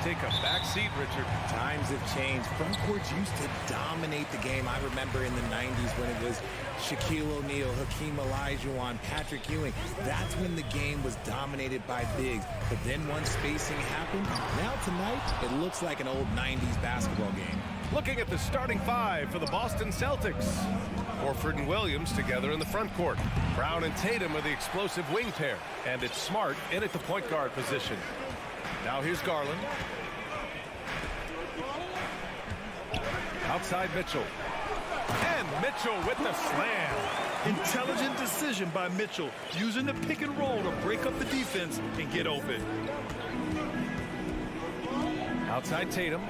take a back seat, Richard. Times have changed. Front courts used to dominate the game. I remember in the 90s when it was Shaquille O'Neal, Hakeem Olajuwon, Patrick Ewing. That's when the game was dominated by bigs. But then once spacing happened, now tonight, it looks like an old 90s basketball game. Looking at the starting five for the Boston Celtics. Horford and Williams together in the front court. Brown and Tatum are the explosive wing pair. And it's Smart in at the point guard position. Now here's Garland. Outside Mitchell. And Mitchell with the slam. Intelligent decision by Mitchell, using the pick and roll to break up the defense and get open. Outside Tatum.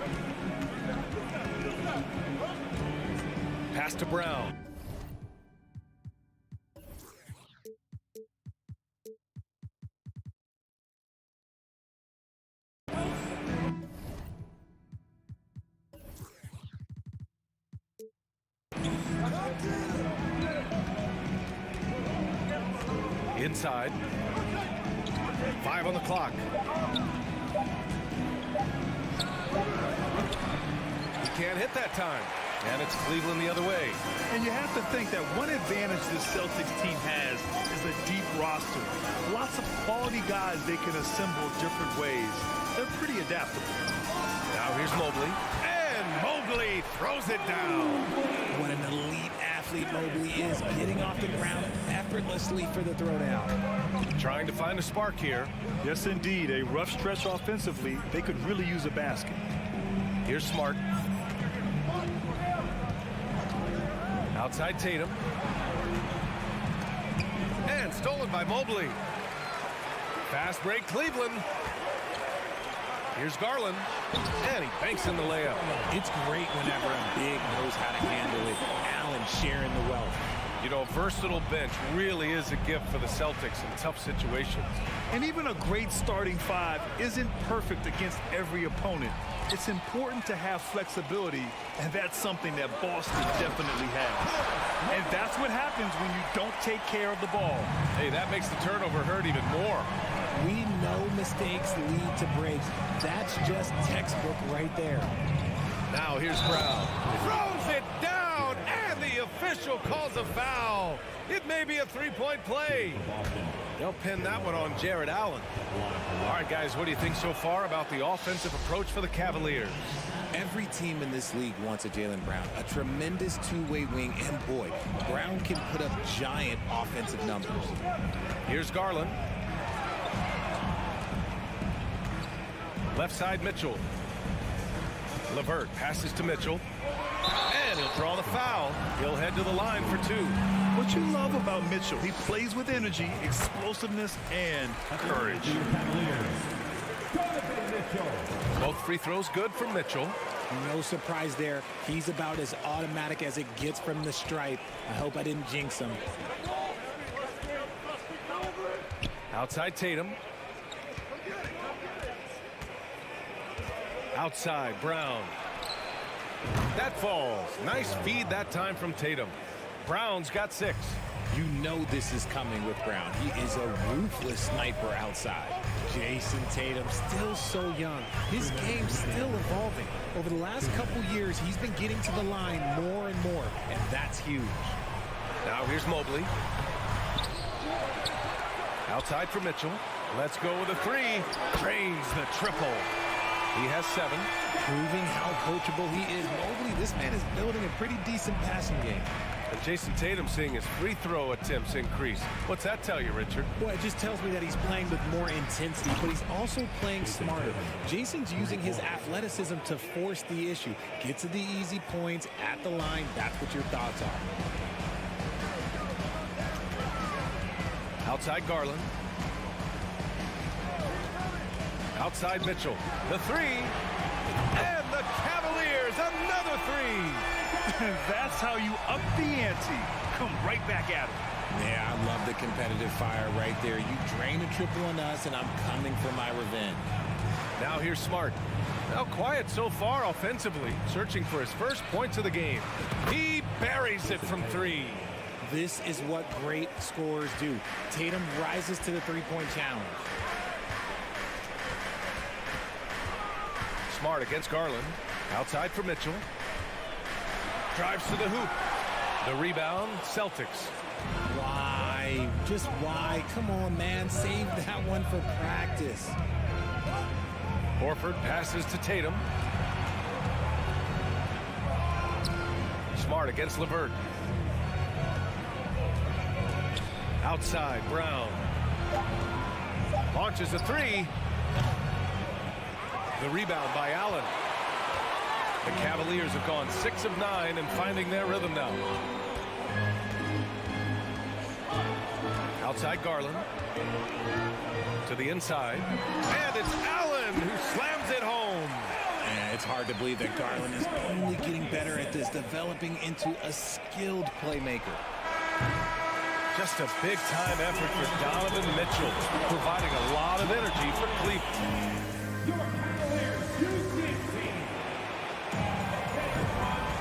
Pass to Brown. Inside. 5 on the clock. He can't hit that time. And it's Cleveland the other way. And you have to think that one advantage this Celtics team has is a deep roster. Lots of quality guys they can assemble different ways. They're pretty adaptable. Now here's Mobley. And Mobley throws it down. What an elite athlete Mobley is, getting off the ground after effortlessly for the throwdown. Trying to find a spark here. Yes, indeed. A rough stretch offensively. They could really use a basket. Here's Smart. Outside Tatum. And stolen by Mobley. Fast break Cleveland. Here's Garland. And he banks in the layup. It's great whenever a big knows how to handle it. Allen sharing the wealth. You know, a versatile bench really is a gift for the Celtics in tough situations. And even a great starting five isn't perfect against every opponent. It's important to have flexibility, and that's something that Boston definitely has. And that's what happens when you don't take care of the ball. Hey, that makes the turnover hurt even more. We know mistakes lead to breaks. That's just textbook right there. Now here's Brown. Throws it down, and the official calls a foul. It may be a three-point play. They'll pin that one on Jared Allen. All right, guys, what do you think so far about the offensive approach for the Cavaliers? Every team in this league wants a Jaylen Brown, a tremendous two-way wing, and boy, Brown can put up giant offensive numbers. Here's Garland. Left side, Mitchell. LeVert passes to Mitchell. And he'll draw the foul. He'll head to the line for two. What you love about Mitchell, he plays with energy, explosiveness, and courage. Both free throws good from Mitchell. No surprise there. He's about as automatic as it gets from the stripe. I hope I didn't jinx him. Outside Tatum. Outside Brown. That falls. Nice feed that time from Tatum. Brown's got 6. You know this is coming with Brown. He is a ruthless sniper outside. Jason Tatum, still so young. His game's still evolving. Over the last couple years, he's been getting to the line more and more, and that's huge. Now here's Mobley. Outside for Mitchell. Let's go with a 3. Drains the triple. He has 7. Proving how coachable he is. Mobley, this man is building a pretty decent passing game. And Jason Tatum seeing his free throw attempts increase. What's that tell you, Richard? Well, it just tells me that he's playing with more intensity, but he's also playing smarter. Jason's using his athleticism to force the issue. Get to the easy points at the line. That's what your thoughts are. Outside Garland. Outside Mitchell. The 3. And the Cavaliers, another 3. That's how you up the ante. Come right back at him. Yeah, I love the competitive fire right there. You drain a triple on us, and I'm coming for my revenge. Now here's Smart. Now quiet so far offensively, searching for his first points of the game. He buries it from 3. This is what great scorers do. Tatum rises to the three-point challenge. Smart against Garland. Outside for Mitchell. Drives to the hoop. The rebound, Celtics. Why? Just why? Come on, man. Save that one for practice. Horford passes to Tatum. Smart against LeVert. Outside, Brown. Launches a 3. The rebound by Allen. The Cavaliers have gone 6 of 9 and finding their rhythm now. Outside Garland. To the inside. And it's Allen who slams it home. And it's hard to believe that Garland is only getting better at this, developing into a skilled playmaker. Just a big-time effort for Donovan Mitchell, providing a lot of energy for Cleveland.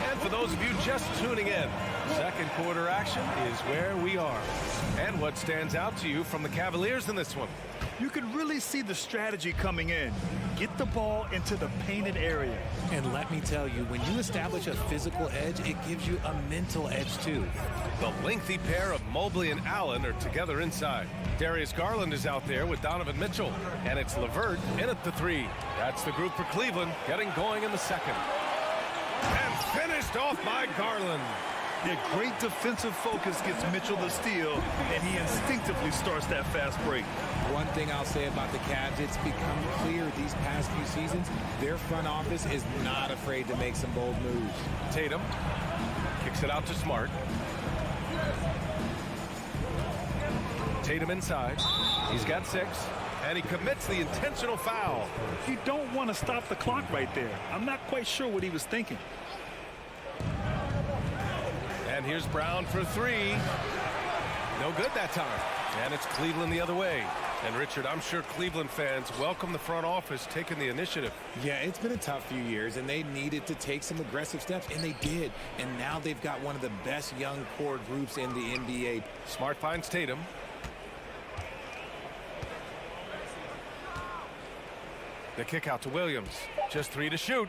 And for those of you just tuning in, second quarter action is where we are. And what stands out to you from the Cavaliers in this one? You can really see the strategy coming in. Get the ball into the painted area. And let me tell you, when you establish a physical edge, it gives you a mental edge too. The lengthy pair of Mobley and Allen are together inside. Darius Garland is out there with Donovan Mitchell. And it's LeVert in at the 3. That's the group for Cleveland, getting going in the second. And finished off by Garland. Their great defensive focus gets Mitchell the steal, and he instinctively starts that fast break. One thing I'll say about the Cavs, it's become clear these past few seasons, their front office is not afraid to make some bold moves. Tatum kicks it out to Smart. Tatum inside. He's got 6. And he commits the intentional foul. You don't want to stop the clock right there. I'm not quite sure what he was thinking. And here's Brown for 3. No good that time. And it's Cleveland the other way. And Richard, I'm sure Cleveland fans welcome the front office taking the initiative. Yeah, it's been a tough few years, and they needed to take some aggressive steps, and they did. And now they've got one of the best young core groups in the NBA. Smart finds Tatum. The kick out to Williams. Just 3 to shoot.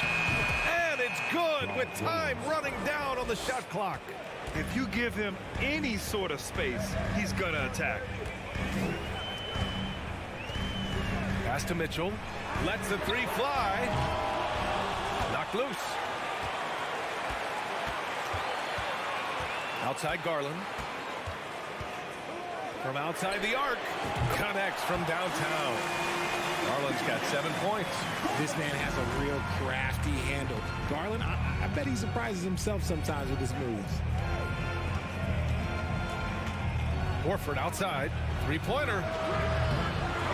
And it's good with time running down on the shot clock. If you give him any sort of space, he's going to attack. Pass to Mitchell. Lets the 3 fly. Knocked loose. Outside Garland. From outside the arc. Connects from downtown. Garland's got 7 points. This man has a real crafty handle. Garland, I bet he surprises himself sometimes with his moves. Horford outside. 3-pointer.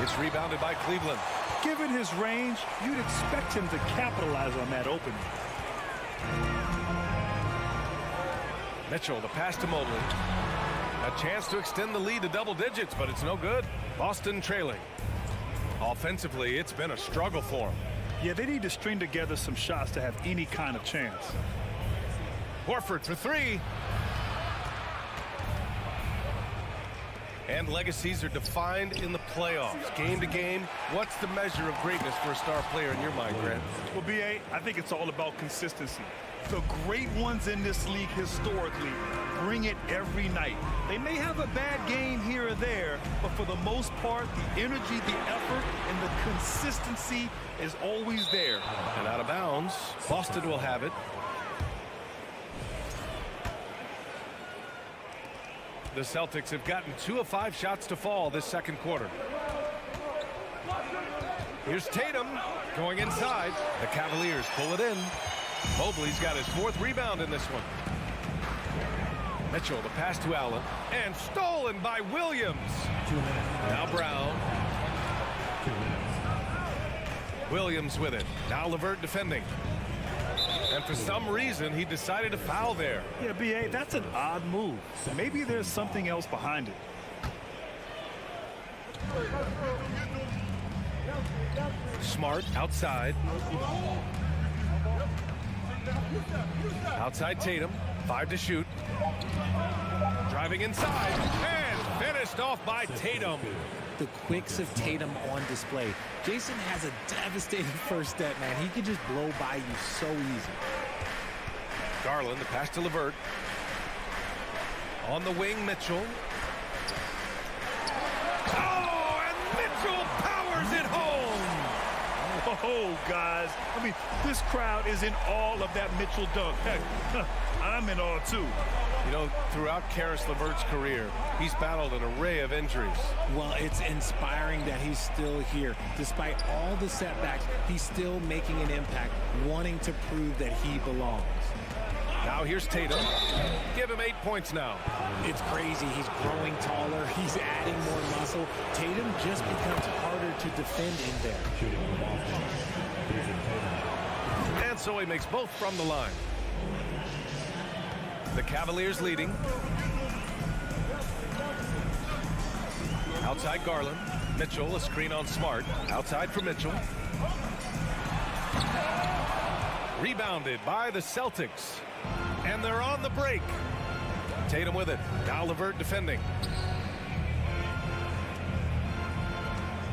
It's rebounded by Cleveland. Given his range, you'd expect him to capitalize on that opening. Mitchell, the pass to Mobley. A chance to extend the lead to double digits, but it's no good. Boston trailing. Offensively, it's been a struggle for them. Yeah, they need to string together some shots to have any kind of chance. Horford for 3. And legacies are defined in the playoffs. Game to game, what's the measure of greatness for a star player in your mind, Grant? Well, B.A., I think it's all about consistency. The great ones in this league historically bring it every night. They may have a bad game here or there, but for the most part, the energy, the effort, and the consistency is always there. And out of bounds, Boston will have it. The Celtics have gotten 2 of 5 shots to fall this second quarter. Here's Tatum going inside. The Cavaliers pull it in. Mobley's got his 4th rebound in this one. Mitchell, the pass to Allen. And stolen by Williams. Now Brown. Williams with it. Now LeVert defending. And for some reason, he decided to foul there. Yeah, B.A., that's an odd move. Maybe there's something else behind it. Smart outside. Outside Tatum. 5 to shoot. Driving inside. And finished off by Tatum. The quicks of Tatum on display. Jason has a devastating first step, man. He can just blow by you so easy. Garland, the pass to LeVert. On the wing, Mitchell. Oh, and Mitchell powers it home. Oh, guys. I mean, this crowd is in awe of that Mitchell dunk. Heck, I'm in awe, too. You know, throughout Karis LeVert's career, he's battled an array of injuries. Well, it's inspiring that he's still here. Despite all the setbacks, he's still making an impact, wanting to prove that he belongs. Now here's Tatum. Give him 8 points now. It's crazy. He's growing taller. He's adding more muscle. Tatum just becomes harder to defend in there. And so he makes both from the line. The Cavaliers leading. Outside Garland. Mitchell, a screen on Smart. Outside for Mitchell. Rebounded by the Celtics. And they're on the break. Tatum with it. Now LeVert defending.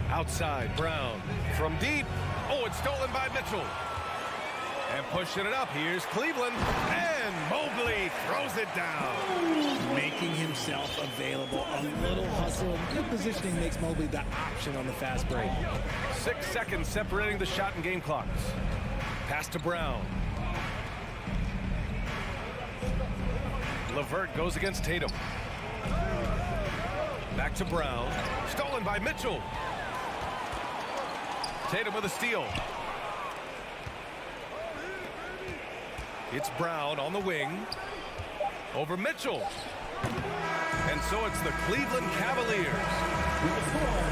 Outside Brown. From deep. Oh, it's stolen by Mitchell. And pushing it up. Here's Cleveland. And Mobley throws it down. Making himself available. A little hustle. Good positioning makes Mobley the option on the fast break. 6 seconds separating the shot and game clocks. Pass to Brown. LeVert goes against Tatum. Back to Brown. Stolen by Mitchell. Tatum with a steal. It's Brown on the wing. Over Mitchell. And so it's the Cleveland Cavaliers. With the score,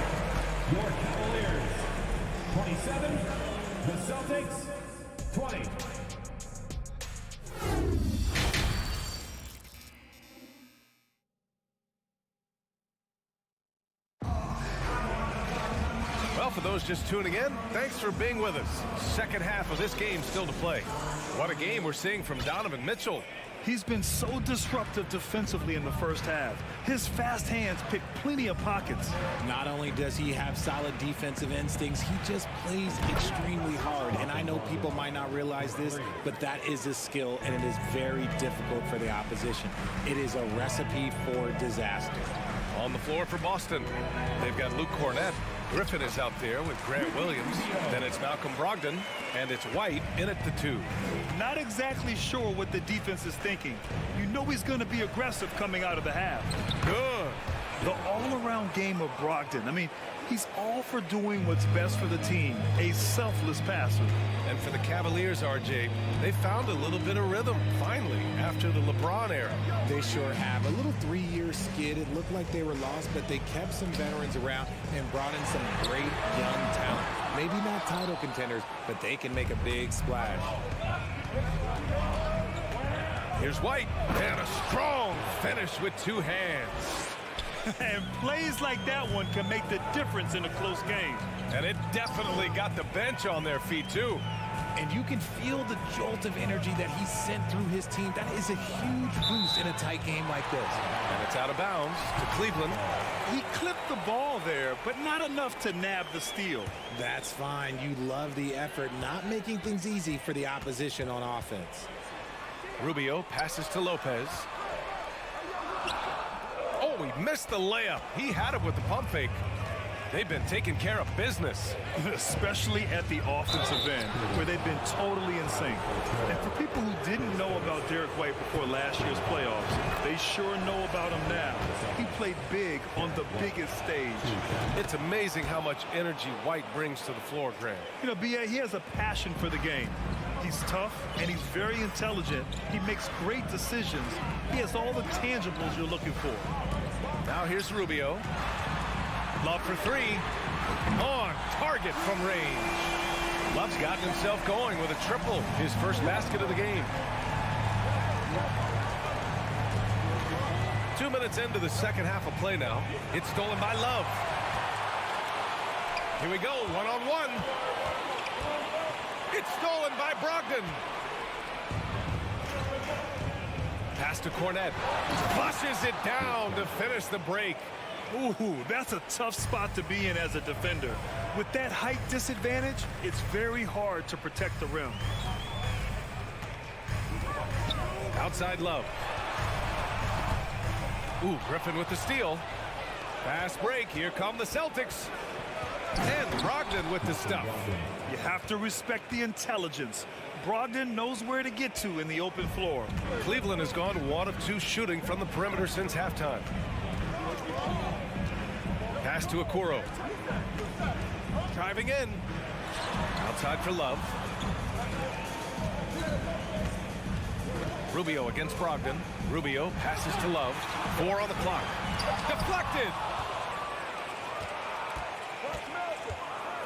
your Cavaliers 27, the Celtics 20. Well, for those just tuning in, thanks for being with us. Second half of this game still to play. What a game we're seeing from Donovan Mitchell. He's been so disruptive defensively in the first half. His fast hands pick plenty of pockets. Not only does he have solid defensive instincts, he just plays extremely hard. And I know people might not realize this, but that is a skill, and it is very difficult for the opposition. It is a recipe for disaster. On the floor for Boston, they've got Luke Cornett. Griffin is out there with Grant Williams. Then it's Malcolm Brogdon, and it's White in at the 2. Not exactly sure what the defense is thinking. You know he's going to be aggressive coming out of the half. Good. The all-around game of Brogdon. I mean, he's all for doing what's best for the team. A selfless passer. And for the Cavaliers, RJ, they found a little bit of rhythm, finally, after the LeBron era. They sure have. A little 3-year skid. It looked like they were lost, but they kept some veterans around and brought in some great young talent. Maybe not title contenders, but they can make a big splash. Here's White, and a strong finish with 2 hands. And plays like that one can make the difference in a close game. And it definitely got the bench on their feet, too. And you can feel the jolt of energy that he sent through his team. That is a huge boost in a tight game like this. And it's out of bounds to Cleveland. He clipped the ball there, but not enough to nab the steal. That's fine. You love the effort, not making things easy for the opposition on offense. Rubio passes to Lopez. Oh, he missed the layup. He had it with the pump fake. They've been taking care of business. Especially at the offensive end, where they've been totally in sync. And for people who didn't know about Derek White before last year's playoffs, they sure know about him now. He played big on the biggest stage. It's amazing how much energy White brings to the floor, Grant. You know, B.A., he has a passion for the game. He's tough, and he's very intelligent. He makes great decisions. He has all the tangibles you're looking for. Now here's Rubio. Love for 3. On target from range. Love's gotten himself going with a triple. His first basket of the game. 2 minutes into the second half of play now. It's stolen by Love. Here we go, one-on-one. It's stolen by Brogdon. Pass to Cornett. Flushes it down to finish the break. Ooh, that's a tough spot to be in as a defender. With that height disadvantage, it's very hard to protect the rim. Outside Love. Ooh, Griffin with the steal. Fast break. Here come the Celtics. And Brogdon with the stuff. You have to respect the intelligence. Brogdon knows where to get to in the open floor. Cleveland has gone 1 of 2 shooting from the perimeter since halftime. Pass to Okoro. Driving in. Outside for Love. Rubio against Brogdon. Rubio passes to Love. 4 on the clock. Deflected.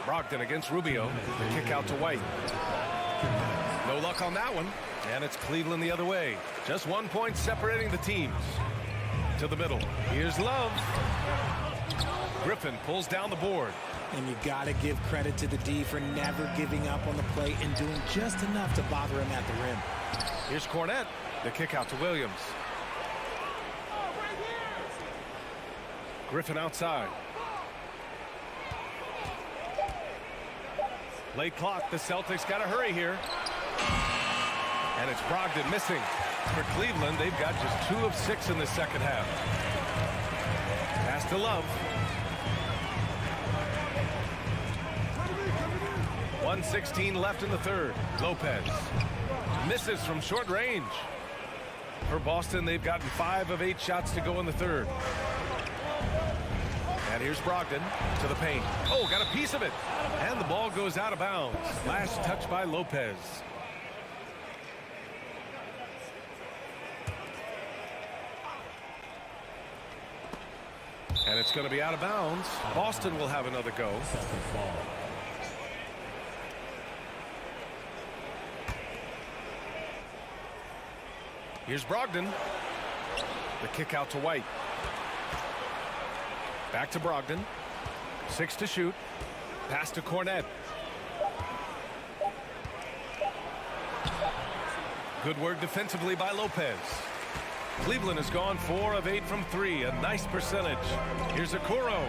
Brogdon against Rubio. The kick out to White. No luck on that one. And it's Cleveland the other way. Just 1 point separating the teams. To the middle. Here's Love. Griffin pulls down the board. And you got to give credit to the D for never giving up on the play and doing just enough to bother him at the rim. Here's Cornett. The kick out to Williams. Griffin outside. Late clock. The Celtics got to hurry here. And it's Brogdon missing. For Cleveland, they've got just 2 of 6 in the second half. Pass to Love. 1:16 left in the third. Lopez misses from short range. For Boston, they've gotten 5 of 8 shots to go in the third. And here's Brogdon to the paint. Oh, got a piece of it. And the ball goes out of bounds. Last touch by Lopez. And it's going to be out of bounds. Boston will have another go. Here's Brogdon. The kick out to White. Back to Brogdon. 6 to shoot. Pass to Cornette. Good work defensively by Lopez. Cleveland has gone 4 of 8 from 3. A nice percentage. Here's Okoro.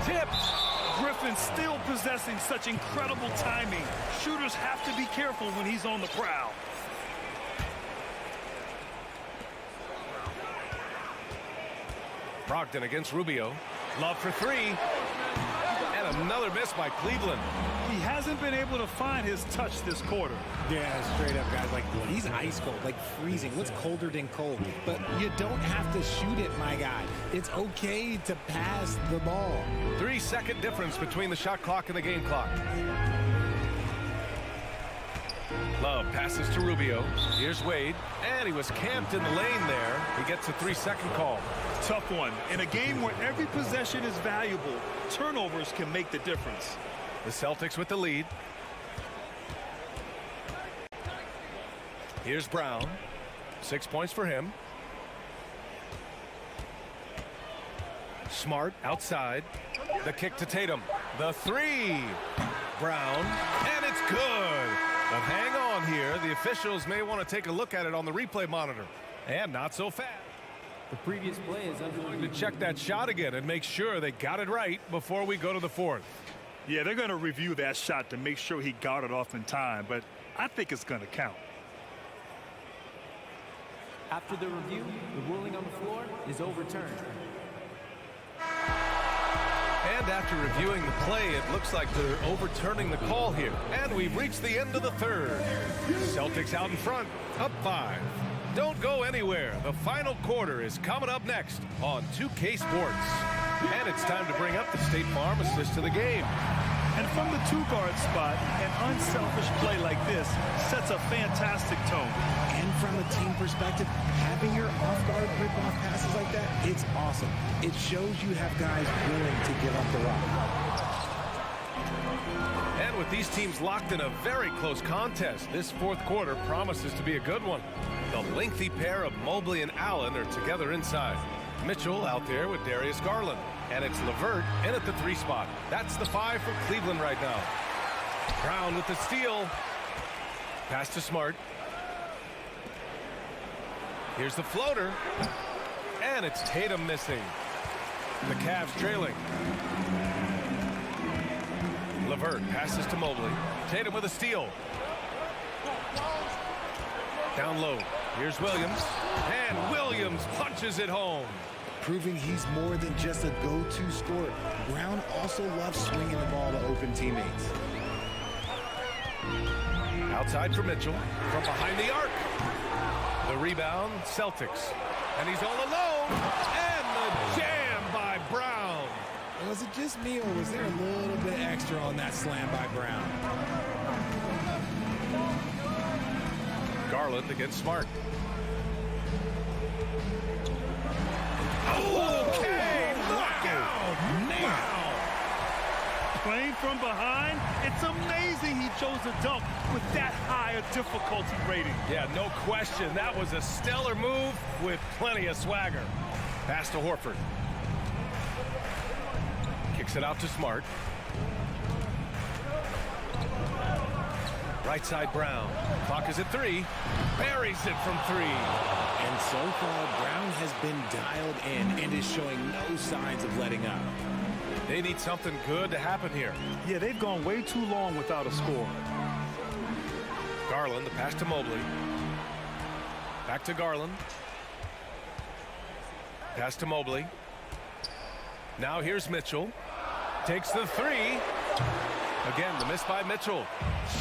Tips. Griffin still possessing such incredible timing. Shooters have to be careful when he's on the prowl. Brogdon against Rubio. Love for 3. And another miss by Cleveland. He hasn't been able to find his touch this quarter. Yeah, straight up, guys. Like, he's ice cold, like freezing. What's colder than cold? But you don't have to shoot it, my guy. It's okay to pass the ball. 3-second difference between the shot clock and the game clock. Love passes to Rubio. Here's Wade. And he was camped in the lane there. He gets a 3-second call. Tough one. In a game where every possession is valuable, turnovers can make the difference. The Celtics with the lead. Here's Brown. 6 points for him. Smart outside. The kick to Tatum. The 3. Brown. And it's good. But hang on here. The officials may want to take a look at it on the replay monitor. And not so fast. The previous play is Going to check that shot again and make sure they got it right before we go to the 4th. Yeah, they're going to review that shot to make sure he got it off in time, but I think it's going to count. After the review, the ruling on the floor is overturned. And after reviewing the play, it looks like they're overturning the call here. And we've reached the end of the third. Celtics out in front, up 5. Don't go anywhere. The final quarter is coming up next on 2K Sports. And it's time to bring up the State Farm assist to the game. And from the 2-guard spot, an unselfish play like this sets a fantastic tone. And from a team perspective, having your off-guard rip-off passes like that, it's awesome. It shows you have guys willing to give up the rock. And with these teams locked in a very close contest, this 4th quarter promises to be a good one. The lengthy pair of Mobley and Allen are together inside. Mitchell out there with Darius Garland. And it's LeVert in at the 3 spot. That's the 5 for Cleveland right now. Brown with the steal. Pass to Smart. Here's the floater. And it's Tatum missing. The Cavs trailing. LeVert passes to Mobley. Tatum with a steal. Down low. Here's Williams. And Williams punches it home. Proving he's more than just a go-to scorer. Brown also loves swinging the ball to open teammates. Outside for Mitchell. From behind the arc. The rebound, Celtics. And he's all alone. And the jam by Brown. Was it just me, or was there a little bit extra on that slam by Brown? Garland against Smart. Okay, knockout! Now! Playing from behind, it's amazing he chose to dunk with that high a difficulty rating. Yeah, no question. That was a stellar move with plenty of swagger. Pass to Horford. Kicks it out to Smart. Right side Brown. Clock is at 3. Buries it from 3. And so far, Brown has been dialed in and is showing no signs of letting up. They need something good to happen here. Yeah, they've gone way too long without a score. Garland, the pass to Mobley. Back to Garland. Pass to Mobley. Now here's Mitchell. Takes the 3. Again, the miss by Mitchell.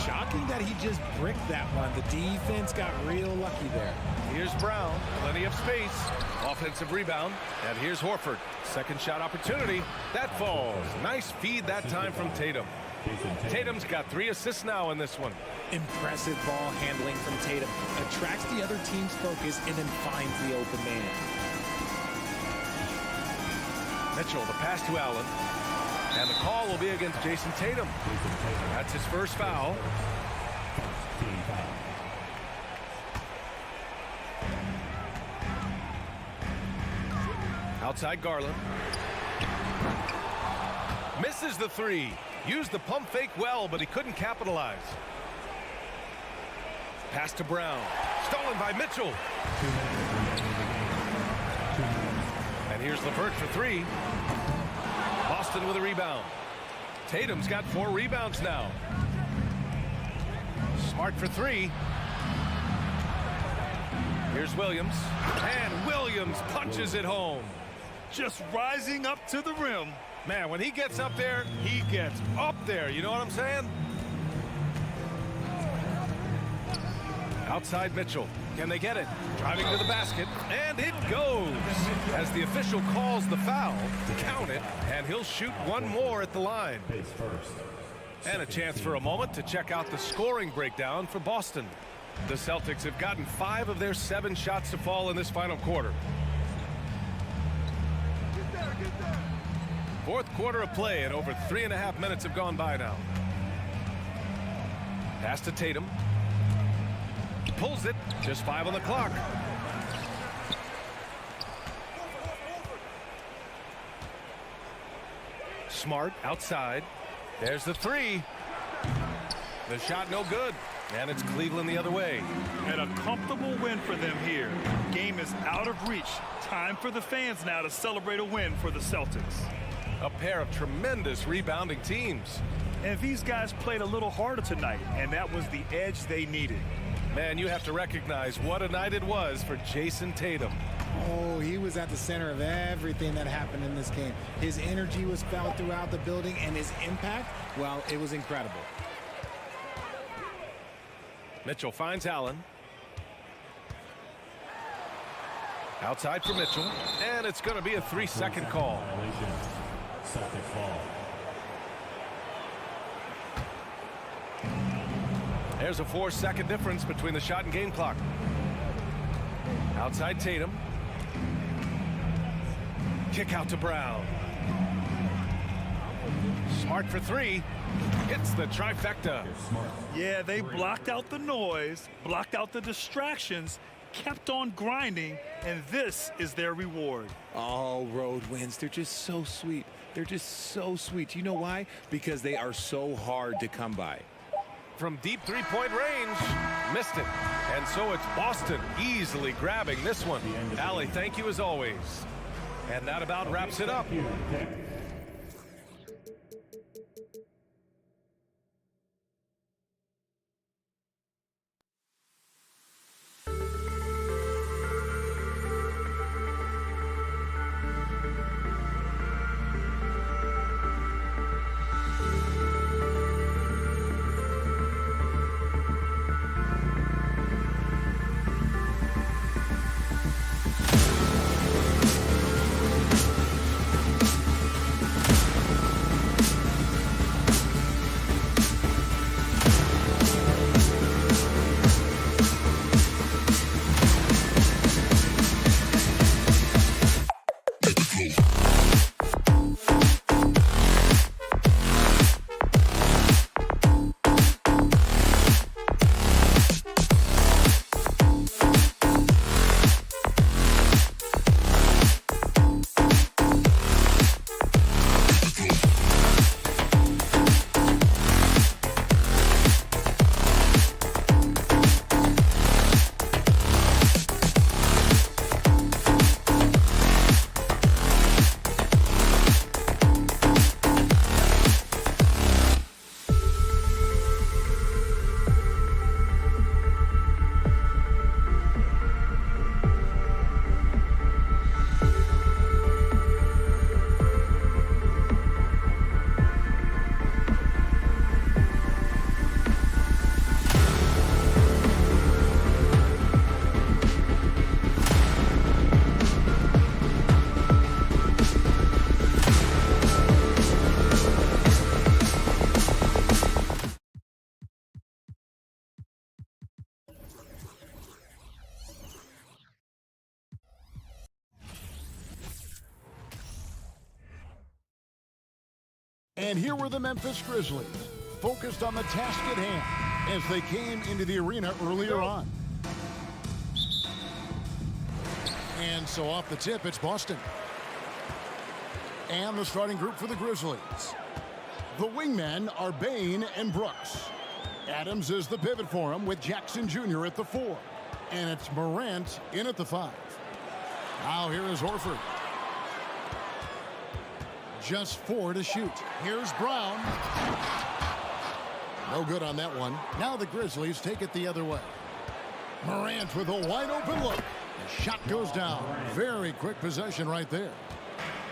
Shocking that he just bricked that one. The defense got real lucky there. Here's Brown, plenty of space. Offensive rebound, and here's Horford. Second shot opportunity. That falls. Nice feed that time from Tatum. Tatum's got 3 assists now in this one. Impressive ball handling from Tatum. Attracts the other team's focus and then finds the open man. Mitchell, the pass to Allen. And the call will be against Jason Tatum. That's his first foul. Outside Garland. Misses the 3. Used the pump fake well, but he couldn't capitalize. Pass to Brown. Stolen by Mitchell. And here's LeVert for 3. Boston with a rebound. Tatum's got 4 rebounds now. Smart for 3. Here's Williams. And Williams punches it home. Just rising up to the rim. Man, when he gets up there, he gets up there. You know what I'm saying? Outside Mitchell. Can they get it? Driving to the basket. And it goes. As the official calls the foul, count it, and he'll shoot one more at the line. And a chance for a moment to check out the scoring breakdown for Boston. The Celtics have gotten 5 of their 7 shots to fall in this final quarter. Fourth quarter of play, and over 3.5 minutes have gone by now. Pass to Tatum. Pulls it. Just 5 on the clock. Smart outside. There's the 3. The shot no good. And it's Cleveland the other way. And a comfortable win for them here. Game is out of reach. Time for the fans now to celebrate a win for the Celtics. A pair of tremendous rebounding teams. And these guys played a little harder tonight, and that was the edge they needed. Man, you have to recognize what a night it was for Jason Tatum. Oh, he was at the center of everything that happened in this game. His energy was felt throughout the building, and his impact, well, it was incredible. Mitchell finds Allen. Outside for Mitchell, and it's going to be a 3-second call. Celtics ball. There's a 4-second difference between the shot and game clock. Outside Tatum. Kick out to Brown. Smart for 3. Hits the trifecta. Yeah, they blocked out the noise, blocked out the distractions, kept on grinding, and this is their reward. Oh, road wins. They're just so sweet. They're just so sweet. You know why? Because they are so hard to come by. From deep 3-point range, missed it. And so it's Boston easily grabbing this one. Allie, thank you as always. And that about wraps it up. And here were the Memphis Grizzlies, focused on the task at hand as they came into the arena earlier on. And so off the tip, it's Boston. And the starting group for the Grizzlies. The wingmen are Bane and Brooks. Adams is the pivot for him with Jackson Jr. at the 4. And it's Morant in at the 5. Now here is Horford. Just 4 to shoot. Here's Brown. No good on that one. Now the Grizzlies take it the other way. Morant with a wide open look. The shot goes down. Very quick possession right there.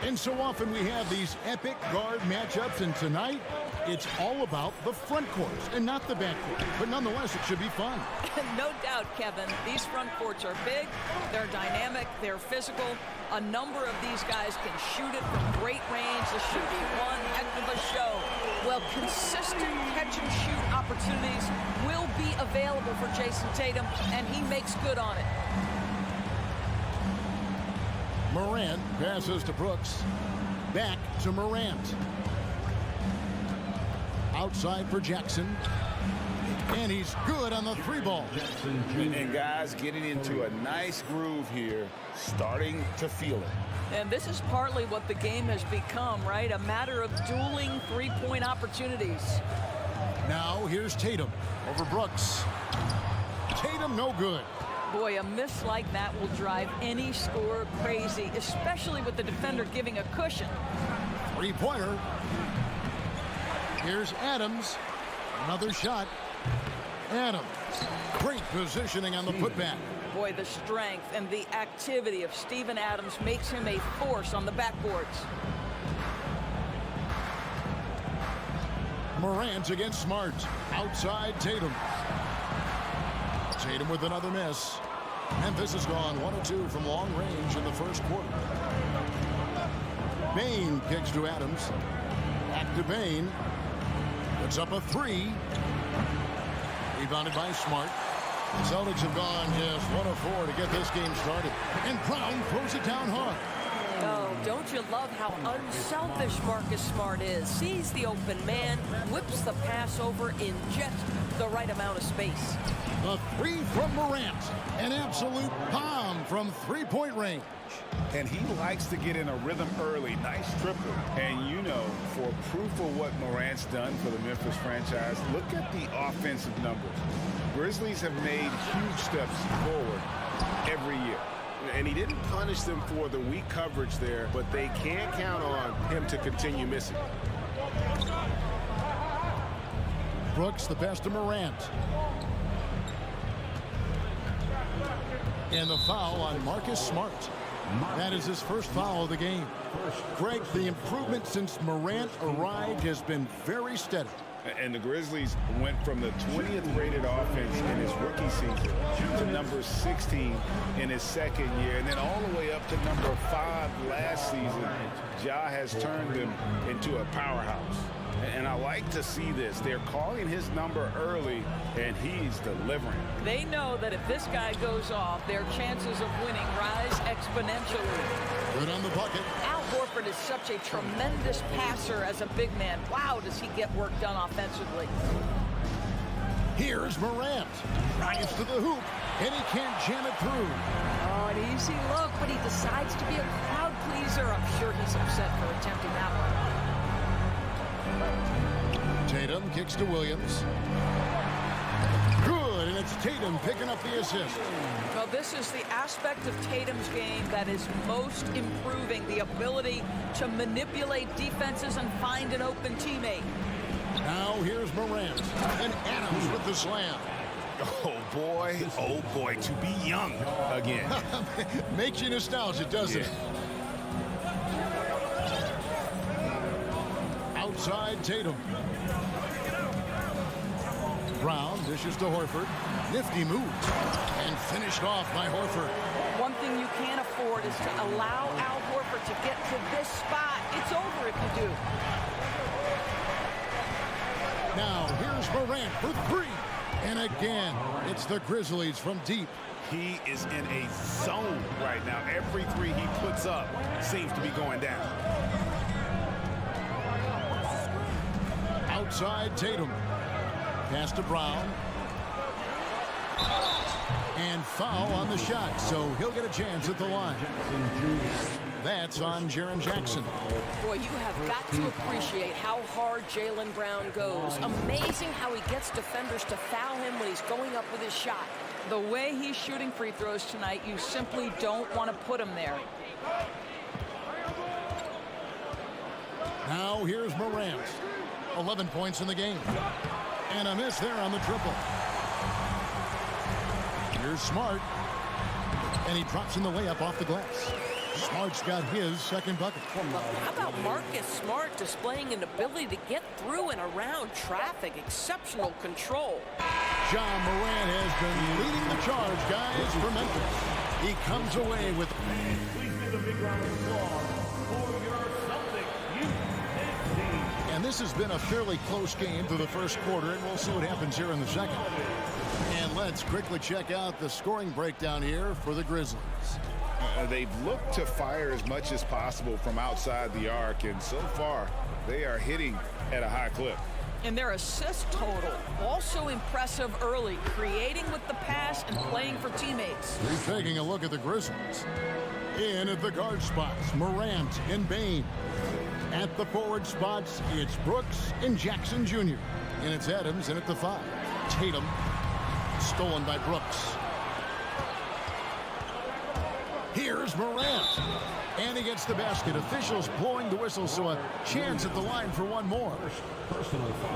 And so often we have these epic guard matchups, and tonight it's all about the front courts and not the back court. But nonetheless, it should be fun. No doubt, Kevin. These front courts are big, they're dynamic, they're physical. A number of these guys can shoot it from great range. This should be one heck of a show. Well, consistent catch-and-shoot opportunities will be available for Jason Tatum, and he makes good on it. Morant passes to Brooks. Back to Morant. Outside for Jackson. And he's good on the 3-ball. And guys getting into a nice groove here, starting to feel it. And this is partly what the game has become, right? A matter of dueling three-point opportunities. Now here's Tatum over Brooks. Tatum no good. Boy, a miss like that will drive any scorer crazy, especially with the defender giving a cushion. 3-pointer. Here's Adams. Another shot. Adams. Great positioning on the putback. Boy, the strength and the activity of Steven Adams makes him a force on the backboards. Morant against Smart. Outside Tatum. Tatum with another miss. Memphis has gone 1 of 2 from long range in the first quarter. Bane kicks to Adams. Back to Bane. Puts up a 3. Rebounded by Smart. The Celtics have gone just 1 of 4 to get this game started. And Brown throws it down hard. Oh, don't you love how unselfish Marcus Smart is? Sees the open man, whips the pass over in just the right amount of space. A 3 from Morant. An absolute bomb from 3-point range. And he likes to get in a rhythm early. Nice triple. And you know, for proof of what Morant's done for the Memphis franchise, look at the offensive numbers. Grizzlies have made huge steps forward every year. And he didn't punish them for the weak coverage there, but they can't count on him to continue missing. Brooks the best of Morant. And the foul on Marcus Smart. That is his first foul of the game. Greg, the improvement since Morant arrived has been very steady. And the Grizzlies went from the 20th rated offense in his rookie season to number 16 in his second year, and then all the way up to number 5 last season. Ja has turned them into a powerhouse. And I like to see this. They're calling his number early, and he's delivering. They know that if this guy goes off, their chances of winning rise exponentially. Good on the bucket. Al Horford is such a tremendous passer as a big man. Wow, does he get work done offensively. Here's Morant. Drives to the hoop, and he can't jam it through. Oh, an easy look, but he decides to be a crowd pleaser. I'm sure he's upset for attempting that one. Tatum kicks to Williams. Good, and it's Tatum picking up the assist. Well, this is the aspect of Tatum's game that is most improving, the ability to manipulate defenses and find an open teammate. Now here's Morant, and Adams with the slam. Oh, boy, to be young again. Makes you nostalgic, doesn't it? Outside Tatum. Brown dishes to Horford. Nifty move. And finished off by Horford. One thing you can't afford is to allow Al Horford to get to this spot. It's over if you do. Now here's Morant for 3. And again, it's the Grizzlies from deep. He is in a zone right now. Every 3 he puts up seems to be going down. outside Tatum. Pass to Brown. And foul on the shot, so he'll get a chance at the line. That's on Jaren Jackson. Boy, you have got to appreciate how hard Jaylen Brown goes. Amazing how he gets defenders to foul him when he's going up with his shot. The way he's shooting free throws tonight, you simply don't want to put him there. Now here's Morant. 11 points in the game. And a miss there on the triple. Here's Smart. And he drops in the layup off the glass. Smart's got his second bucket. How about Marcus Smart displaying an ability to get through and around traffic? Exceptional control. John Morant has been leading the charge, guys, for Memphis. He comes away with... Please give a big round of applause for your Celtics youth team. And this has been a fairly close game through the first quarter, and we'll see what happens here in the second. And let's quickly check out the scoring breakdown here for the Grizzlies. They've looked to fire as much as possible from outside the arc, and so far, they are hitting at a high clip. And their assist total, also impressive early, creating with the pass and playing for teammates. We're taking a look at the Grizzlies. In at the guard spots, Morant and Bane. At the forward spots, it's Brooks and Jackson Jr. And it's Adams in at the 5. Tatum, stolen by Brooks. Here's Morant. And he gets the basket. Officials blowing the whistle, so a chance at the line for one more.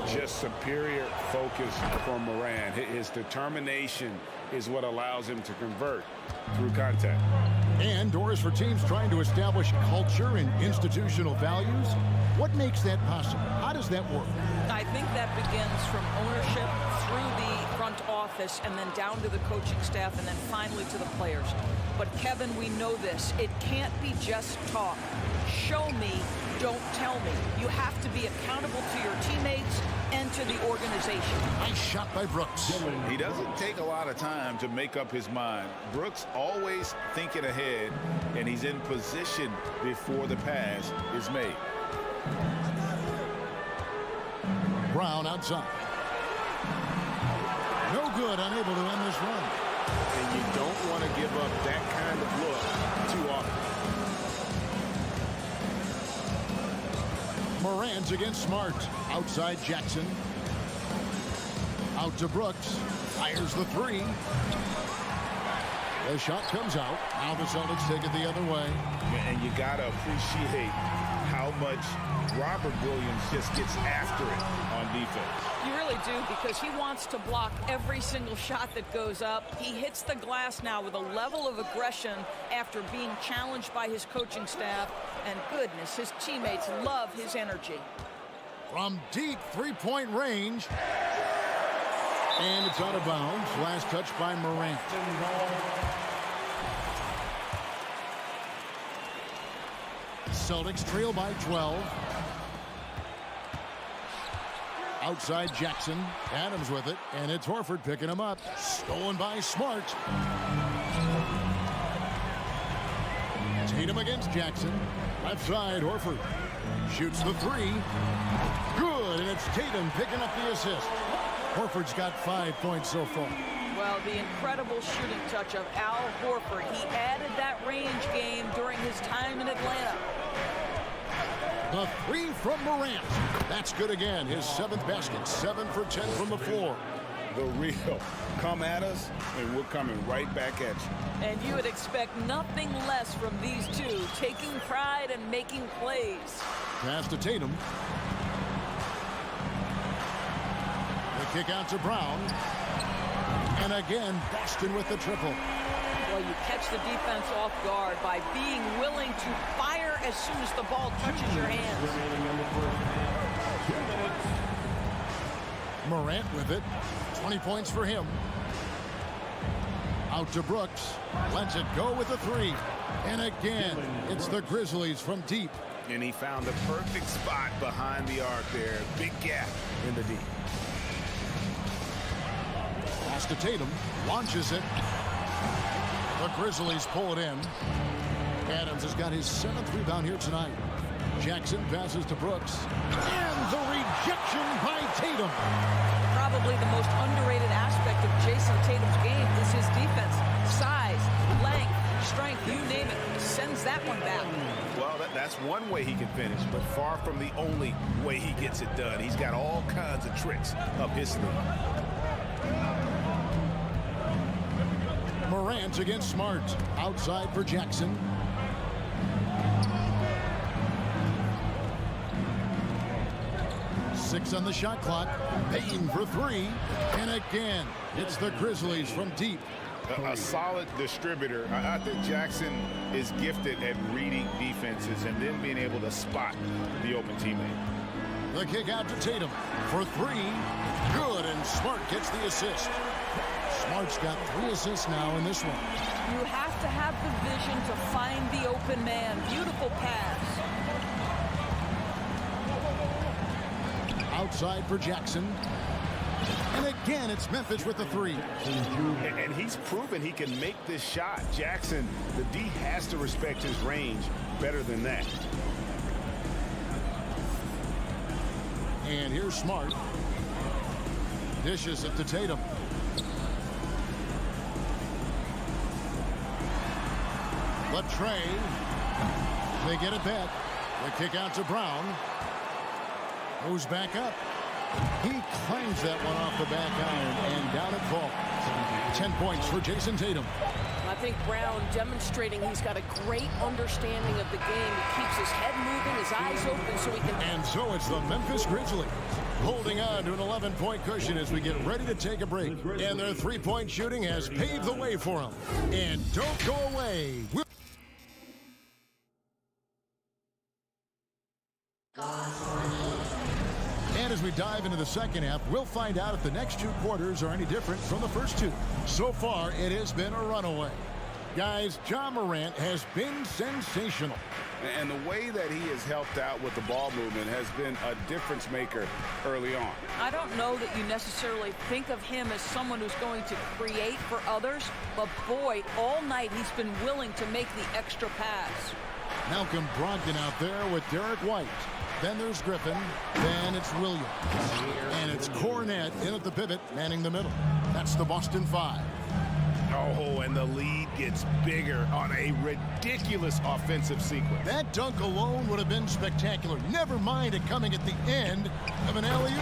Just superior focus from Morant. His determination is what allows him to convert through contact. And doors for teams trying to establish culture and institutional values. What makes that possible? How does that work? I think that begins from ownership through the front office and then down to the coaching staff and then finally to the players. But Kevin, we know this. It can't be just talk. Show me, don't tell me. You have to be accountable to your teammates and to the organization. Nice shot by Brooks. He doesn't take a lot of time to make up his mind. Brooks always thinking ahead, and he's in position before the pass is made. Brown outside. No good, unable to end this run. And you don't want to give up that kind of look too often. Morant's against Smart. Outside Jackson. Out to Brooks. Fires the 3. The shot comes out. Now the Celtics take it the other way. And you got to appreciate how much Robert Williams just gets after it on defense. You really do, because he wants to block every single shot that goes up. He hits the glass now with a level of aggression after being challenged by his coaching staff. And goodness, his teammates love his energy. From deep three-point range. And it's out of bounds. Last touch by Morant. Celtics trail by 12. Outside Jackson. Adams with it. And it's Horford picking him up. Stolen by Smart. Tatum against Jackson. Left side, Horford. Shoots the 3. Good, and it's Tatum picking up the assist. Horford's got 5 points so far. Well, the incredible shooting touch of Al Horford. He added that range game during his time in Atlanta. The 3 from Morant. That's good again. His 7th basket. 7 for 10 from the floor. The real. Come at us, and we're coming right back at you. And you would expect nothing less from these two, taking pride and making plays. Pass to Tatum. The kick out to Brown. And again, Boston with the triple. Well, you catch the defense off guard by being willing to fire as soon as the ball touches your hands. Morant with it. 20 points for him. Out to Brooks. Lets it go with the 3. And again, it's the Grizzlies from deep. And he found the perfect spot behind the arc there. Big gap in the deep. Pass to Tatum. Launches it. The Grizzlies pull it in. Adams has got his 7th rebound here tonight. Jackson passes to Brooks. And the rejection by Tatum. Probably the most underrated aspect of Jason Tatum's game is his defense. Size, length, strength, you name it, sends that one back. Well, that's one way he can finish, but far from the only way he gets it done. He's got all kinds of tricks up his sleeve. Morant against Smart. Outside for Jackson. Six on the shot clock. Payne for three. And again, it's the Grizzlies from deep. A solid distributor. I think Jackson is gifted at reading defenses and then being able to spot the open teammate. The kick out to Tatum for three. Good, and Smart gets the assist. Smart's got 3 assists now in this one. You have to have the vision to find the open man. Beautiful pass. Outside for Jackson. And again, it's Memphis with the three. And he's proven he can make this shot. Jackson, the D has to respect his range better than that. And here's Smart. Dishes it to Tatum. Latrey. They get it back. The kick out to Brown. Moves back up. He claims that one off the back iron and down it falls. 10 points for Jason Tatum. I think Brown demonstrating he's got a great understanding of the game. He keeps his head moving, his eyes open so he can... And so it's the Memphis Grizzlies holding on to an 11-point cushion as we get ready to take a break. And their three-point shooting has paved the way for them. And don't go away. And as we dive into the second half, we'll find out if the next 2 quarters are any different from the first 2. So far, it has been a runaway. Guys, Ja Morant has been sensational. And the way that he has helped out with the ball movement has been a difference maker early on. I don't know that you necessarily think of him as someone who's going to create for others, but boy, all night he's been willing to make the extra pass. Malcolm Brogdon out there with Derek White. Then there's Griffin. Then it's Williams. And it's Cornette in at the pivot, manning the middle. That's the Boston 5. Oh, and the lead gets bigger on a ridiculous offensive sequence. That dunk alone would have been spectacular. Never mind it coming at the end of an alley-oop.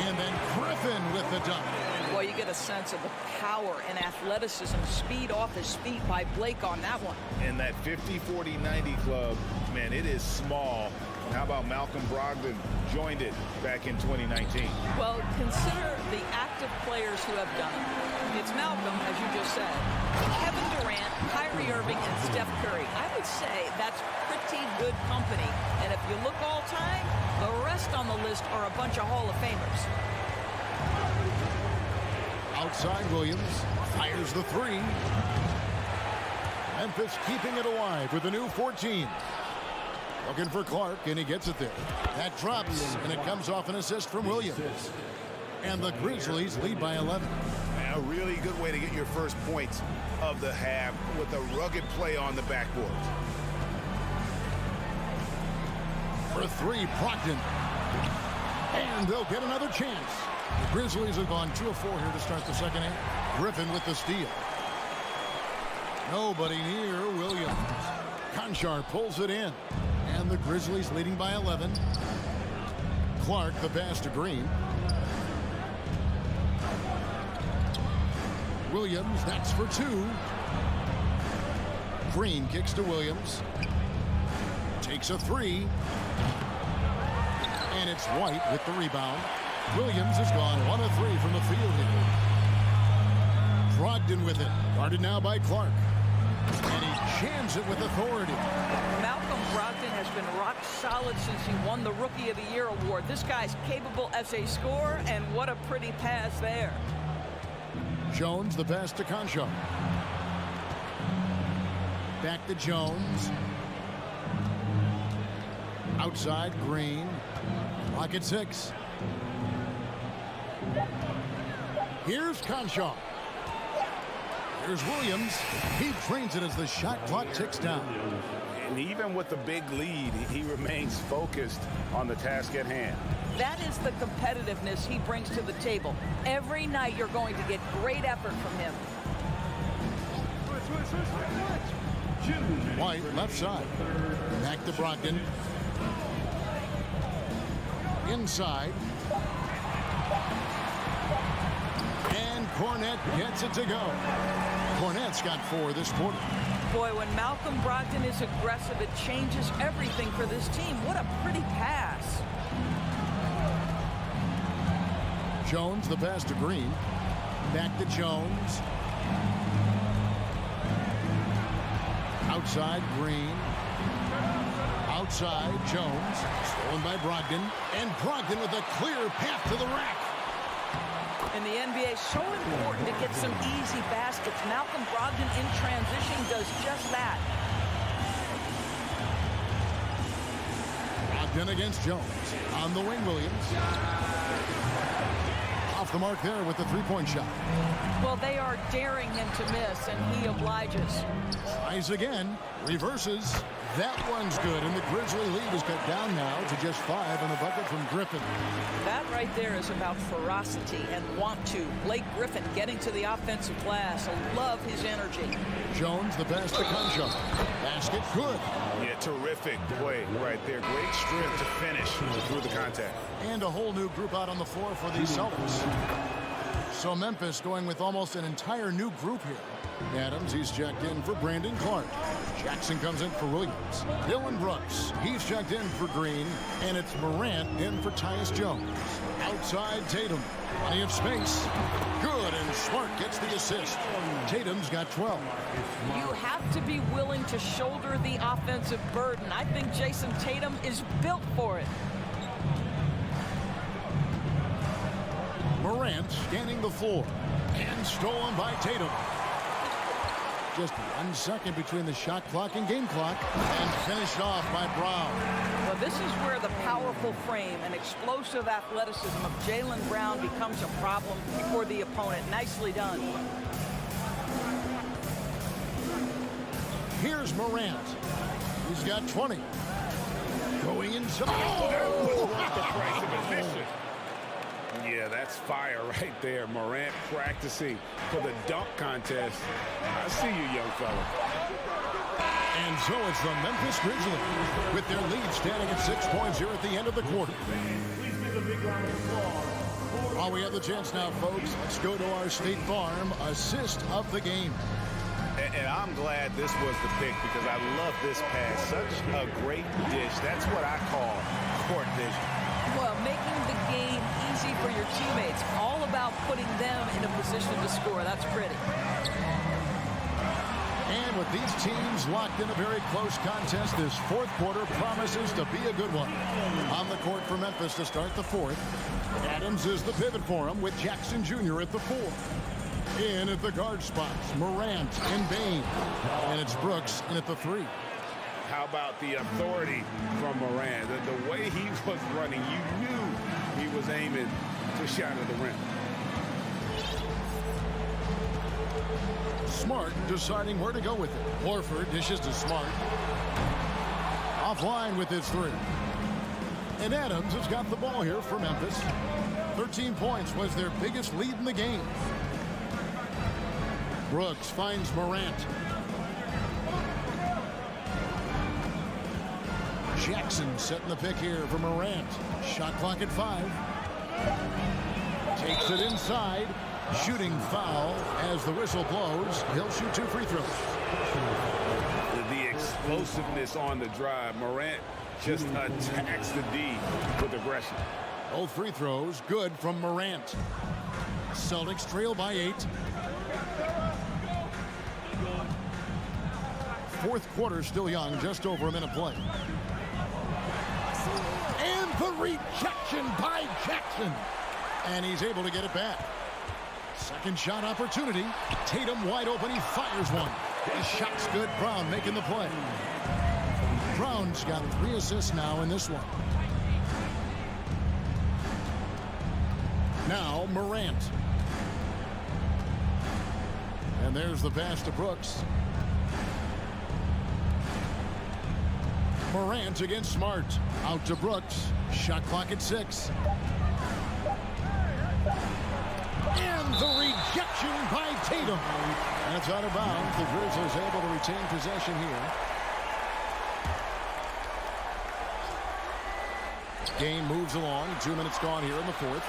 And then Griffin with the dunk. Well, you get a sense of the power and athleticism, speed off his feet by Blake on that one. And that 50-40-90 club, man, it is small. How about Malcolm Brogdon joined it back in 2019? Well, consider the active players who have done it. It's Malcolm, as you just said, Kevin Durant, Kyrie Irving, and Steph Curry. I would say that's pretty good company. And if you look all time, the rest on the list are a bunch of Hall of Famers. Outside, Williams fires the three. Memphis keeping it alive with a new 14. Looking for Clark, and he gets it there. That drops, and it comes off an assist from Williams. And the Grizzlies lead by 11. A really good way to get your first points of the half with a rugged play on the backboard. For three, Brogdon. And they'll get another chance. The Grizzlies have gone 2 of 4 here to start the second half. Griffin with the steal. Nobody near Williams. Conchar pulls it in. And the Grizzlies leading by 11. Clark the pass to Green. Williams, that's for 2. Green kicks to Williams. Takes a 3. And it's White with the rebound. Williams has gone 1 of 3 from the field here. Brogdon with it. Guarded now by Clark. And he jams it with authority. Malcolm Brogdon has been rock solid since he won the Rookie of the Year award. This guy's capable as a scorer, and what a pretty pass there. Jones, the pass to Conchar. Back to Jones. Outside, Green. Clock at 6. Here's Conchar. Here's Williams. He trains it as the shot clock ticks down. And even with the big lead, he remains focused on the task at hand. That is the competitiveness he brings to the table. Every night you're going to get great effort from him. White, left side. Back to Brogdon. Inside. And Cornette gets it to go. Cornette's got 4 this quarter. Boy, when Malcolm Brogdon is aggressive, it changes everything for this team. What a pretty pass. Jones, the pass to Green. Back to Jones. Outside, Green. Outside, Jones. Stolen by Brogdon. And Brogdon with a clear path to the rack. In the NBA, so important to get some easy baskets. Malcolm Brogdon in transition does just that. Brogdon against Jones. On the wing, Williams. Off the mark there with the three-point shot. Well, they are daring him to miss, and he obliges. Tries again. Reverses. That one's good, and the Grizzly lead is cut down now to just 5 on the bucket from Griffin. That right there is about ferocity and want to. Blake Griffin getting to the offensive glass. I love his energy. Jones, the pass to Concho. Basket, good. Yeah, terrific play right there. Great strip to finish through the contact. And a whole new group out on the floor for the Celtics. So Memphis going with almost an entire new group here. Adams, he's checked in for Brandon Clark. Jackson comes in for Williams. Dylan Brooks, he's checked in for Green. And it's Morant in for Tyus Jones. Outside Tatum. Plenty of space. Good, and Smart gets the assist. Tatum's got 12. You have to be willing to shoulder the offensive burden. I think Jason Tatum is built for it. Morant scanning the floor. And stolen by Tatum. Just 1 second between the shot clock and game clock. And finished off by Brown. Well, this is where the powerful frame and explosive athleticism of Jaylen Brown becomes a problem for the opponent. Nicely done. Here's Morant. He's got 20. Going inside. That was worth the price of admission. Yeah, that's fire right there. Morant practicing for the dunk contest. I see you, young fella. And so it's the Memphis Grizzlies with their lead standing at 6 points here at the end of the quarter. While we have the chance now, folks, let's go to our State Farm assist of the game. And I'm glad this was the pick because I love this pass. Such a great dish. That's what I call court vision. Well, making the game easy for your teammates. All about putting them in a position to score. That's pretty. And with these teams locked in a very close contest, this fourth quarter promises to be a good one. On the court for Memphis to start the fourth. Adams is the pivot for him with Jackson Jr. at the 4. In at the guard spots, Morant and Bain. And it's Brooks in at the 3. How about the authority from Morant? The way he was running, you knew he was aiming to shot at the rim. Smart deciding where to go with it. Horford dishes to Smart. Offline with his 3. And Adams has got the ball here for Memphis. 13 points was their biggest lead in the game. Brooks finds Morant. Jackson setting the pick here for Morant. Shot clock at 5. Takes it inside. Shooting foul as the whistle blows. He'll shoot 2 free throws. The explosiveness on the drive. Morant just attacks the D with aggression. Both free throws good from Morant. Celtics trail by 8. Fourth quarter still young, just over a minute play. And the rejection by Jackson. And he's able to get it back. Second shot opportunity. Tatum wide open. He fires one. His shot's good. Brown making the play. Brown's got 3 assists now in this one. Now Morant. And there's the pass to Brooks. Morant against Smart. Out to Brooks. Shot clock at 6. And the rejection by Tatum. That's out of bounds. The Grizzlies able to retain possession here. Game moves along. 2 minutes gone here in the fourth.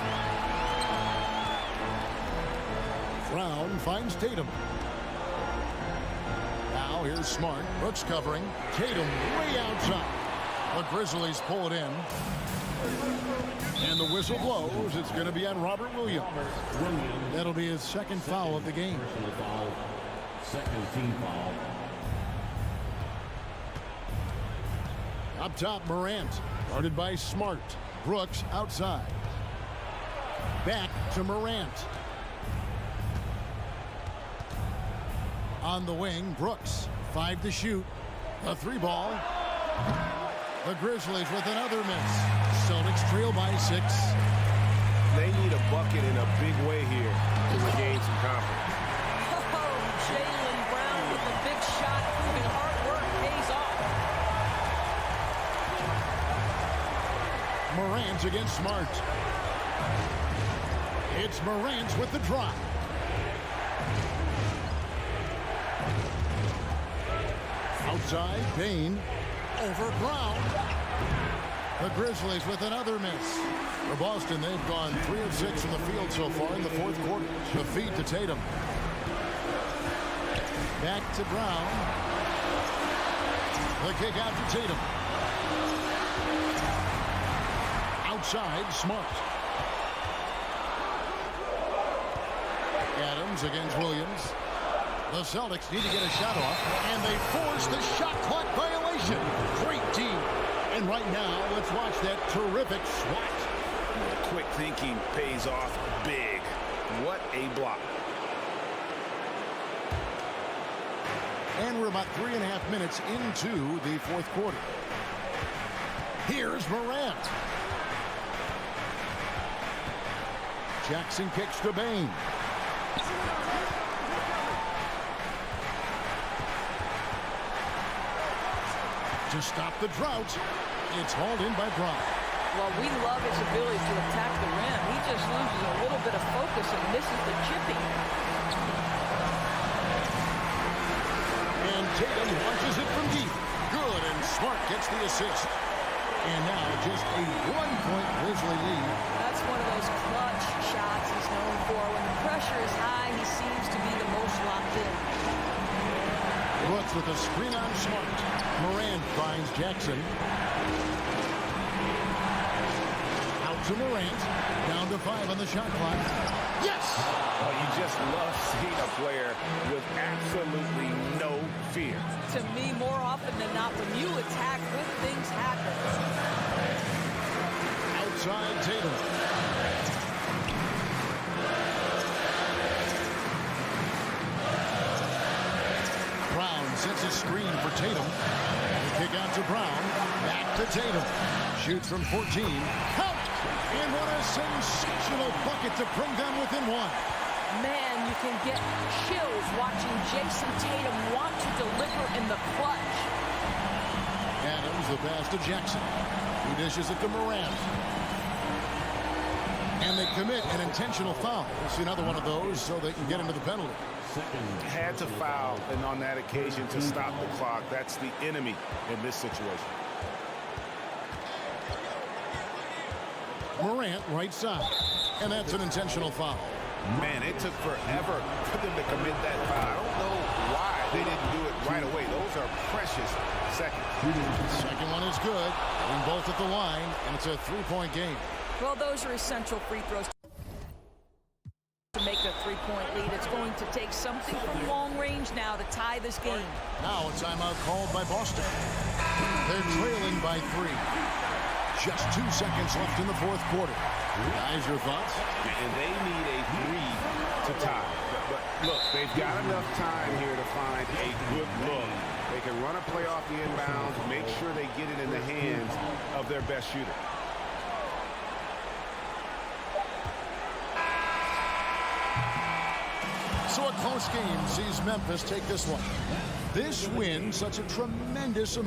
Brown finds Tatum. Now here's Smart. Brooks covering. Tatum way outside. The Grizzlies pull it in. And the whistle blows. It's going to be on Robert Williams. That'll be his second foul of the game. Second team foul. Up top, Morant. Guarded by Smart. Brooks outside. Back to Morant. On the wing, Brooks. 5 to shoot. A 3-ball. The Grizzlies with another miss. Celtics trail by 6. They need a bucket in a big way here to regain some confidence. Oh, Jaylen Brown with a big shot, proving hard work pays off. Morant against Smart. It's Morant with the drop. Outside, Payne. Over Brown. The Grizzlies with another miss. For Boston, they've gone 3 of 6 from the field so far in the fourth quarter. The feed to Tatum. Back to Brown. The kick out to Tatum. Outside, Smart. Adams against Williams. The Celtics need to get a shot off, and they force the shot clock violation. Great team. And right now, let's watch that terrific swat. Quick thinking pays off big. What a block. And we're about 3.5 minutes into the fourth quarter. Here's Morant. Jackson kicks to Bane. To stop the drought, it's hauled in by Brown. Well, we love his ability to attack the rim. He just loses a little bit of focus and misses the chipping. And Tatum launches it from deep. Good, and Smart gets the assist. And now just a 1-point Grizzly lead. That's one of those clutch shots he's known for. When the pressure is high, he seems to be the most locked in. Brooks with a screen on Smart. Morant finds Jackson. Out to Morant. Down to 5 on the shot clock. Yes! Oh, you just love seeing a player with absolutely no fear. To me, more often than not, when you attack, good things happen. Outside Tatum. Brown sets a screen for Tatum. The kick out to Brown. Back to Tatum. Shoots from 14. Count! And what a sensational bucket to bring them within 1. Man, you can get chills watching Jason Tatum want to deliver in the clutch. Adams, the pass to Jackson. He dishes it to Morant. And they commit an intentional foul. We'll see another one of those so they can get into the penalty. Had to foul, and on that occasion to stop the clock. That's the enemy in this situation. Morant, right side. And that's an intentional foul. Man, it took forever for them to commit that foul. I don't know why they didn't do it right away. Those are precious seconds. Second one is good. In both at the line, and it's a 3-point game. Well, those are essential free throws to make a 3-point lead. It's going to take something from long range now to tie this game. Now a timeout called by Boston. They're trailing by 3. Just 2 seconds left in the fourth quarter. Guys, your thoughts? And they need a 3 to tie. But look, they've got enough time here to find a good look. They can run a play off the inbounds, make sure they get it in the hands of their best shooter. So a close game sees Memphis take this one. This win, such a tremendous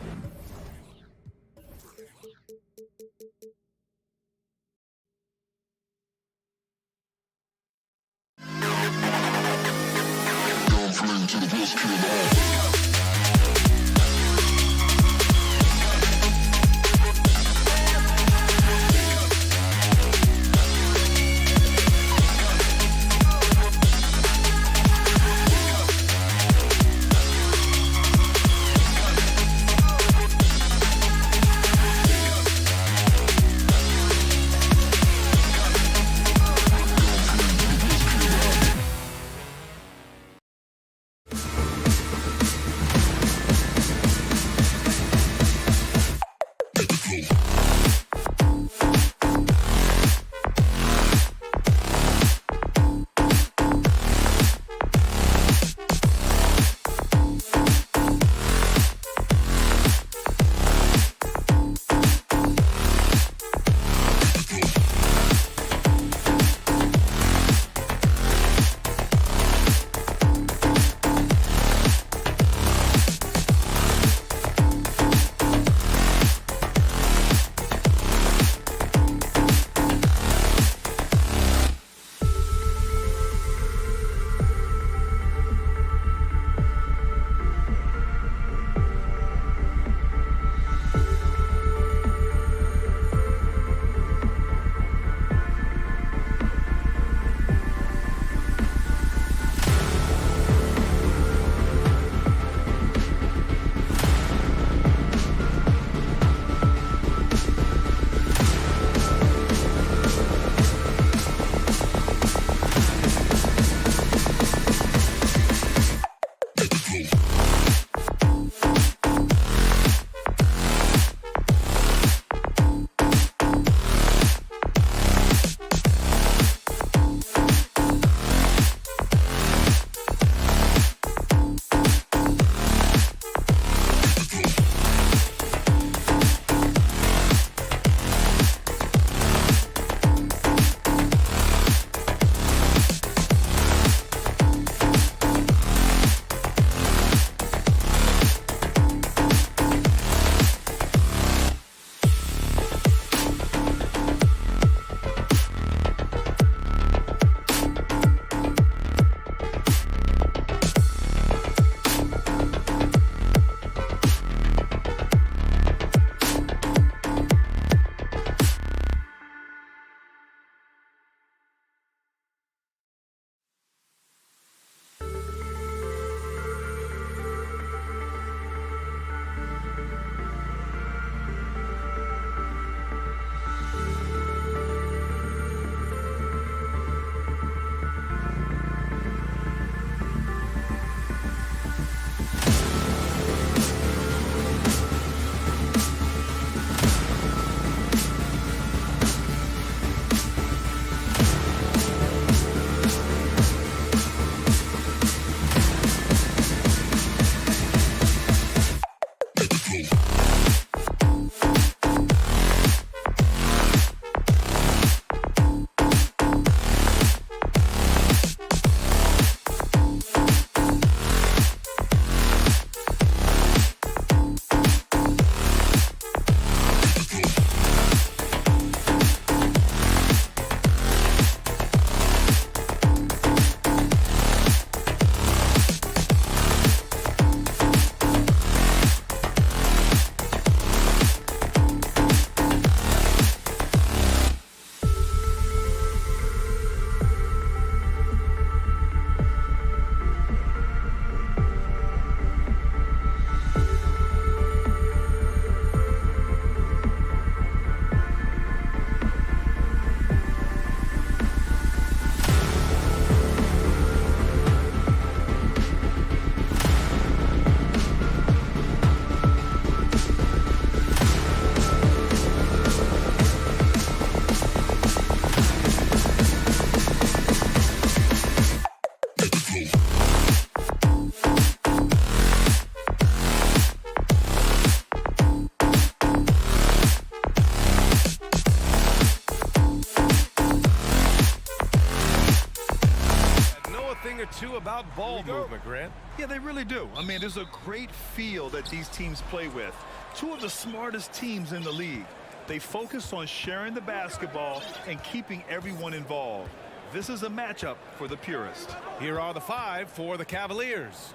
you about ball movement, Grant? Yeah, they really do. I mean, there's a great feel that these teams play with. Two of the smartest teams in the league. They focus on sharing the basketball and keeping everyone involved. This is a matchup for the purist. Here are the 5 for the Cavaliers.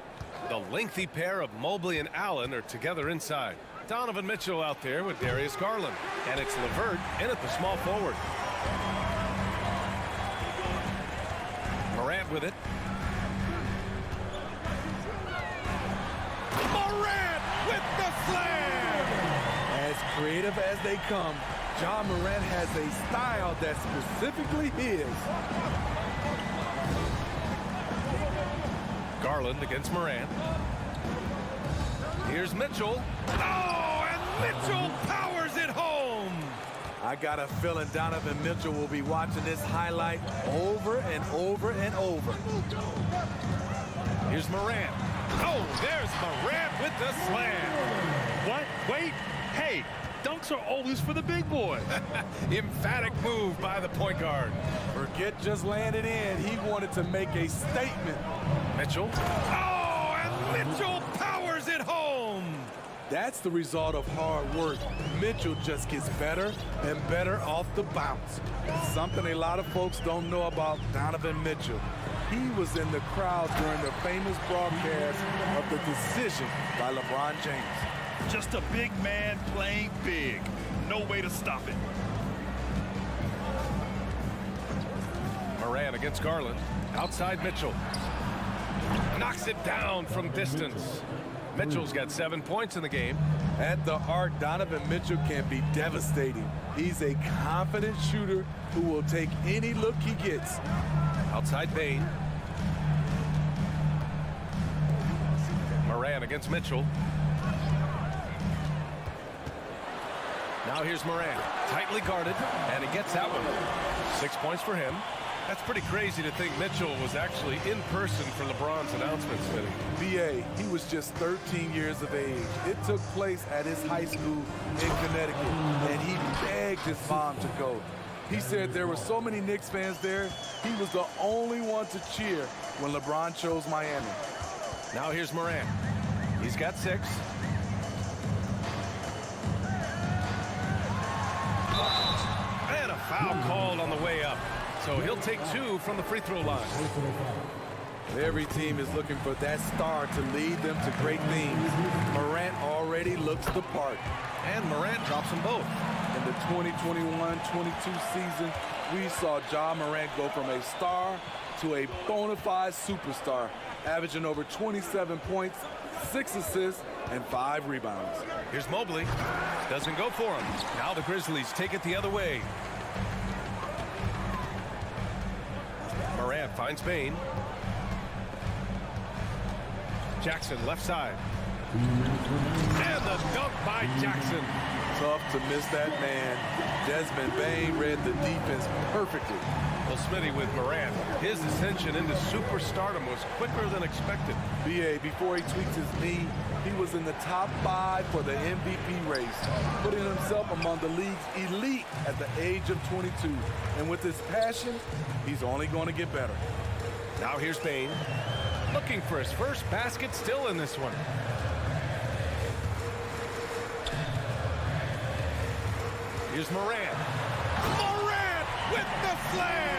The lengthy pair of Mobley and Allen are together inside. Donovan Mitchell out there with Darius Garland. And it's LeVert in at the small forward. Morant with it. Morant with the slam! As creative as they come, Ja Morant has a style that's specifically his. Garland against Morant. Here's Mitchell. Oh, and Mitchell powers it home! I got a feeling Donovan Mitchell will be watching this highlight over and over and over. Here's Morant. Oh, there's Morant with the slam. What? Wait. Hey, dunks are always for the big boy. Emphatic move by the point guard. Forget just laying it in. He wanted to make a statement. Mitchell. Oh, and Mitchell powers it home. That's the result of hard work. Mitchell just gets better and better off the bounce. Something a lot of folks don't know about Donovan Mitchell. He was in the crowd during the famous broadcast of the decision by LeBron James. Just a big man playing big. No way to stop it. Morant against Garland. Outside Mitchell. Knocks it down from distance. Mitchell's got 7 points in the game. At the arc, Donovan Mitchell can be devastating. He's a confident shooter who will take any look he gets. Outside Bane. Morant against Mitchell. Now here's Morant. Tightly guarded, and he gets that one. 6 points for him. That's pretty crazy to think Mitchell was actually in person for LeBron's announcements today. B.A., he was just 13 years of age. It took place at his high school in Connecticut, and he begged his mom to go. He said there were so many Knicks fans there, he was the only one to cheer when LeBron chose Miami. Now here's Morant. He's got 6. And a foul called on the way up. So he'll take 2 from the free throw line. Every team is looking for that star to lead them to great things. Morant already looks the part. And Morant drops them both. In the 2021-22 season, we saw Ja Morant go from a star to a bona fide superstar, averaging over 27 points, 6 assists, and 5 rebounds. Here's Mobley. Doesn't go for him. Now the Grizzlies take it the other way. Morant finds Bane. Jackson left side. And the dunk by Jackson. Tough to miss that man. Desmond Bane read the defense perfectly. Well, Smitty with Morant, his ascension into superstardom was quicker than expected. B.A., before he tweaked his knee, he was in the top 5 for the MVP race, putting himself among the league's elite at the age of 22. And with his passion, he's only going to get better. Now here's Bane, looking for his first basket, still in this one. Here's Morant. Morant with the slam!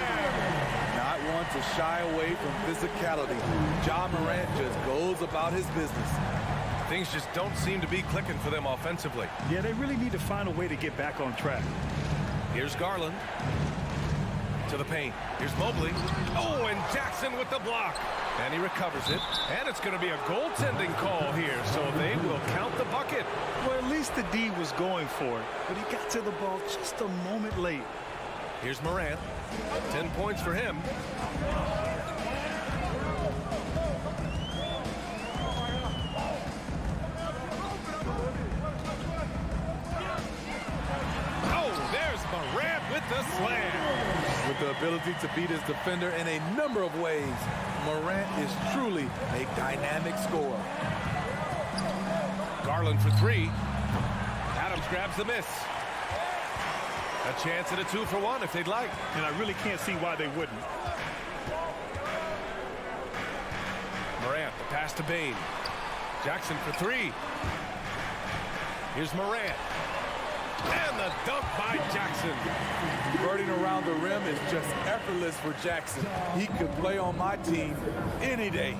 Not one to shy away from physicality. Ja Morant just goes about his business. Things just don't seem to be clicking for them offensively. Yeah, they really need to find a way to get back on track. Here's Garland. To the paint. Here's Mobley. Oh, and Jackson with the block. And he recovers it. And it's going to be a goaltending call here, so they will count the bucket. Well, at least the D was going for it, but he got to the ball just a moment late. Here's Morant. 10 points for him. Oh, there's Morant with the slam. With the ability to beat his defender in a number of ways, Morant is truly a dynamic scorer. Garland for 3. Adams grabs the miss. A chance at a 2-for-1 if they'd like. And I really can't see why they wouldn't. Morant, the pass to Bane. Jackson for three. Here's Morant. And the dunk by Jackson. Birding around the rim is just effortless for Jackson. He could play on my team any day.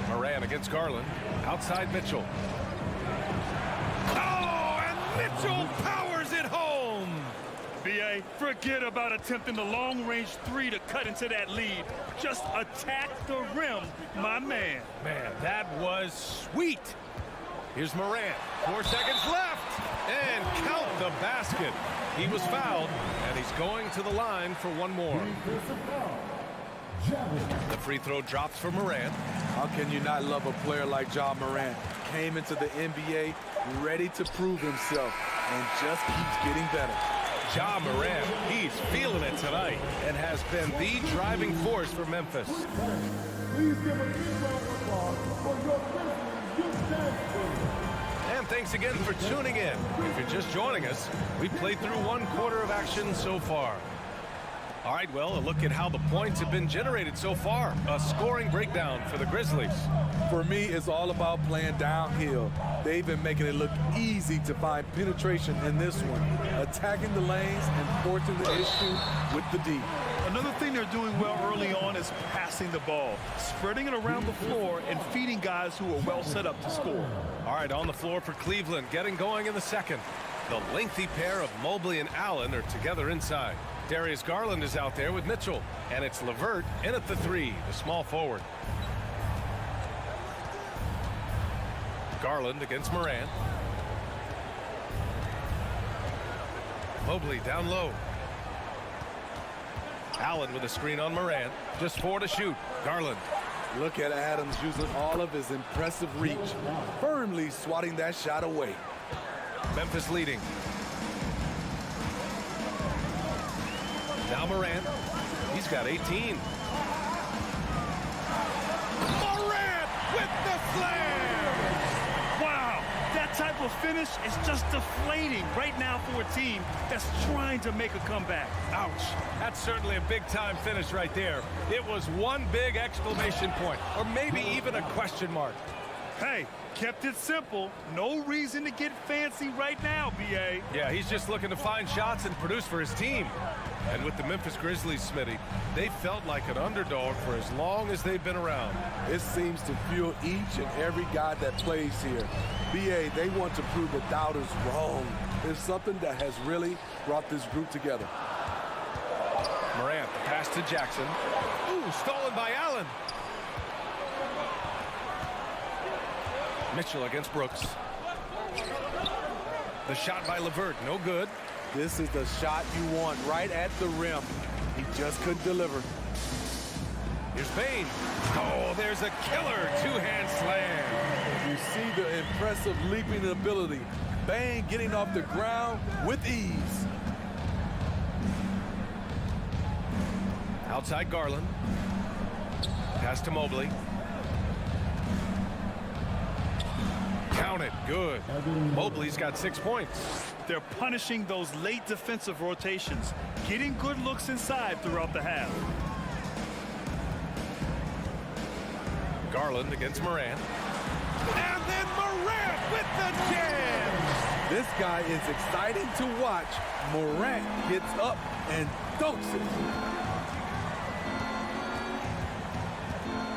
Morant against Garland. Outside Mitchell. Oh, and Mitchell powers it home. B.A., forget about attempting the long-range three to cut into that lead. Just attack the rim, my man. Man, that was sweet. Here's Morant. 4 seconds left. And count the basket. He was fouled, and he's going to the line for one more. The free throw drops for Morant. How can you not love a player like Ja Morant? Came into the NBA ready to prove himself and just keeps getting better. Ja Morant, he's feeling it tonight and has been the driving force for Memphis. Please give a big round of applause for your Grizzlies. And thanks again for tuning in. If you're just joining us, we've played through 1/4 of action so far. All right, well, a look at how the points have been generated so far. A scoring breakdown for the Grizzlies. For me, it's all about playing downhill. They've been making it look easy to find penetration in this one, attacking the lanes and forcing the issue with the D. Another thing they're doing well early on is passing the ball, spreading it around the floor and feeding guys who are well set up to score. All right, on the floor for Cleveland, getting going in the second. The lengthy pair of Mobley and Allen are together inside. Darius Garland is out there with Mitchell, and it's LeVert in at the three, the small forward. Garland against Morant. Mobley down low. Allen with a screen on Morant. Just 4 to shoot. Garland. Look at Adams using all of his impressive reach, firmly swatting that shot away. Memphis leading. Now Morant. He's got 18. Morant with the slam! Wow, that type of finish is just deflating right now for a team that's trying to make a comeback. Ouch. That's certainly a big-time finish right there. It was one big exclamation point, or maybe even a question mark. Hey, kept it simple. No reason to get fancy right now, B.A. Yeah, he's just looking to find shots and produce for his team. And with the Memphis Grizzlies, Smitty, they felt like an underdog for as long as they've been around. It seems to fuel each and every guy that plays here. BA, they want to prove the doubters wrong. It's something that has really brought this group together. Morant, pass to Jackson. Ooh, stolen by Allen. Mitchell against Brooks. The shot by LeVert, no good. This is the shot you want right at the rim. He just couldn't deliver. Here's Bane. Oh, there's a killer two-hand slam. You see the impressive leaping ability. Bane getting off the ground with ease. Outside Garland. Pass to Mobley. Count it. Good. Mobley's got 6 points. They're punishing those late defensive rotations, getting good looks inside throughout the half. Garland against Morant. And then Morant with the jam! This guy is exciting to watch. Morant gets up and dunks it.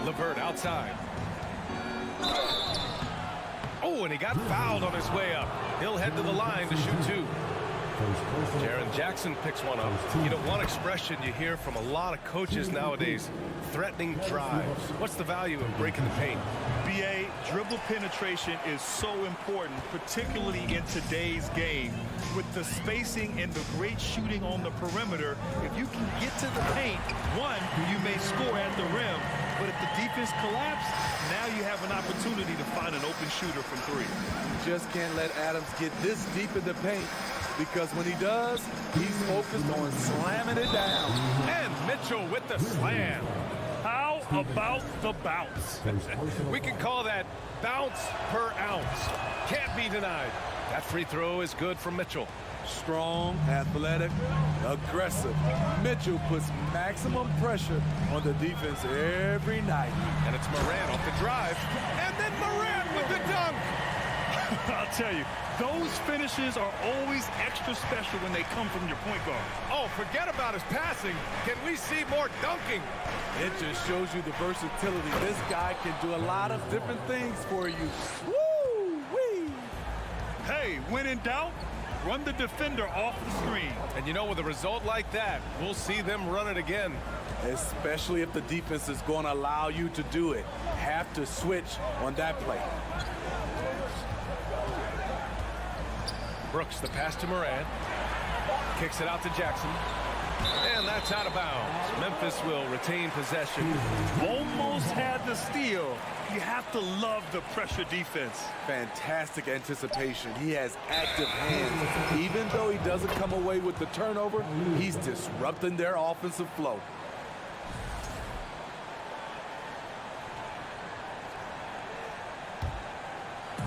LeVert outside. Oh, and he got fouled on his way up. He'll head to the line to shoot 2. Jaren Jackson picks one up. You know, one expression you hear from a lot of coaches nowadays, threatening drives. What's the value of breaking the paint? BA, dribble penetration is so important, particularly in today's game. With the spacing and the great shooting on the perimeter, if you can get to the paint, one, you may score at the rim, but if the defense collapses, now you have an opportunity to find an open shooter from 3. You just can't let Adams get this deep in the paint, because when he does, he's focused on slamming it down. And Mitchell with the slam. How about the bounce? We can call that bounce per ounce. Can't be denied. That free throw is good from Mitchell. Strong, athletic, aggressive. Mitchell puts maximum pressure on the defense every night. And it's Morant off the drive. And then Morant with the dunk. I'll tell you, those finishes are always extra special when they come from your point guard. Oh, forget about his passing. Can we see more dunking? It just shows you the versatility. This guy can do a lot of different things for you. Woo-wee! Hey, when in doubt, run the defender off the screen. And you know, with a result like that, we'll see them run it again. Especially if the defense is going to allow you to do it. Have to switch on that play. Brooks, the pass to Morant. Kicks it out to Jackson. And that's out of bounds. Memphis will retain possession. Almost had the steal. You have to love the pressure defense. Fantastic anticipation. He has active hands. Even though he doesn't come away with the turnover, he's disrupting their offensive flow.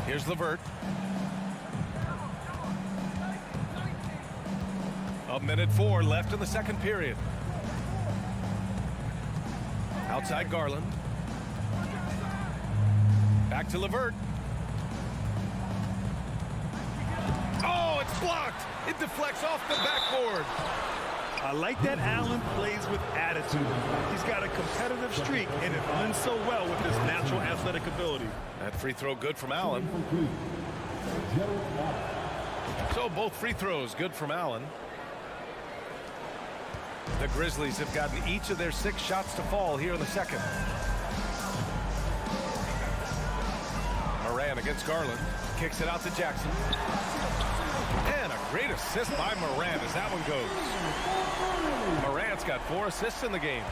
Here's LeVert. A minute 4 left in the second period. Outside Garland. Back to LeVert. Oh, it's blocked. It deflects off the backboard. I like that Allen plays with attitude. He's got a competitive streak, and it blends so well with his natural athletic ability. That free throw good from Allen. So both free throws good from Allen. The Grizzlies have gotten each of their 6 shots to fall here in the second. Morant against Garland. Kicks it out to Jackson. And a great assist by Morant as that one goes. Morant's got 4 assists in the game.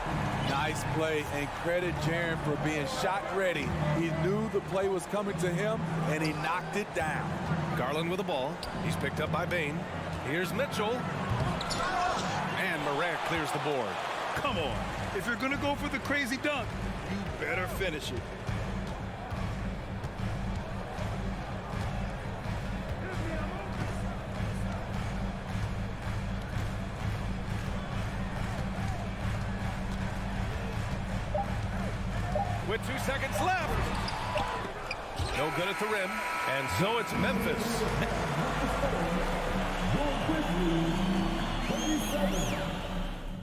Nice play, and credit Jaren for being shot ready. He knew the play was coming to him, and he knocked it down. Garland with the ball. He's picked up by Bain. Here's Mitchell. And Morant clears the board. Come on. If you're going to go for the crazy dunk, you better finish it. With 2 seconds left. No good at the rim. And so it's Memphis.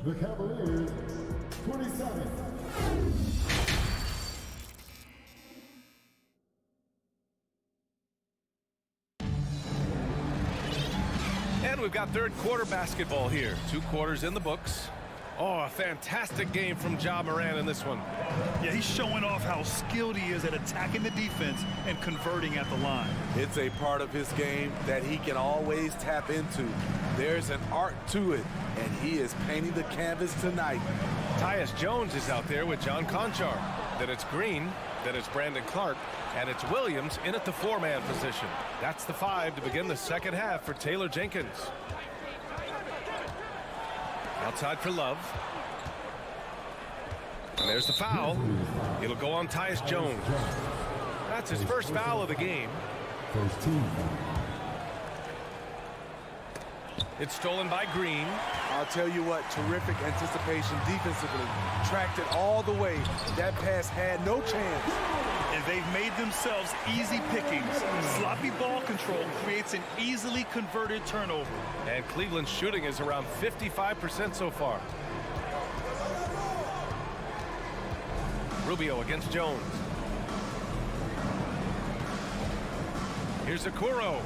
The Cavaliers, 27. And we've got third quarter basketball here. 2 quarters in the books. Oh, a fantastic game from Ja Morant in this one. Yeah, he's showing off how skilled he is at attacking the defense and converting at the line. It's a part of his game that he can always tap into. There's an art to it, and he is painting the canvas tonight. Tyus Jones is out there with John Conchar. Then it's Green. Then it's Brandon Clark. And it's Williams in at the 4-man position. That's the 5 to begin the second half for Taylor Jenkins. Outside for Love. And there's the foul. It'll go on Tyus Jones. That's his first foul of the game. First team. It's stolen by Green. I'll tell you what, terrific anticipation defensively. Tracked it all the way. That pass had no chance. And they've made themselves easy pickings. Sloppy ball control creates an easily converted turnover. And Cleveland's shooting is around 55% so far. Rubio against Jones. Here's Okoro.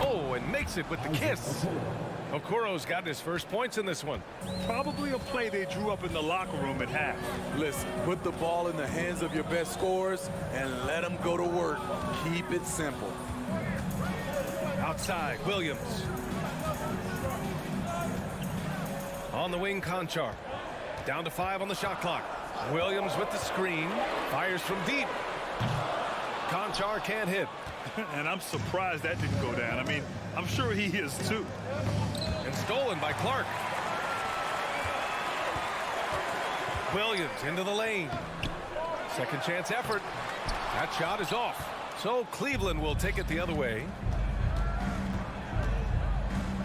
Oh, and makes it with the kiss. Okoro's gotten his first points in this one. Probably a play they drew up in the locker room at half. Listen, put the ball in the hands of your best scorers and let them go to work. Keep it simple. Outside, Williams. On the wing, Conchar. Down to 5 on the shot clock. Williams with the screen. Fires from deep. Conchar can't hit. And I'm surprised that didn't go down. I mean, I'm sure he is too. And stolen by Clark. Williams into the lane. Second chance effort. That shot is off. So Cleveland will take it the other way.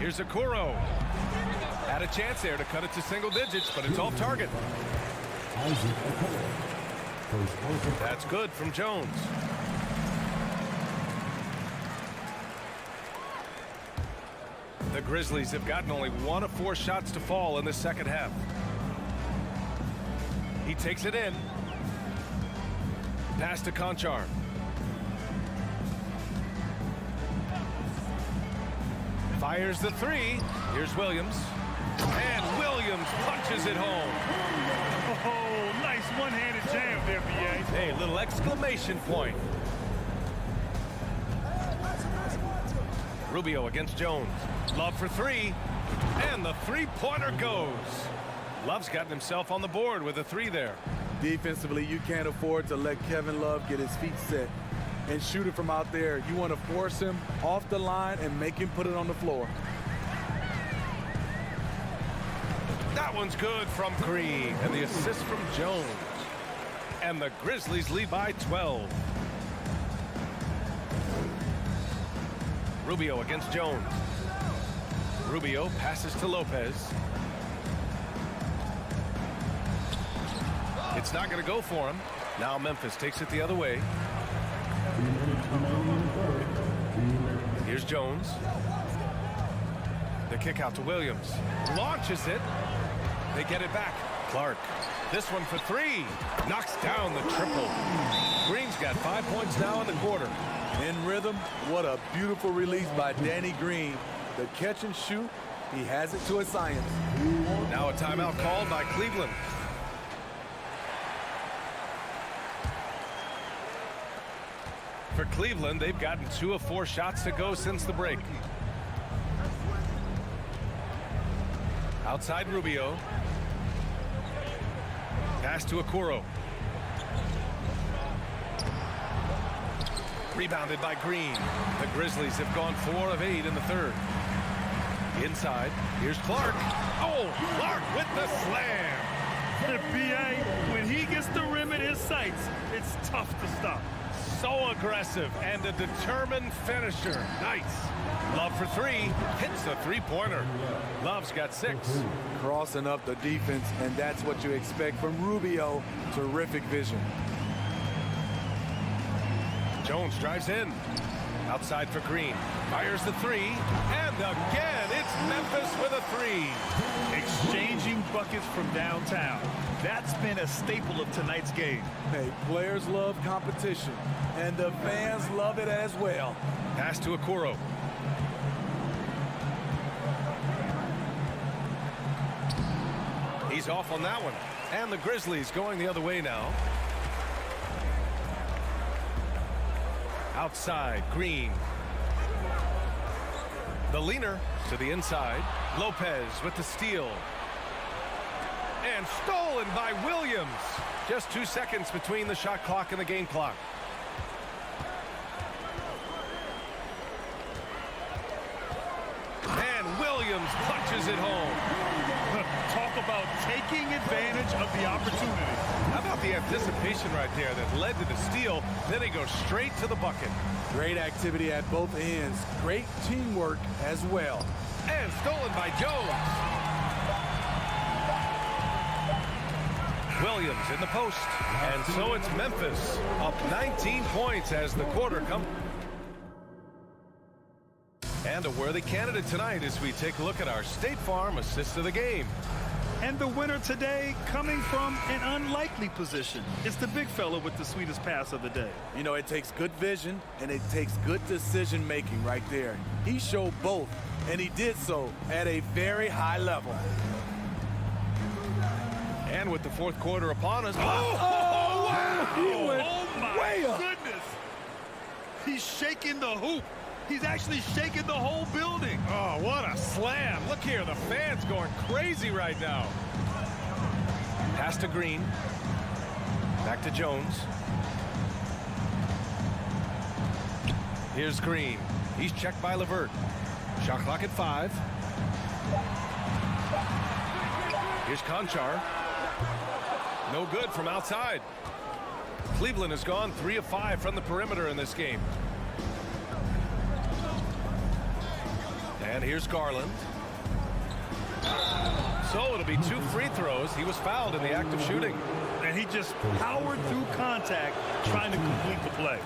Here's Okoro. Had a chance there to cut it to single digits, but it's off target. That's good from Jones. The Grizzlies have gotten only 1 of 4 shots to fall in the second half. He takes it in. Pass to Conchar. Fires the 3. Here's Williams. And Williams punches it home. Oh, nice one-handed jam there, B.A. Hey, little exclamation point. Rubio against Jones. Love for 3. And the three-pointer goes. Love's gotten himself on the board with a 3 there. Defensively, you can't afford to let Kevin Love get his feet set and shoot it from out there. You want to force him off the line and make him put it on the floor. That one's good from Green, and the assist from Jones. And the Grizzlies lead by 12. Rubio against Jones. Rubio passes to Lopez. It's not going to go for him. Now Memphis takes it the other way. Here's Jones. The kick out to Williams. Launches it. They get it back. Clark. This one for 3. Knocks down the triple. Green's got 5 points now in the quarter. In rhythm, what a beautiful release by Danny Green. The catch and shoot, he has it to a science. Now a timeout called by Cleveland. For Cleveland, they've gotten 2 of 4 shots to go since the break. Outside Rubio. Pass to Okoro. Rebounded by Green. The Grizzlies have gone 4 of 8 in the third. Inside, here's Clark. Oh, Clark with the slam. The B.A., when he gets the rim in his sights, it's tough to stop. So aggressive and a determined finisher. Nice. Love for 3. Hits a three-pointer. Love's got 6. Crossing up the defense, and that's what you expect from Rubio. Terrific vision. Jones drives in. Outside for Green. Fires the 3. And again, it's Memphis with a 3. Exchanging buckets from downtown. That's been a staple of tonight's game. Hey, players love competition, and the fans love it as well. Pass to Okoro. He's off on that one. And the Grizzlies going the other way now. Outside, Green. The leaner to the inside. Lopez with the steal. And stolen by Williams. Just 2 seconds between the shot clock and the game clock. And Williams punches it home. Talk about taking advantage of the opportunity. How about the anticipation right there that led to the steal? Then he goes straight to the bucket. Great activity at both ends. Great teamwork as well. And stolen by Jones. Williams in the post. And so it's Memphis up 19 points as the quarter comes. And a worthy candidate tonight as we take a look at our State Farm assist of the game. And the winner today coming from an unlikely position. It's the big fella with the sweetest pass of the day. You know, it takes good vision and it takes good decision making right there. He showed both, and he did so at a very high level. And with the fourth quarter upon us. Oh, wow! He went my way up. goodness! He's shaking the hoop. He's actually shaking the whole building. Oh, what a slam. Look here, the fans going crazy right now. Pass to Green. Back to Jones. Here's Green. He's checked by LeVert. Shot clock at 5. Here's Conchar. No good from outside. Cleveland has gone 3 of 5 from the perimeter in this game. And here's Garland. So it'll be 2 free throws. He was fouled in the act of shooting. And he just powered through contact trying to complete the play.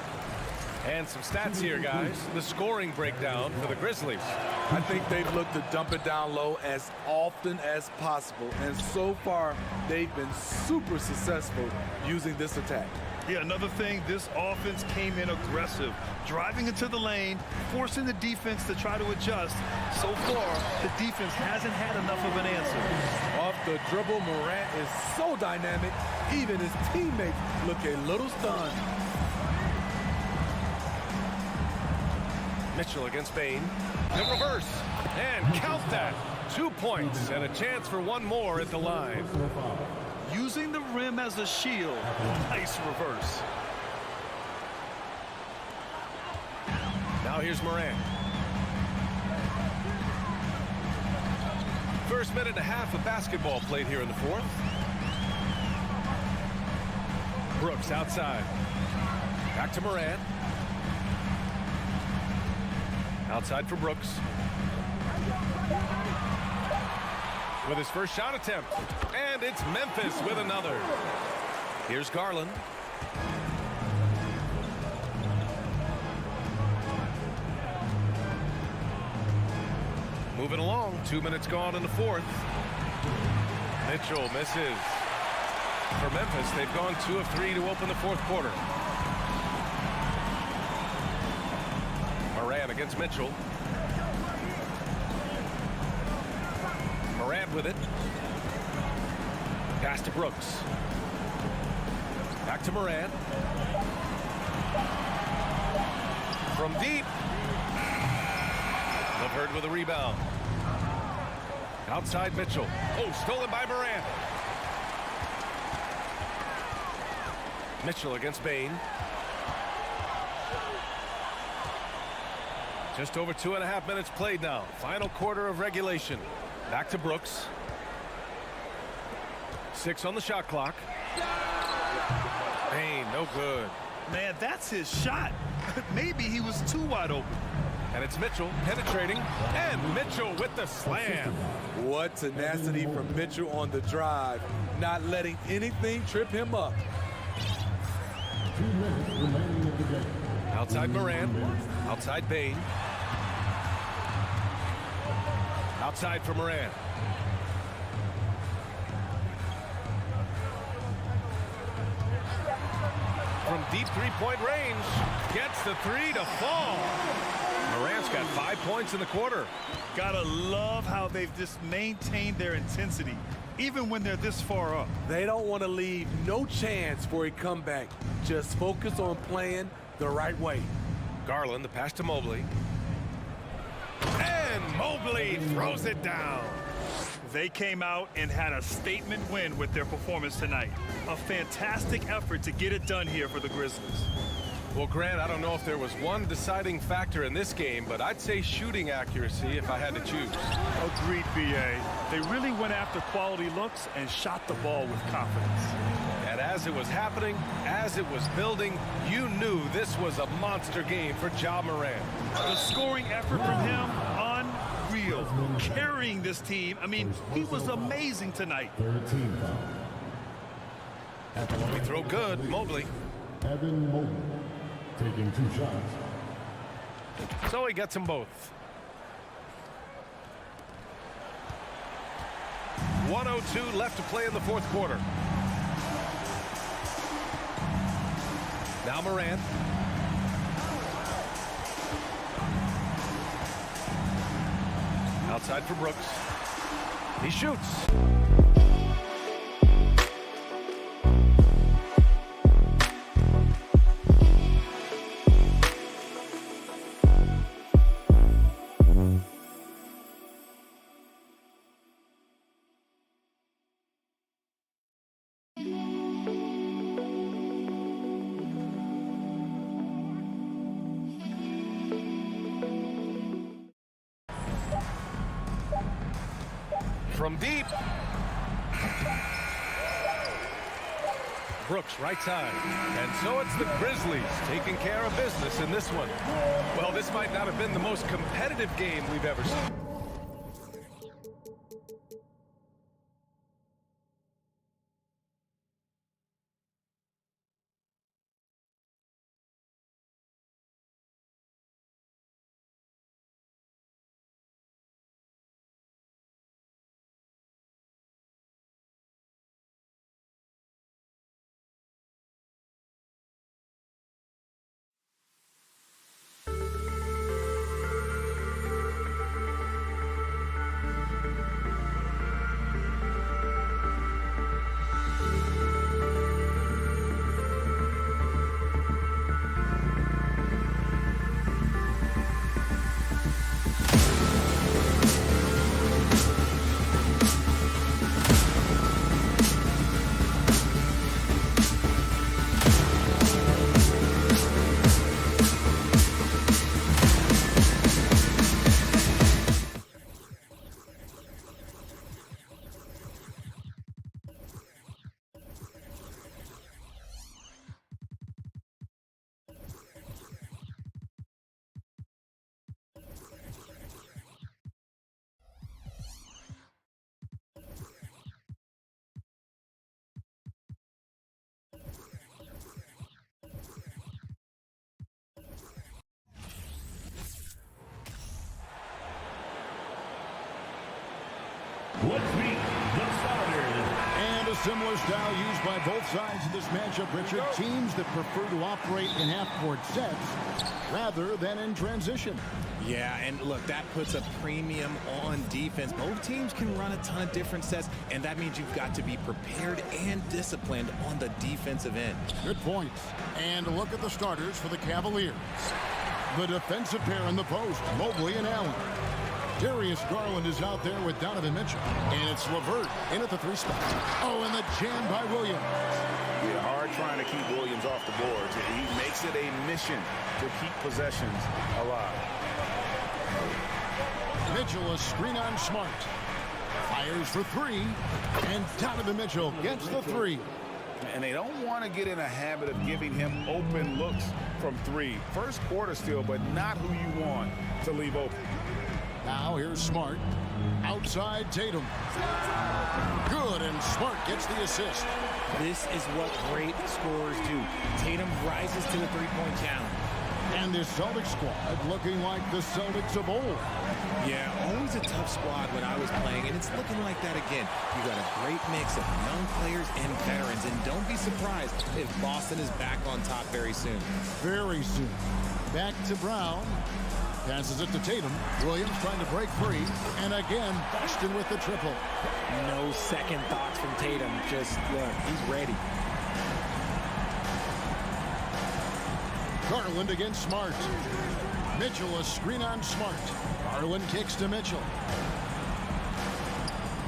And some stats here, guys. The scoring breakdown for the Grizzlies. I think they've looked to dump it down low as often as possible. And so far, they've been super successful using this attack. Yeah, another thing, this offense came in aggressive, driving into the lane, forcing the defense to try to adjust. So far, the defense hasn't had enough of an answer. Off the dribble, Morant is so dynamic, even his teammates look a little stunned. Mitchell against Bain. The reverse. And count that. 2 points and a chance for one more at the line. Using the rim as a shield. Nice reverse. Now here's Morant. First minute and a half of basketball played here in the fourth. Brooks outside. Back to Morant. Outside for Brooks. With his first shot attempt. And it's Memphis with another. Here's Garland. Moving along. 2 minutes gone in the fourth. Mitchell misses. For Memphis, they've gone 2 of 3 to open the fourth quarter. Morant against Mitchell. Morant with it. Pass to Brooks. Back to Morant. From deep. LeVert with a rebound. Outside Mitchell. Oh, stolen by Morant. Mitchell against Bain. Just over 2.5 minutes played now. Final quarter of regulation. Back to Brooks. 6 on the shot clock. Bain, no good. Man, that's his shot. Maybe he was too wide open. And it's Mitchell penetrating. And Mitchell with the slam. What tenacity from Mitchell on the drive. Not letting anything trip him up. 2 minutes remaining in the game. Outside Morant. Outside Bain. Outside for Morant. From deep three-point range. Gets the 3 to fall. Morant's got 5 points in the quarter. Gotta love how they've just maintained their intensity, even when they're this far up. They don't want to leave no chance for a comeback. Just focus on playing the right way. Garland, the pass to Mobley. And Mobley throws it down. They came out and had a statement win with their performance tonight. A fantastic effort to get it done here for the Grizzlies. Well, Grant, I don't know if there was one deciding factor in this game, but I'd say shooting accuracy if I had to choose. Agreed, B.A. They really went after quality looks and shot the ball with confidence. And as it was happening, as it was building, you knew this was a monster game for Ja Morant. The scoring effort from him, unreal. Carrying this team, I mean, he was amazing tonight. 13 foul. We throw good, Mobley. Evan Mobley taking 2 shots. So he gets them both. 1:02 left to play in the fourth quarter. Now Morant. Outside for Brooks. He shoots. From deep. Brooks, right side. And so it's the Grizzlies taking care of business in this one. Well, this might not have been the most competitive game we've ever seen. Let's meet the starters. And a similar style used by both sides of this matchup, Richard. Teams that prefer to operate in half-court sets rather than in transition. Yeah, and look, that puts a premium on defense. Both teams can run a ton of different sets, and that means you've got to be prepared and disciplined on the defensive end. Good point. And look at the starters for the Cavaliers. The defensive pair in the post, Mobley and Allen. Darius Garland is out there with Donovan Mitchell. And it's LeVert in at the 3 spot. Oh, and the jam by Williams. Yeah, hard trying to keep Williams off the boards. He makes it a mission to keep possessions alive. Mitchell, a screen on Smart. Fires for 3. And Donovan Mitchell gets the 3. And they don't want to get in a habit of giving him open looks from 3. First quarter still, but not who you want to leave open. Now here's Smart. Outside Tatum. Good, and Smart gets the assist. This is what great scorers do. Tatum rises to the three-point challenge. And this Celtics squad looking like the Celtics of old. Yeah, always a tough squad when I was playing, and it's looking like that again. You got a great mix of young players and veterans, and don't be surprised if Boston is back on top very soon. Very soon. Back to Brown. Passes it to Tatum. Williams trying to break free. And again, Boston with the triple. No second thoughts from Tatum. Just, look, he's ready. Garland against Smart. Mitchell, a screen on Smart. Garland kicks to Mitchell.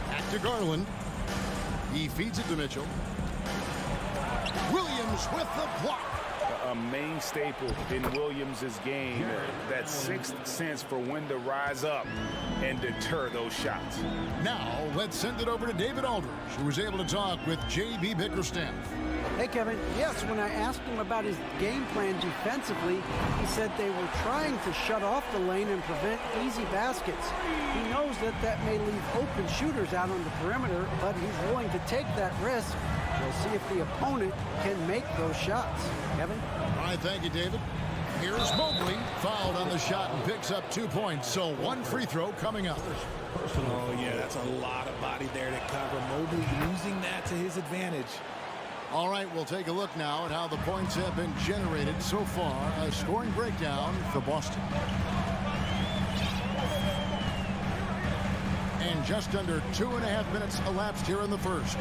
Back to Garland. He feeds it to Mitchell. Williams with the block. A main staple in Williams' game, that sixth sense for when to rise up and deter those shots. Now, let's send it over to David Aldridge, who was able to talk with J.B. Bickerstaff. Hey, Kevin. Yes, when I asked him about his game plan defensively, he said they were trying to shut off the lane and prevent easy baskets. He knows that that may leave open shooters out on the perimeter, but he's willing to take that risk. We'll see if the opponent can make those shots. Kevin? All right, thank you, David. Here's Mobley, fouled on the shot and picks up 2 points. So 1 free throw coming up. Oh, yeah, that's a lot of body there to cover. Mobley using that to his advantage. All right, we'll take a look now at how the points have been generated so far. A scoring breakdown for Boston. And just under 2.5 minutes elapsed here in the first.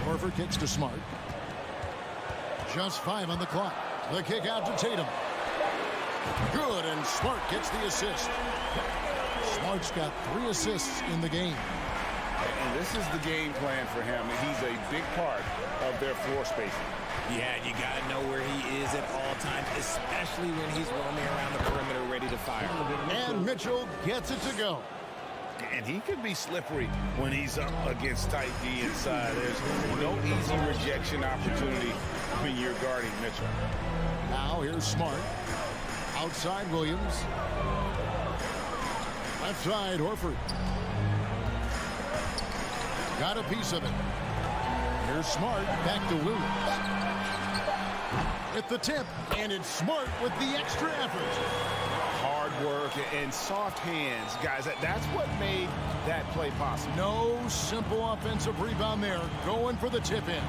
Horford kicks to Smart. Just 5 on the clock. The kick out to Tatum. Good, and Smart gets the assist. Smart's got 3 assists in the game. And this is the game plan for him. He's a big part of their floor spacing. Yeah, you got to know where he is at all times, especially when he's roaming around the perimeter ready to fire. And Mitchell gets it to go. And he could be slippery when he's up against tight D inside. There's no easy rejection opportunity when you're guarding Mitchell. Now here's Smart. Outside Williams. Left side Horford. Got a piece of it. Here's Smart. Back to Williams. At the tip. And it's Smart with the extra effort. Hard work and soft hands, guys. That's what made that play possible. No simple offensive rebound there. Going for the tip in.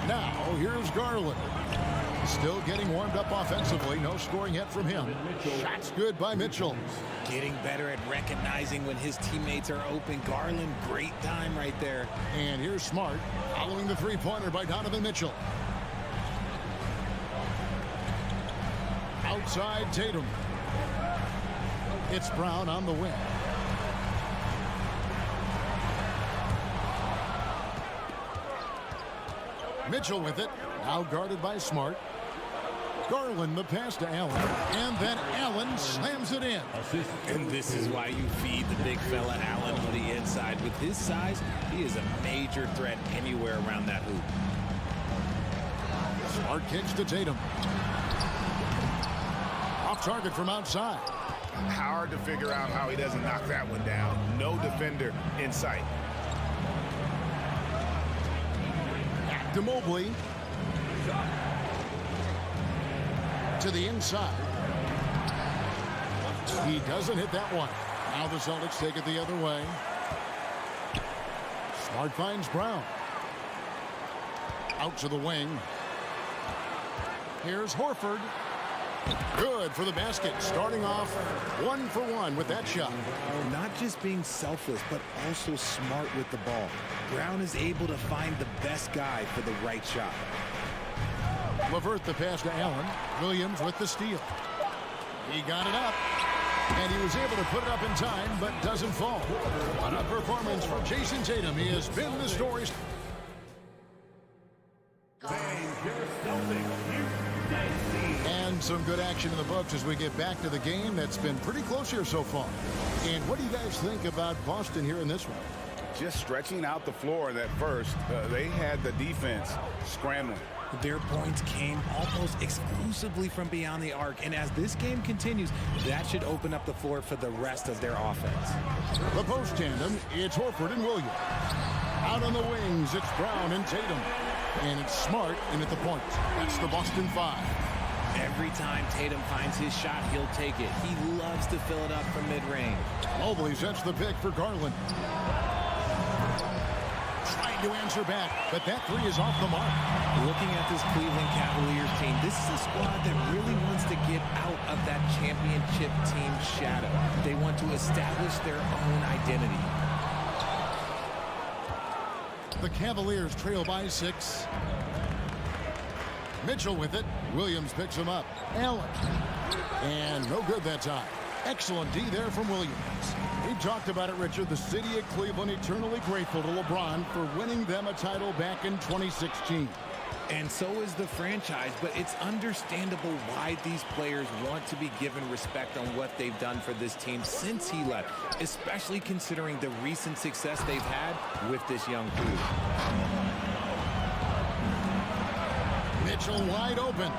Now here's Garland. Still getting warmed up offensively. No scoring yet from him. Shots good by Mitchell. Getting better at recognizing when his teammates are open. Garland, great time right there. And here's Smart following the three-pointer by Donovan Mitchell. Outside Tatum. It's Brown on the wing. Mitchell with it. Now guarded by Smart. Garland the pass to Allen. And then Allen slams it in. And this is why you feed the big fella Allen on the inside. With his size, he is a major threat anywhere around that hoop. Smart kicks to Tatum. Off target from outside. Hard to figure out how he doesn't knock that one down. No defender in sight. Back to Mobley. To the inside. He doesn't hit that one. Now the Celtics take it the other way. Smart finds Brown. Out to the wing. Here's Horford. Good for the basket. Starting off 1 for 1 with that shot. Not just being selfless, but also smart with the ball. Brown is able to find the best guy for the right shot. LeVert the pass to Allen. Williams with the steal. He got it up. And he was able to put it up in time, but doesn't fall. What a performance for Jason Tatum. He has been the story. And some good action in the books as we get back to the game that's been pretty close here so far. And what do you guys think about Boston here in this one? Just stretching out the floor in that first. They had the defense scrambling. Their points came almost exclusively from beyond the arc. And as this game continues, that should open up the floor for the rest of their offense. The post tandem, it's Horford and Williams. Out on the wings, it's Brown and Tatum. And it's Smart in at the point. That's the Boston 5. Every time Tatum finds his shot, he'll take it. He loves to fill it up from mid-range. Mobley sets the pick for Garland. Trying to answer back, but that three is off the mark. Looking at this Cleveland Cavaliers team, this is a squad that really wants to get out of that championship team shadow. They want to establish their own identity. The Cavaliers trail by 6. Mitchell with it. Williams picks him up. Allen. And no good that time. Excellent D there from Williams. We talked about it, Richard. The city of Cleveland eternally grateful to LeBron for winning them a title back in 2016. And so is the franchise, but it's understandable why these players want to be given respect on what they've done for this team since he left, especially considering the recent success they've had with this young crew. Mitchell wide open.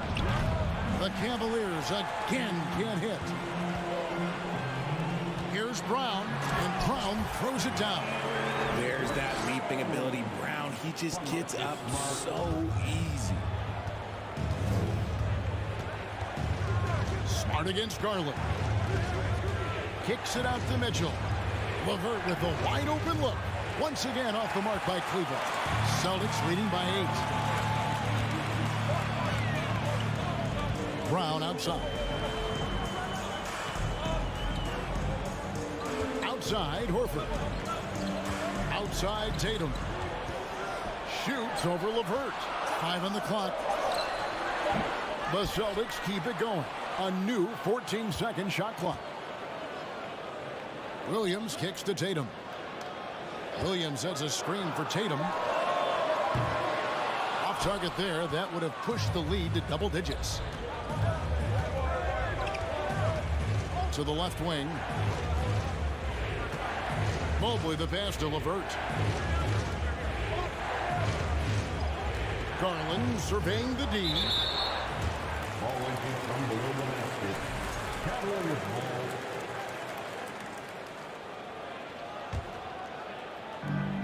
The Cavaliers again can't hit. Here's Brown, and Brown throws it down. There's that leaping ability. Brown, he just gets up so easy. Smart against Garland. Kicks it out to Mitchell. LeVert with a wide open look. Once again off the mark by Cleveland. Celtics leading by 8. Brown outside. Outside Horford. Outside Tatum. Shoots over LeVert. 5 on the clock. The Celtics keep it going. A new 14-second shot clock. Williams kicks to Tatum. Williams has a screen for Tatum. Off target there. That would have pushed the lead to double digits. To the left wing. Mobley the pass to LeVert. Garland surveying the D. Ball from below the basket. Cavaliers ball.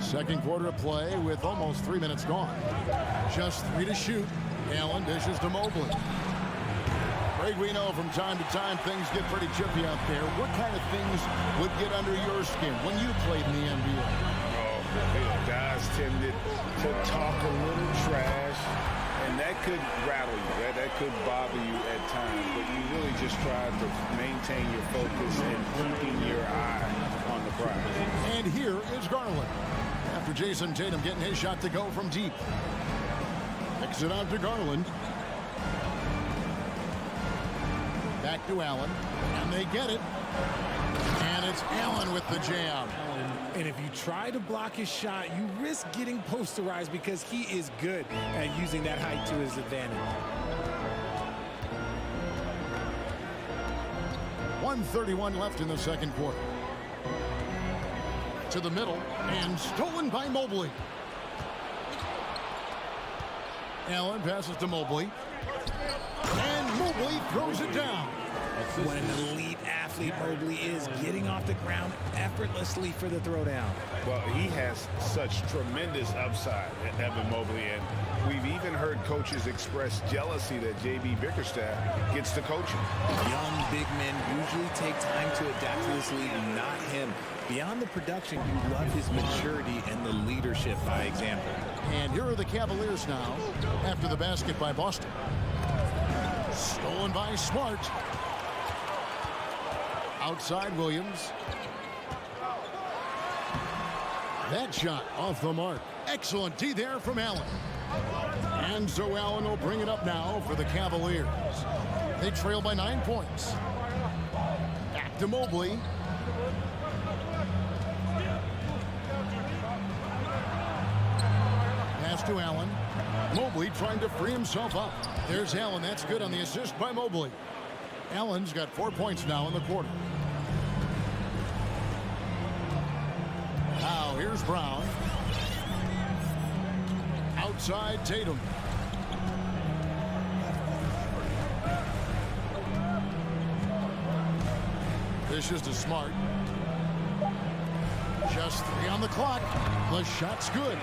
Second quarter of play with almost 3 minutes gone. Just 3 to shoot. Allen dishes to Mobley. Greg, we know from time to time things get pretty chippy out there. What kind of things would get under your skin when you played in the NBA? Guys tended to talk a little trash, and that could rattle you. That could bother you at times, but you really just try to maintain your focus and keeping your eye on the prize. And here is Garland. After Jason Tatum getting his shot to go from deep. Kicks it out to Garland. Back to Allen. And they get it. And it's Allen with the jam. And if you try to block his shot, you risk getting posterized because he is good at using that height to his advantage. 1:31 left in the second quarter. To the middle, and stolen by Mobley. Allen passes to Mobley. And Mobley throws it down. What an elite athlete Mobley is, getting off the ground effortlessly for the throwdown. Well, he has such tremendous upside, Evan Mobley, and we've even heard coaches express jealousy that J.B. Bickerstaff gets to coaching. Young big men usually take time to adapt to this league, not him. Beyond the production, you love his maturity and the leadership by example. And here are the Cavaliers now after the basket by Boston. Stolen by Smart. Outside Williams. That shot off the mark. Excellent D there from Allen. And so Allen will bring it up now for the Cavaliers. They trail by 9 points. Back to Mobley. Pass to Allen. Mobley trying to free himself up. There's Allen. That's good on the assist by Mobley. Allen's got 4 points now in the quarter. Now here's Brown. Outside Tatum. This is to Smart. Just 3 on the clock. The shot's good.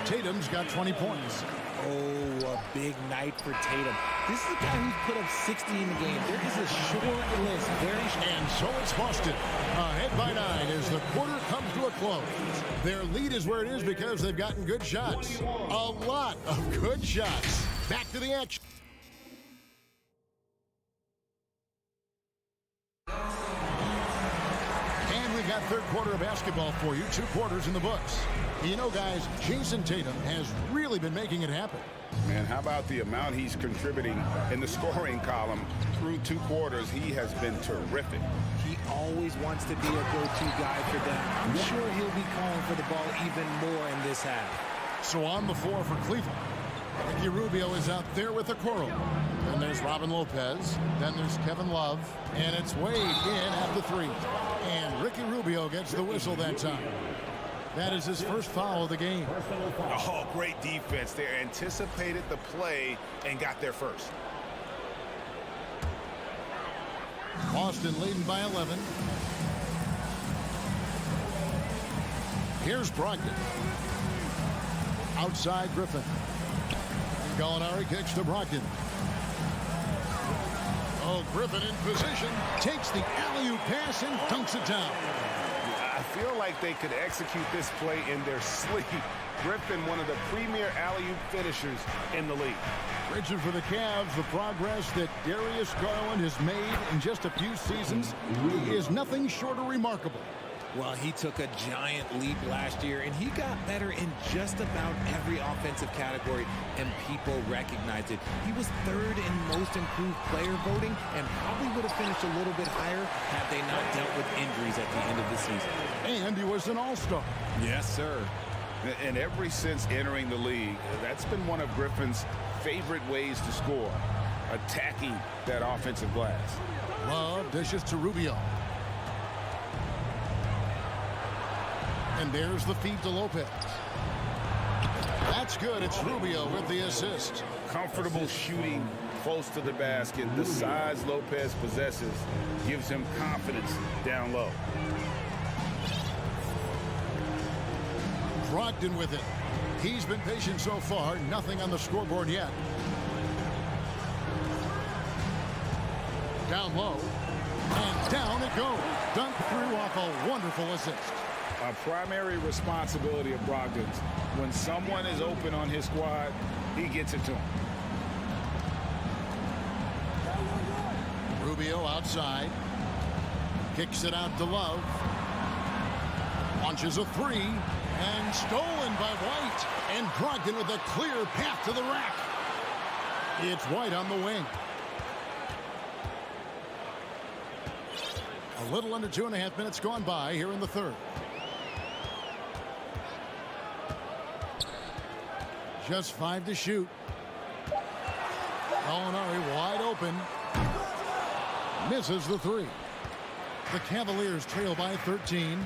Tatum's got 20 points. Oh, a big night for Tatum. This is a guy who's put up 60 in the game. There is a short list. And so it's Boston. Ahead by 9 as the quarter comes to a close. Their lead is where it is because they've gotten good shots. A lot of good shots. Back to the action. And we've got third quarter of basketball for you. 2 quarters in the books. You know, guys, Jason Tatum has really been making it happen. Man, how about the amount he's contributing in the scoring column through 2 quarters? He has been terrific. He always wants to be a go-to guy for them. I'm sure he'll be calling for the ball even more in this half. So on the floor for Cleveland, Ricky Rubio is out there with a Coral. Then there's Robin Lopez. Then there's Kevin Love. And it's Wade in at the 3. And Ricky Rubio gets the whistle that time. That is his first foul of the game. Oh, great defense. They anticipated the play and got there first. Boston leading by 11. Here's Brogdon. Outside Griffin. Gallinari kicks to Brogdon. Oh, Griffin in position. Takes the alley-oop pass and dunks it down. I feel like they could execute this play in their sleep. Griffin, one of the premier alley-oop finishers in the league. Richard, for the Cavs, the progress that Darius Garland has made in just a few seasons is nothing short of remarkable. Well, he took a giant leap last year, and he got better in just about every offensive category, and people recognized it. He was 3rd in most improved player voting, and probably would have finished a little bit higher had they not dealt with injuries at the end of the season. And he was an all-star. Yes, sir. And ever since entering the league, that's been one of Griffin's favorite ways to score, attacking that offensive glass. Love dishes to Rubio. And there's the feed to Lopez. That's good. It's Rubio with the assist. Comfortable shooting close to the basket. The size Lopez possesses gives him confidence down low. Brogdon with it. He's been patient so far. Nothing on the scoreboard yet. Down low. And down it goes. Dunked through off a wonderful assist. A primary responsibility of Brogdon's. When someone is open on his squad, he gets it to him. Rubio outside. Kicks it out to Love. Launches a three. And stolen by White. And Brogdon with a clear path to the rack. It's White on the wing. A little under 2.5 minutes gone by here in the third. Just 5 to shoot. Gallinari wide open. Misses the three. The Cavaliers trail by 13.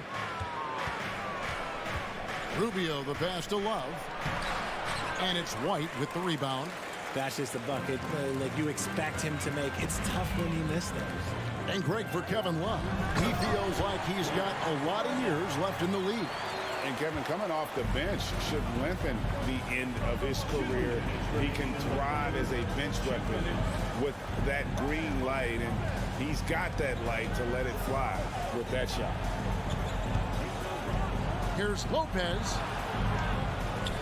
Rubio the pass to Love. And it's White with the rebound. That's just a bucket like you expect him to make. It's tough when you miss those. And great for Kevin Love. He feels like he's got a lot of years left in the league. And Kevin, coming off the bench should lengthen the end of his career. He can thrive as a bench weapon with that green light, and he's got that light to let it fly with that shot. Here's Lopez.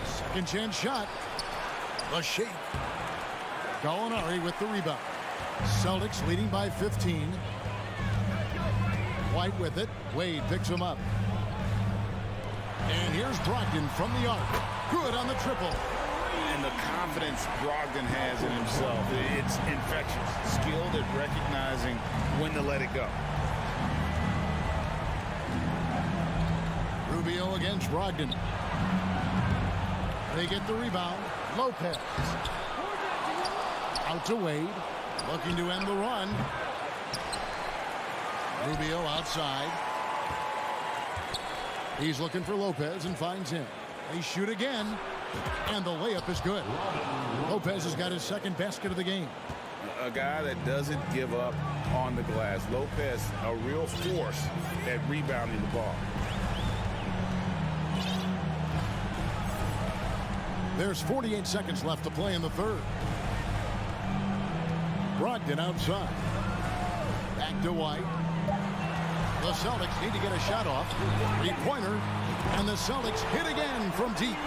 Second chance shot. The shake. Gallinari with the rebound. Celtics leading by 15. White with it. Wade picks him up. And here's Brogdon from the arc. Good on the triple. And the confidence Brogdon has in himself, it's infectious. Skilled at recognizing when to let it go. Rubio against Brogdon. They get the rebound. Lopez. Out to Wade. Looking to end the run. Rubio outside. He's looking for Lopez and finds him. They shoot again. And the layup is good. Lopez has got his second basket of the game. A guy that doesn't give up on the glass. Lopez, a real force at rebounding the ball. There's 48 seconds left to play in the third. Brogdon outside. Back to White. The Celtics need to get a shot off. Three-pointer. And the Celtics hit again from deep.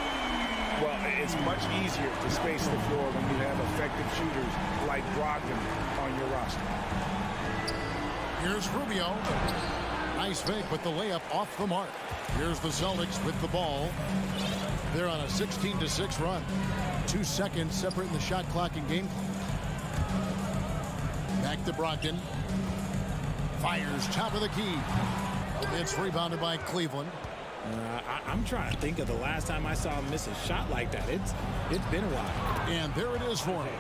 Well, it's much easier to space the floor when you have effective shooters like Brogdon on your roster. Here's Rubio. Nice fake, but the layup off the mark. Here's the Celtics with the ball. They're on a 16-6 run. 2 seconds separating the shot clock and game clock. Back to Brogdon. Fires top of the key. It's rebounded by Cleveland. I'm trying to think of the last time I saw him miss a shot like that. It's been a while. And there it is for him.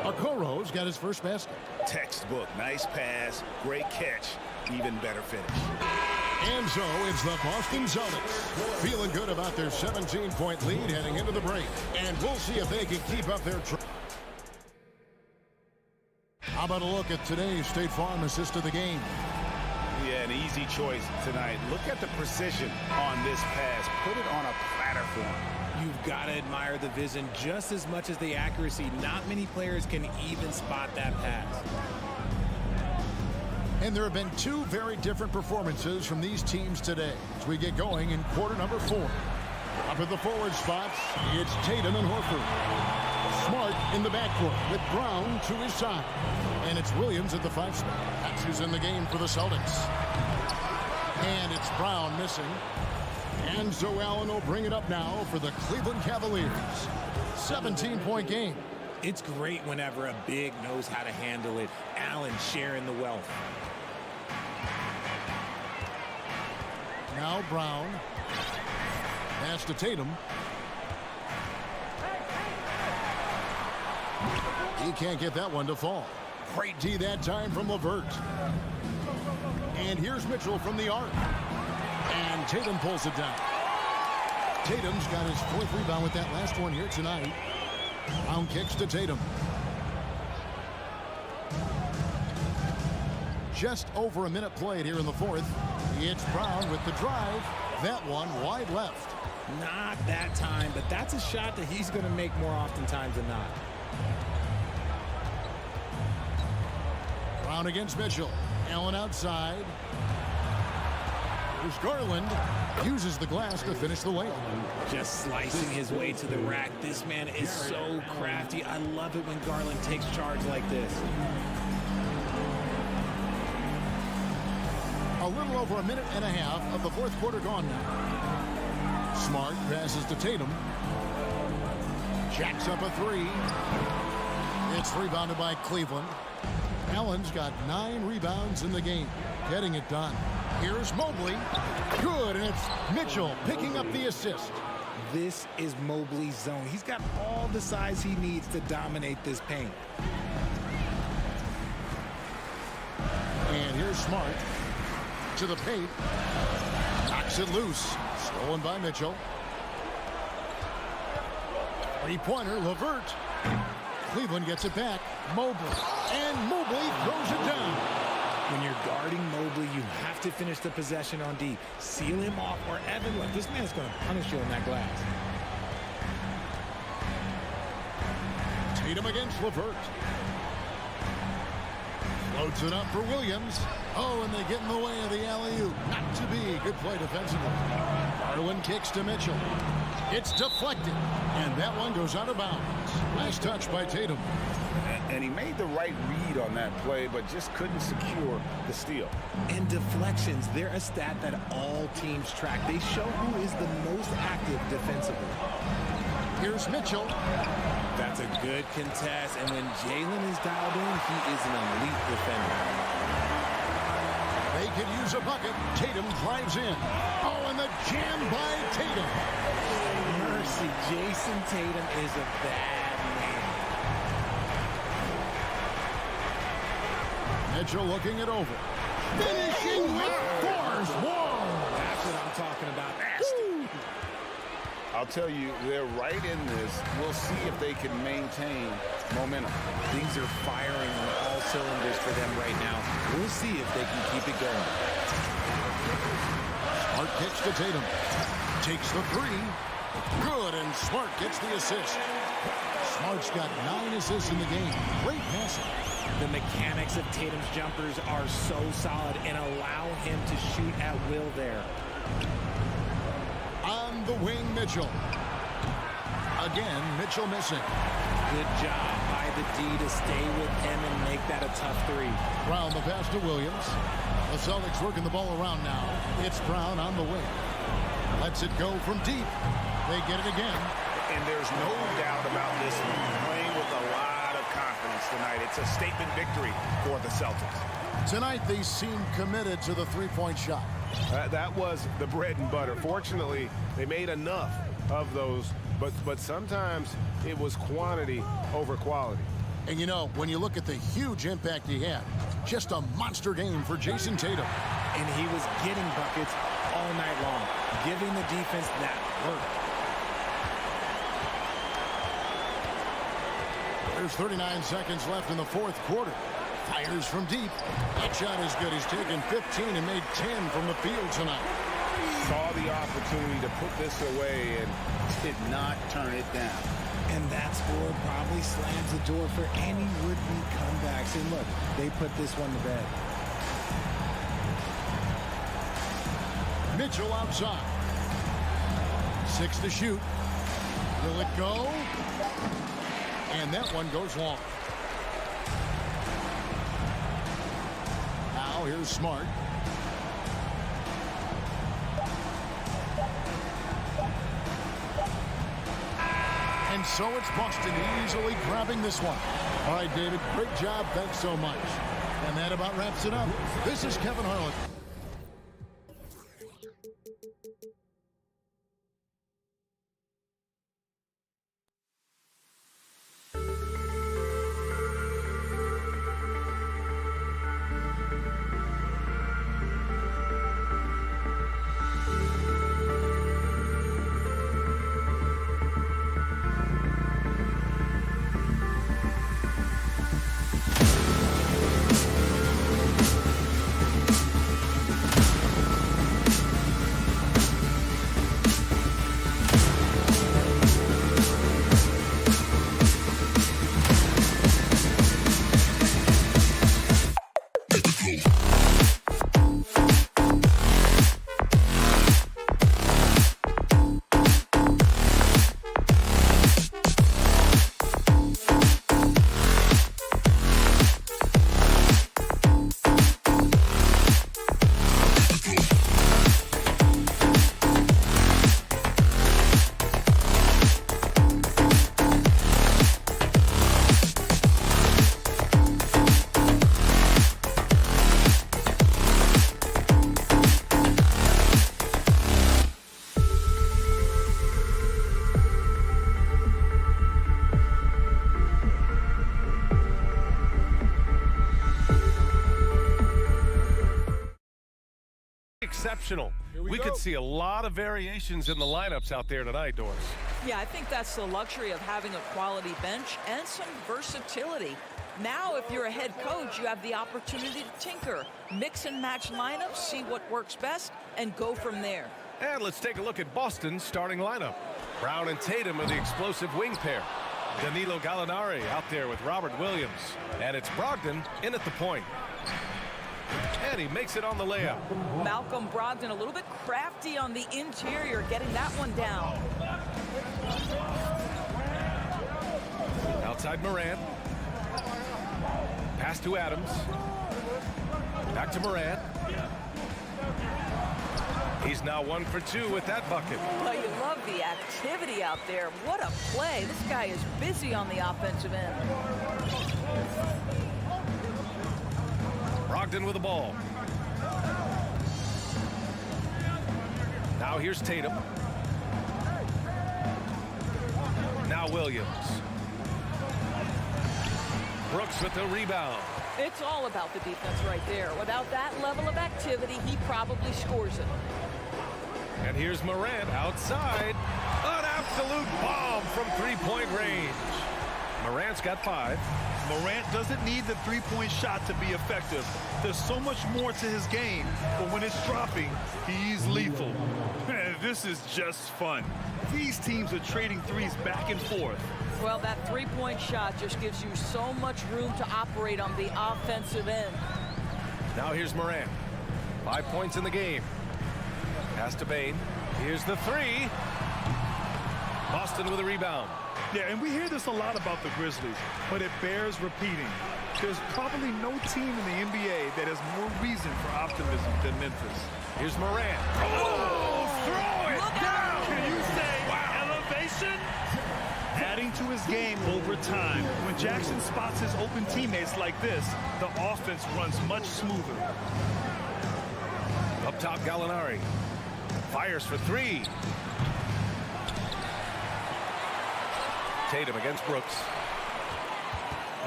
Okoro's got his first basket. Textbook. Nice pass. Great catch. Even better finish. And so it's the Boston Celtics feeling good about their 17-point lead heading into the break. And we'll see if they can keep up their How about a look at today's State Farm assist of the game? Yeah, an easy choice tonight. Look at the precision on this pass. Put it on a platter for him. You've got to admire the vision just as much as the accuracy. Not many players can even spot that pass. And there have been two very different performances from these teams today as we get going in quarter number 4. Up at the forward spots, it's Tatum and Horford. Smart in the backcourt with Brown to his side. And it's Williams at the 5 spot. That's who's in the game for the Celtics. And it's Brown missing. And so Allen will bring it up now for the Cleveland Cavaliers. 17-point game. It's great whenever a big knows how to handle it. Allen sharing the wealth. Now Brown. Pass to Tatum. He can't get that one to fall. Great D that time from LeVert. And here's Mitchell from the arc. And Tatum pulls it down. Tatum's got his 4th rebound with that last one here tonight. Brown kicks to Tatum. Just over a minute played here in the 4th. It's Brown with the drive. That one wide left. Not that time, but that's a shot that he's going to make more oftentimes than not. Brown against Mitchell. Allen outside. Here's Garland. Uses the glass to finish the layup. Just slicing his way to the rack. This man is so crafty. I love it when Garland takes charge like this. A little over a minute and a half of the 4th quarter gone now. Smart passes to Tatum. Jacks up a 3. It's rebounded by Cleveland. Allen's got 9 rebounds in the game, getting it done. Here's Mobley. Good, and it's Mitchell picking up the assist. This is Mobley's zone. He's got all the size he needs to dominate this paint. And here's Smart to the paint. Knocks it loose. Stolen by Mitchell. 3-pointer, LeVert. Cleveland gets it back. Mobley. And Mobley throws it down. When you're guarding Mobley, you have to finish the possession on D. Seal him off, or Evan, look, this man's going to punish you on that glass. Tatum against LeVert. Loads it up for Williams. Oh, and they get in the way of the alley-oop. Not to be. Good play defensively. Garland kicks to Mitchell. It's deflected, and that one goes out of bounds. Nice touch by Tatum. And he made the right read on that play, but just couldn't secure the steal. And deflections, they're a stat that all teams track. They show who is the most active defensively. Here's Mitchell. That's a good contest, and when Jalen is dialed in, he is an elite defender. They could use a bucket. Tatum drives in. Oh, and the jam by Tatum. Mercy, Jason Tatum is a bad man. Mitchell looking it over. Finishing with force. Whoa! That's what I'm talking about. I'll tell you, they're right in this. We'll see if they can maintain momentum. Things are firing on all cylinders for them right now. We'll see if they can keep it going. Smart pitch to Tatum. Takes the 3. Good, and Smart gets the assist. Smart's got 9 assists in the game. Great passing. The mechanics of Tatum's jumpers are so solid and allow him to shoot at will there. On the wing, Mitchell. Again, Mitchell missing. Good job by the D to stay with him and make that a tough 3. Brown the pass to Williams. The Celtics working the ball around now. It's Brown on the wing. Lets it go from deep. They get it again. And there's no doubt about this one. Playing with a lot of confidence tonight. It's a statement victory for the Celtics. Tonight, they seem committed to the 3-point shot. That was the bread and butter. Fortunately, they made enough of those, but sometimes it was quantity over quality. And you know, when you look at the huge impact he had, just a monster game for Jason Tatum. And he was getting buckets all night long, giving the defense that work. There's 39 seconds left in the 4th quarter. Fires from deep. That shot is good. He's taken 15 and made 10 from the field tonight. Saw the opportunity to put this away and did not turn it down. And that score probably slams the door for any would-be comebacks. And look, they put this one to bed. Mitchell outside. 6 to shoot. Will it go? And that one goes long. Now here's Smart. And so it's Boston easily grabbing this one. All right, David, great job. Thanks so much. And that about wraps it up. This is Kevin Harlan. exceptional. We could see a lot of variations in the lineups out there tonight, Doris. Yeah, I think that's the luxury of having a quality bench and some versatility. Now, if you're a head coach, you have the opportunity to tinker, mix and match lineups, see what works best, and go from there. And let's take a look at Boston's starting lineup. Brown and Tatum are the explosive wing pair. Danilo Gallinari out there with Robert Williams. And it's Brogdon in at the point. And he makes it on the layup. Malcolm Brogdon a little bit crafty on the interior, getting that one down. Outside Morant. Pass to Adams. Back to Morant. He's now 1 for 2 with that bucket. Well, you love the activity out there. What a play. This guy is busy on the offensive end. Brogdon with the ball. Now here's Tatum. Now Williams. Brooks with the rebound. It's all about the defense right there. Without that level of activity, he probably scores it. And here's Morant outside. An absolute bomb from three-point range. Morant's got 5. Morant doesn't need the three-point shot to be effective. There's so much more to his game, but when it's dropping, he's lethal. This is just fun. These teams are trading threes back and forth. Well, that three-point shot just gives you so much room to operate on the offensive end. Now here's Morant. 5 points in the game. Pass to Bane. Here's the 3. Boston with a rebound. Yeah, and we hear this a lot about the Grizzlies, but it bears repeating. There's probably no team in the NBA that has more reason for optimism than Memphis. Here's Morant. Oh, throw it down! Can you say elevation? Adding to his game over time. When Jackson spots his open teammates like this, the offense runs much smoother. Up top, Gallinari. Fires for 3. Tatum against Brooks.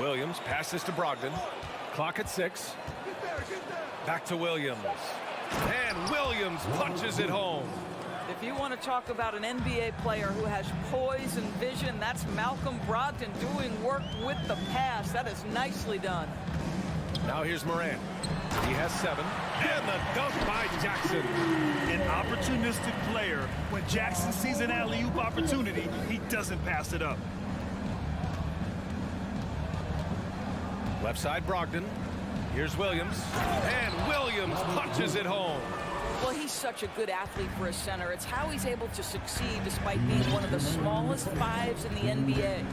Williams passes to Brogdon. Clock at 6. Back to Williams. And Williams punches it home. If you want to talk about an NBA player who has poise and vision, that's Malcolm Brogdon doing work with the pass. That is nicely done. Now here's Morant. He has 7. And the dunk by Jackson. An opportunistic player. When Jackson sees an alley-oop opportunity, he doesn't pass it up. Left side, Brogdon. Here's Williams. And Williams punches it home. Well, he's such a good athlete for a center. It's how he's able to succeed despite being one of the smallest 5s in the NBA.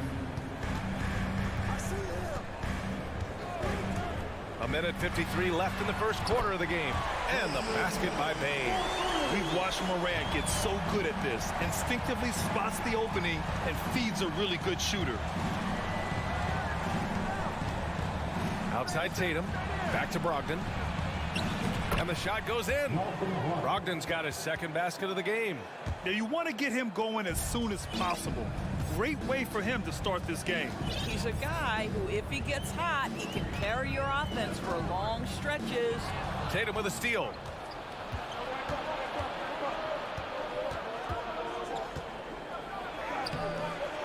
A minute 53 left in the first quarter of the game. And the basket by Bane. We've watched Morant get so good at this. Instinctively spots the opening and feeds a really good shooter. Outside Tatum. Back to Brogdon. And the shot goes in. Brogdon's got his second basket of the game. Now you want to get him going as soon as possible. Great way for him to start this game. He's a guy who, if he gets hot, he can carry your offense for long stretches. Tatum with a steal.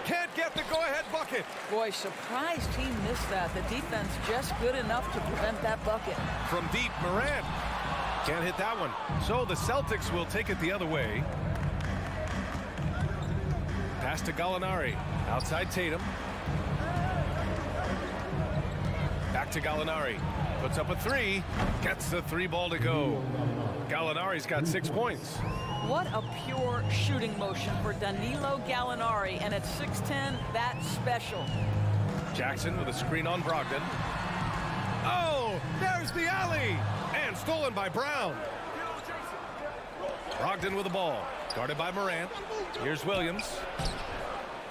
Can't get the go-ahead bucket. Boy, surprised he missed that. The defense just good enough to prevent that bucket. From deep, Morant. Can't hit that one. So the Celtics will take it the other way. Pass to Gallinari. Outside Tatum. Back to Gallinari. Puts up a 3. Gets the 3 ball to go. Gallinari's got 6 points. What a pure shooting motion for Danilo Gallinari. And at 6'10", that's special. Jackson with a screen on Brogdon. Oh, there's the alley. And stolen by Brown. Brogdon with the ball. Guarded by Morant. Here's Williams.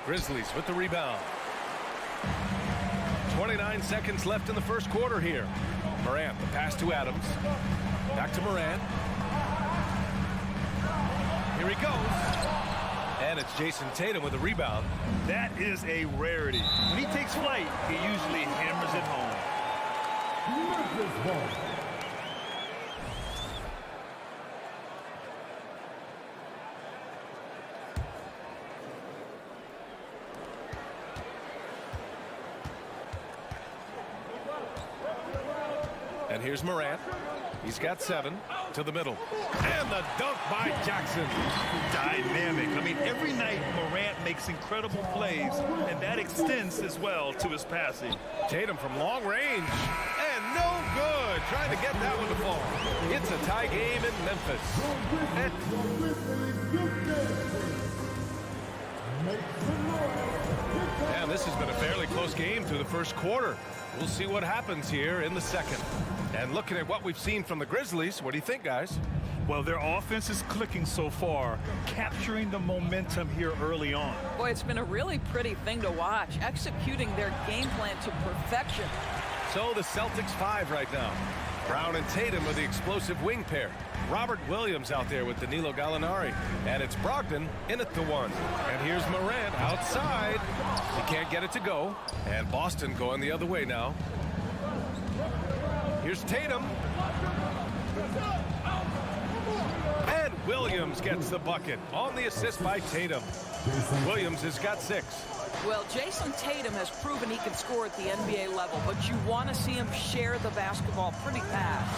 Grizzlies with the rebound. 29 seconds left in the first quarter here. Morant, the pass to Adams. Back to Morant. Here he goes. And it's Jason Tatum with the rebound. That is a rarity. When he takes flight, he usually hammers it home. And here's Morant. He's got 7 to the middle. And the dunk by Jackson. Dynamic. I mean, every night Morant makes incredible plays, and that extends as well to his passing. Tatum from long range. And no good. Trying to get that one to fall. It's a tie game in Memphis. And this has been a fairly close game through the first quarter. We'll see what happens here in the second. And looking at what we've seen from the Grizzlies, what do you think, guys? Well, their offense is clicking so far, capturing the momentum here early on. Boy, it's been a really pretty thing to watch, executing their game plan to perfection. So the Celtics 5 right now. Brown and Tatum are the explosive wing pair. Robert Williams out there with Danilo Gallinari. And it's Brogdon in at the 1. And here's Morant outside. He can't get it to go. And Boston going the other way now. Here's Tatum. And Williams gets the bucket on the assist by Tatum. Williams has got 6. Well, Jason Tatum has proven he can score at the NBA level, but you want to see him share the basketball pretty fast.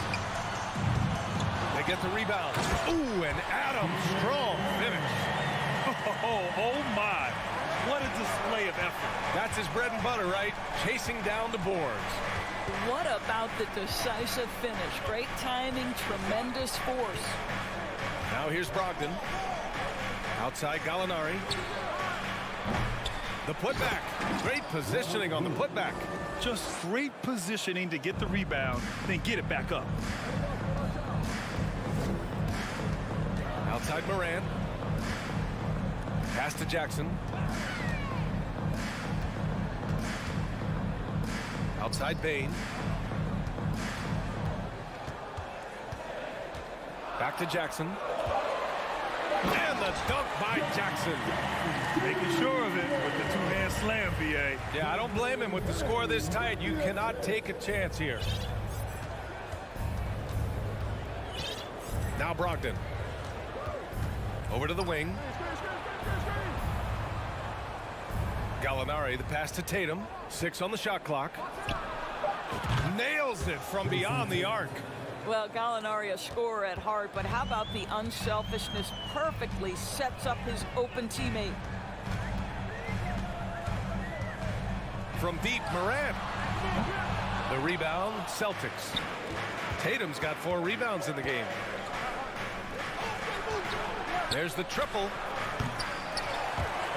They get the rebound. Ooh, and Adam strong finish. Oh my. What a display of effort. That's his bread and butter, right? Chasing down the boards. What about the decisive finish? Great timing, tremendous force. Now here's Brogdon. Outside Gallinari. The putback. Great positioning on the putback. Just great positioning to get the rebound, then get it back up. Outside Morant. Pass to Jackson. Outside Bain. Back to Jackson. And the dunk by Jackson. Making sure of it with the two-hand slam, VA. Yeah, I don't blame him with the score this tight. You cannot take a chance here. Now Brogdon. Over to the wing. Gallinari, the pass to Tatum. 6 on the shot clock. Nails it from beyond the arc. Well, Gallinari, a scorer at heart, but how about the unselfishness? Perfectly sets up his open teammate. From deep, Morant. The rebound, Celtics. Tatum's got 4 rebounds in the game. There's the triple.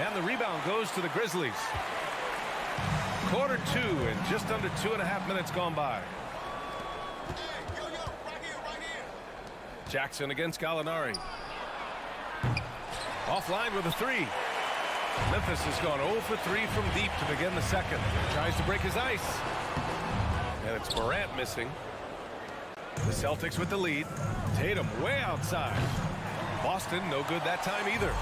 And the rebound goes to the Grizzlies. Quarter 2 and just under 2.5 minutes gone by. Jackson against Gallinari. Offline with a 3. Memphis has gone 0 for 3 from deep to begin the second. Tries to break his ice. And it's Morant missing. The Celtics with the lead. Tatum way outside. Boston no good that time either.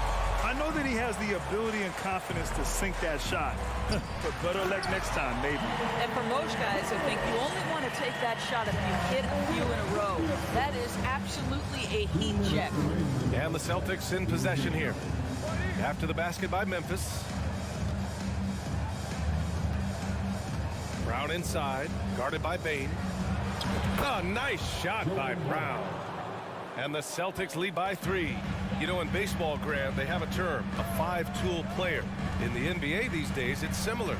I know that he has the ability and confidence to sink that shot. But better luck next time, maybe. And for most guys, I think you only want to take that shot if you hit a few in a row. That is absolutely a heat check. And the Celtics in possession here. After the basket by Memphis. Brown inside, guarded by Bain. A nice shot by Brown. And the Celtics lead by 3. You know, in baseball, Grant, they have a term, a 5-tool player. In the NBA these days, it's similar.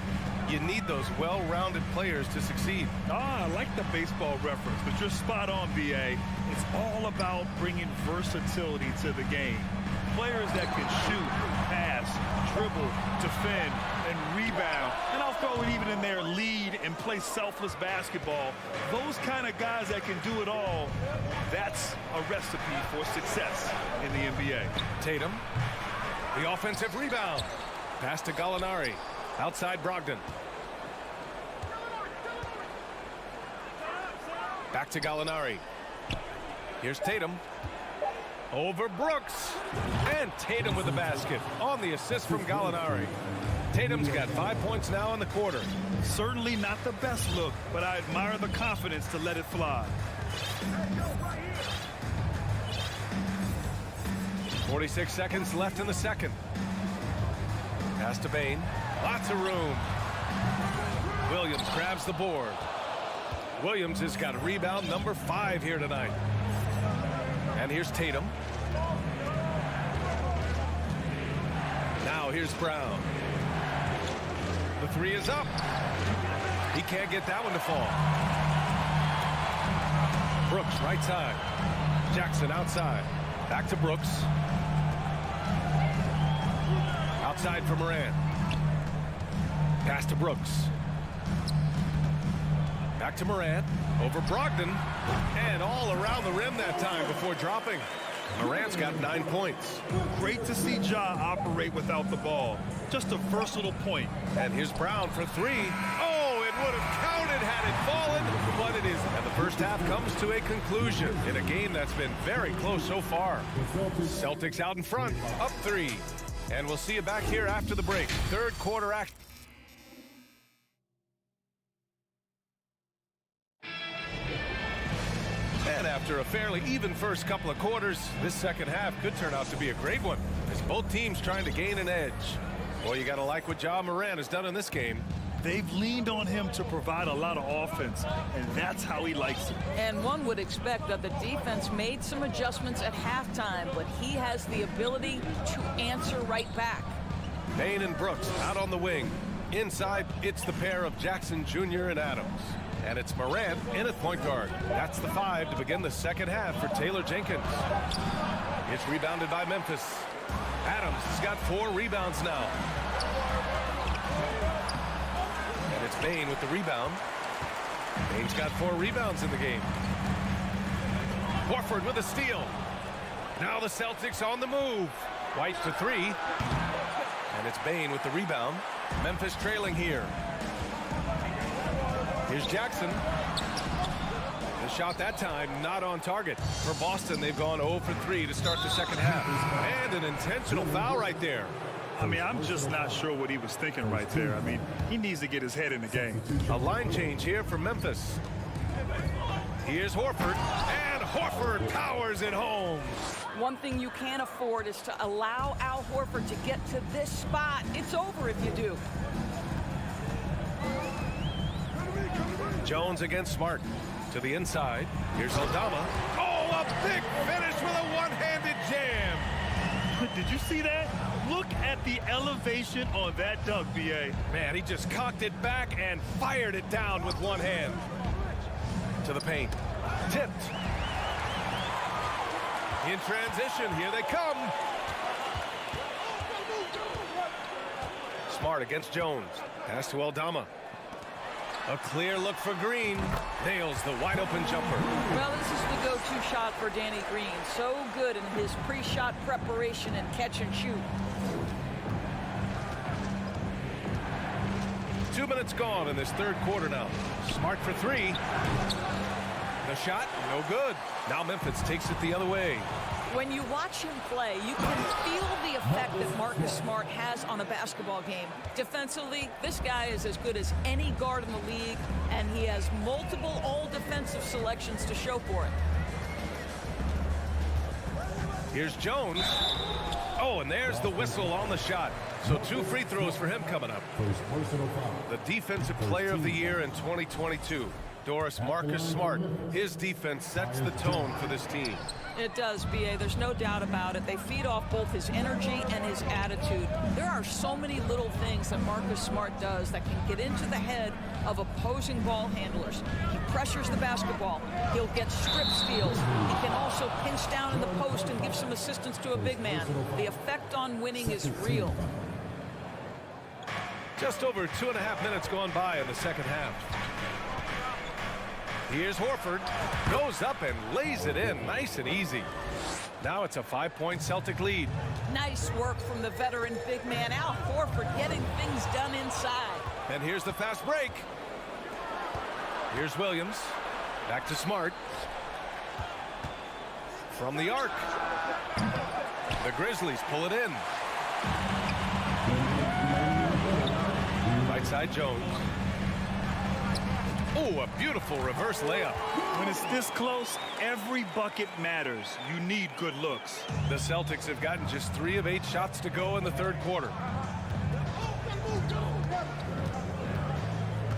You need those well-rounded players to succeed. I like the baseball reference, but you're spot on, VA. It's all about bringing versatility to the game. Players that can shoot, pass, dribble, defend, and rebound. And I'll throw it even in there, lead and play selfless basketball. Those kind of guys that can do it all, that's a recipe for success in the NBA. Tatum, the offensive rebound. Pass to Gallinari. Outside Brogdon. Back to Gallinari. Here's Tatum. Over Brooks. And Tatum with the basket on the assist from Gallinari. Tatum's got 5 points now in the quarter. Certainly not the best look, but I admire the confidence to let it fly. 46 seconds left in the second. Pass to Bain. Lots of room. Williams grabs the board. Williams has got rebound number 5 here tonight. And here's Tatum. Now here's Brown. The 3 is up. He can't get that one to fall. Brooks right side. Jackson outside. Back to Brooks. Outside for Morant. Pass to Brooks. Back to Morant. Over Brogdon. And all around the rim that time before dropping. Morant's got 9 points. Great to see Ja operate without the ball. Just a versatile point. And here's Brown for 3. Oh, it would have counted had it fallen, but it isn't. And the first half comes to a conclusion in a game that's been very close so far. Celtics out in front, up 3. And we'll see you back here after the break. Third quarter action. And after a fairly even first couple of quarters, this second half could turn out to be a great one, as both teams trying to gain an edge. Well, you got to like what Ja Morant has done in this game. They've leaned on him to provide a lot of offense, and that's how he likes it. And one would expect that the defense made some adjustments at halftime, but he has the ability to answer right back. Payne and Brooks out on the wing. Inside, it's the pair of Jackson Jr. and Adams. And it's Morant in at point guard. That's the 5 to begin the second half for Taylor Jenkins. It's rebounded by Memphis. Adams has got 4 rebounds now. And it's Payne with the rebound. Payne's got 4 rebounds in the game. Horford with a steal. Now the Celtics on the move. White to 3. And it's Payne with the rebound. Memphis trailing here. Here's Jackson. The shot that time not on target. For Boston, they've gone 0 for 3 to start the second half. And an intentional foul right there. I mean, I'm just not sure what he was thinking right there. I mean, he needs to get his head in the game. A line change here for Memphis. Here's Horford. And Horford powers it home. One thing you can't afford is to allow Al Horford to get to this spot. It's over if you do. Jones against Smart. To the inside. Here's Aldama. Oh, a big finish with a one-handed jam. Did you see that? Look at the elevation on that dunk, B.A. Man, he just cocked it back and fired it down with one hand. To the paint. Tipped. In transition, here they come. Smart against Jones. Pass to Aldama. A clear look for Green. Nails the wide open jumper. Well, this is the go-to shot for Danny Green. So good in his pre-shot preparation and catch and shoot. 2 minutes gone in this third quarter now. Smart for 3. The shot, no good. Now Memphis takes it the other way. When you watch him play, you can feel the effect that Marcus Smart has on a basketball game. Defensively, this guy is as good as any guard in the league, and he has multiple all-defensive selections to show for it. Here's Jones. Oh, and there's the whistle on the shot. So 2 free throws for him coming up. The Defensive Player of the Year in 2022. Doris Marcus Smart. His defense sets the tone for this team. It does, B.A. There's no doubt about it. They feed off both his energy and his attitude. There are so many little things that Marcus Smart does that can get into the head of opposing ball handlers. He pressures the basketball. He'll get strip steals. He can also pinch down in the post and give some assistance to a big man. The effect on winning is real. Just over 2.5 minutes gone by in the second half. Here's Horford. Goes up and lays it in nice and easy. Now it's a 5-point Celtic lead. Nice work from the veteran big man Al Horford getting things done inside. And here's the fast break. Here's Williams. Back to Smart. From the arc. The Grizzlies pull it in. Right side Jones. Oh, a beautiful reverse layup. When it's this close, every bucket matters. You need good looks. The Celtics have gotten just 3 of 8 shots to go in the third quarter.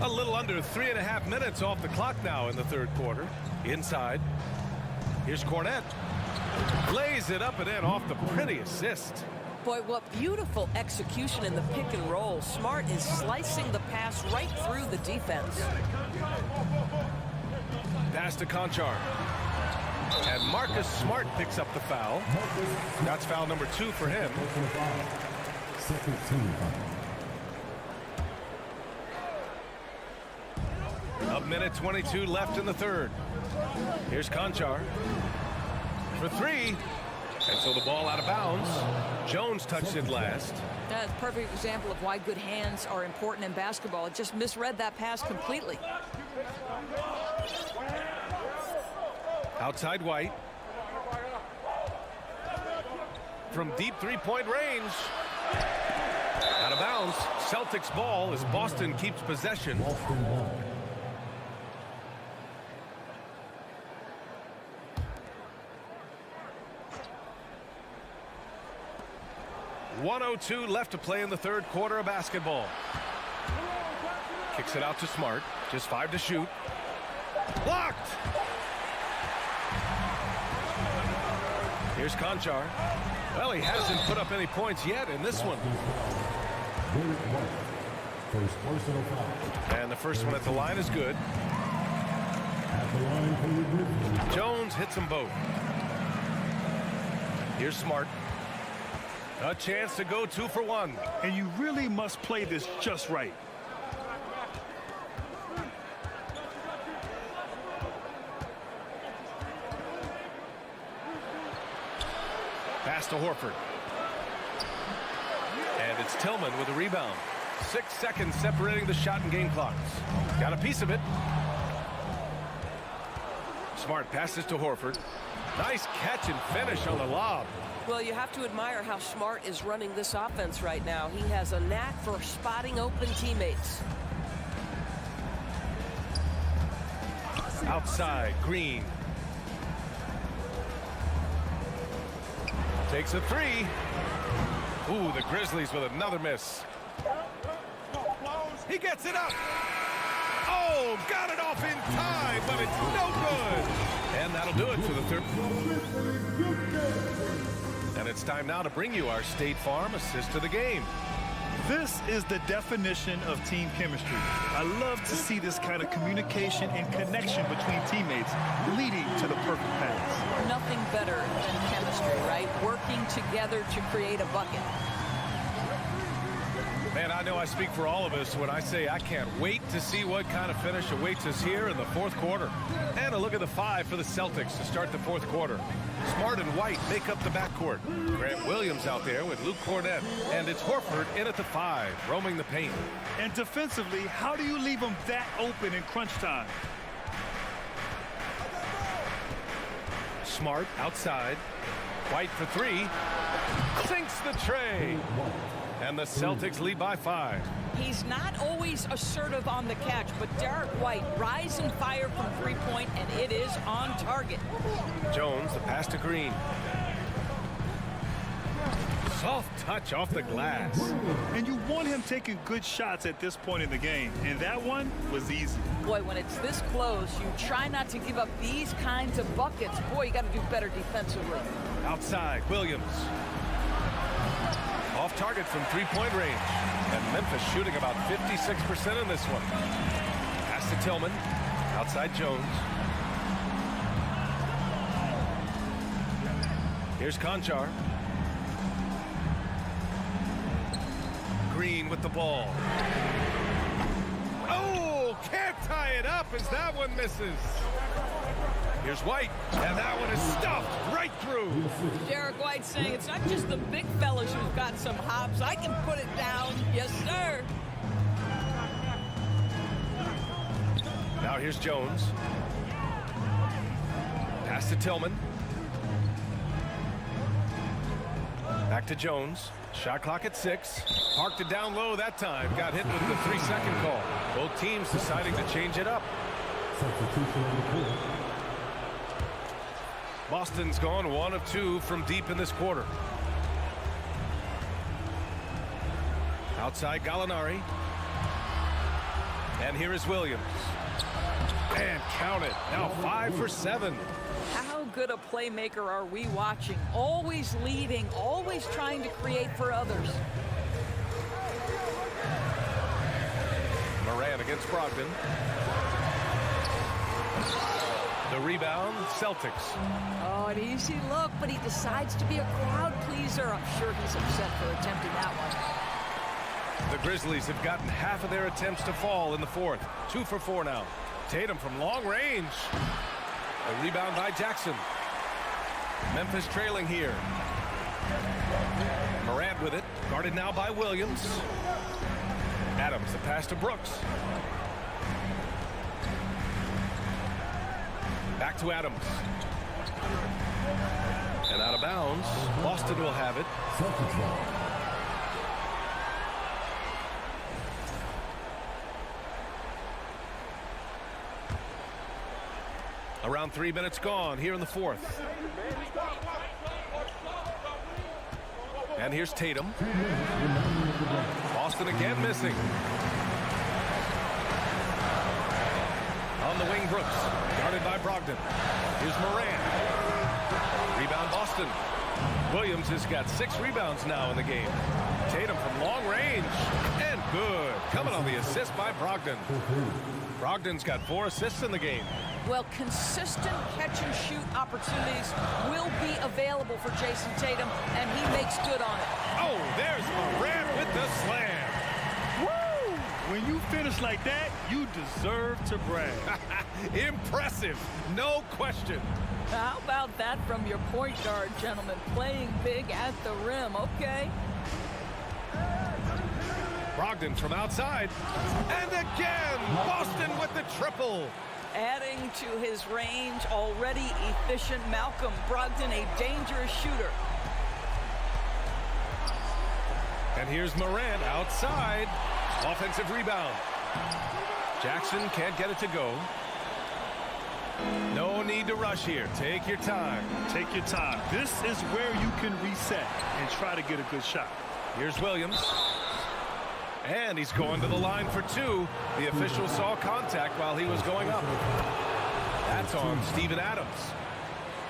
A little under 3.5 minutes off the clock now in the third quarter. Inside. Here's Cornette. Lays it up and in off the pretty assist. Boy, what beautiful execution in the pick and roll. Smart is slicing the pass right through the defense. Pass to Conchar. And Marcus Smart picks up the foul. That's foul number 2 for him. Second team foul. A minute 22 left in the third. Here's Conchar for 3. And so the ball out of bounds. Jones touched it last. That's a perfect example of why good hands are important in basketball. It just misread that pass completely. Outside White. From deep three-point range. Out of bounds. Celtics ball as Boston keeps possession. Boston ball. 1:02 left to play in the third quarter of basketball. Kicks it out to Smart. Just 5 to shoot. Blocked! Here's Conchar. Well, he hasn't put up any points yet in this one. First personal foul. And the first one at the line is good. At the line for the Grizzlies. Jones hits them both. Here's Smart. A chance to go 2 for 1. And you really must play this just right. Pass to Horford. And it's Tillman with a rebound. 6 seconds separating the shot and game clocks. Got a piece of it. Smart passes to Horford. Nice catch and finish on the lob. Well, you have to admire how Smart is running this offense right now. He has a knack for spotting open teammates. Outside, Green. Takes a 3. Ooh, the Grizzlies with another miss. He gets it up. Oh, got it off in time, but it's no good. And that'll do it for the third. And it's time now to bring you our State Farm assist of the game. This is the definition of team chemistry. I love to see this kind of communication and connection between teammates leading to the perfect pass. Nothing better than chemistry, right? Working together to create a bucket. Man, I know I speak for all of us when I say I can't wait to see what kind of finish awaits us here in the fourth quarter. And a look at the 5 for the Celtics to start the fourth quarter. Smart and White make up the backcourt. Grant Williams out there with Luke Cornette. And it's Horford in at the 5, roaming the paint. And defensively, how do you leave them that open in crunch time? Smart outside. White for 3. Sinks the tray. And the Celtics lead by 5. He's not always assertive on the catch, but Derek White rise and fire from three-point, and it is on target. Jones, the pass to Green. Soft touch off the glass. And you want him taking good shots at this point in the game, and that one was easy. Boy, when it's this close, you try not to give up these kinds of buckets. Boy, you got to do better defensively. Outside, Williams. Off target from three-point range. And Memphis shooting about 56% in this one. Pass to Tillman. Outside Jones. Here's Conchar. Green with the ball. Oh, can't tie it up as that one misses. Here's White, and that one is stuffed right through. Derek White saying it's not just the big fellas who've got some hops. I can put it down. Yes, sir. Now here's Jones. Pass to Tillman. Back to Jones. Shot clock at 6. Parked it down low that time. Got hit with the 3-second call. Both teams deciding to change it up. Substitution on the court. Boston's gone 1 of 2 from deep in this quarter. Outside Gallinari. And here is Williams. And count it. Now 5 for 7. How good a playmaker are we watching? Always leading, always trying to create for others. Morant against Brogdon. The rebound, Celtics. Oh, an easy look, but he decides to be a crowd pleaser. I'm sure he's upset for attempting that one. The Grizzlies have gotten half of their attempts to fall in the fourth. 2 for 4 now. Tatum from long range. A rebound by Jackson. Memphis trailing here. Morant with it. Guarded now by Williams. Adams, the pass to Brooks. Back to Adams. And out of bounds. Boston will have it. Around 3 minutes gone here in the fourth. And here's Tatum. Boston again missing. On the wing, Brooks. Guarded by Brogdon. Here's Morant. Rebound Boston. Williams has got 6 rebounds now in the game. Tatum from long range. And good. Coming on the assist by Brogdon. Brogdon's got 4 assists in the game. Well, consistent catch-and-shoot opportunities will be available for Jason Tatum, and he makes good on it. Oh, there's Morant with the slam. Woo! When you finish like that, you deserve to brag. Impressive, no question. How about that from your point guard, gentlemen? Playing big at the rim, okay? Brogdon from outside. And again, Boston with the triple. Adding to his range, already efficient Malcolm Brogdon, a dangerous shooter. And here's Morant outside. Offensive rebound. Jackson can't get it to go. No need to rush here. Take your time. Take your time. This is where you can reset and try to get a good shot. Here's Williams. And he's going to the line for 2. The official saw contact while he was going up. That's on Steven Adams.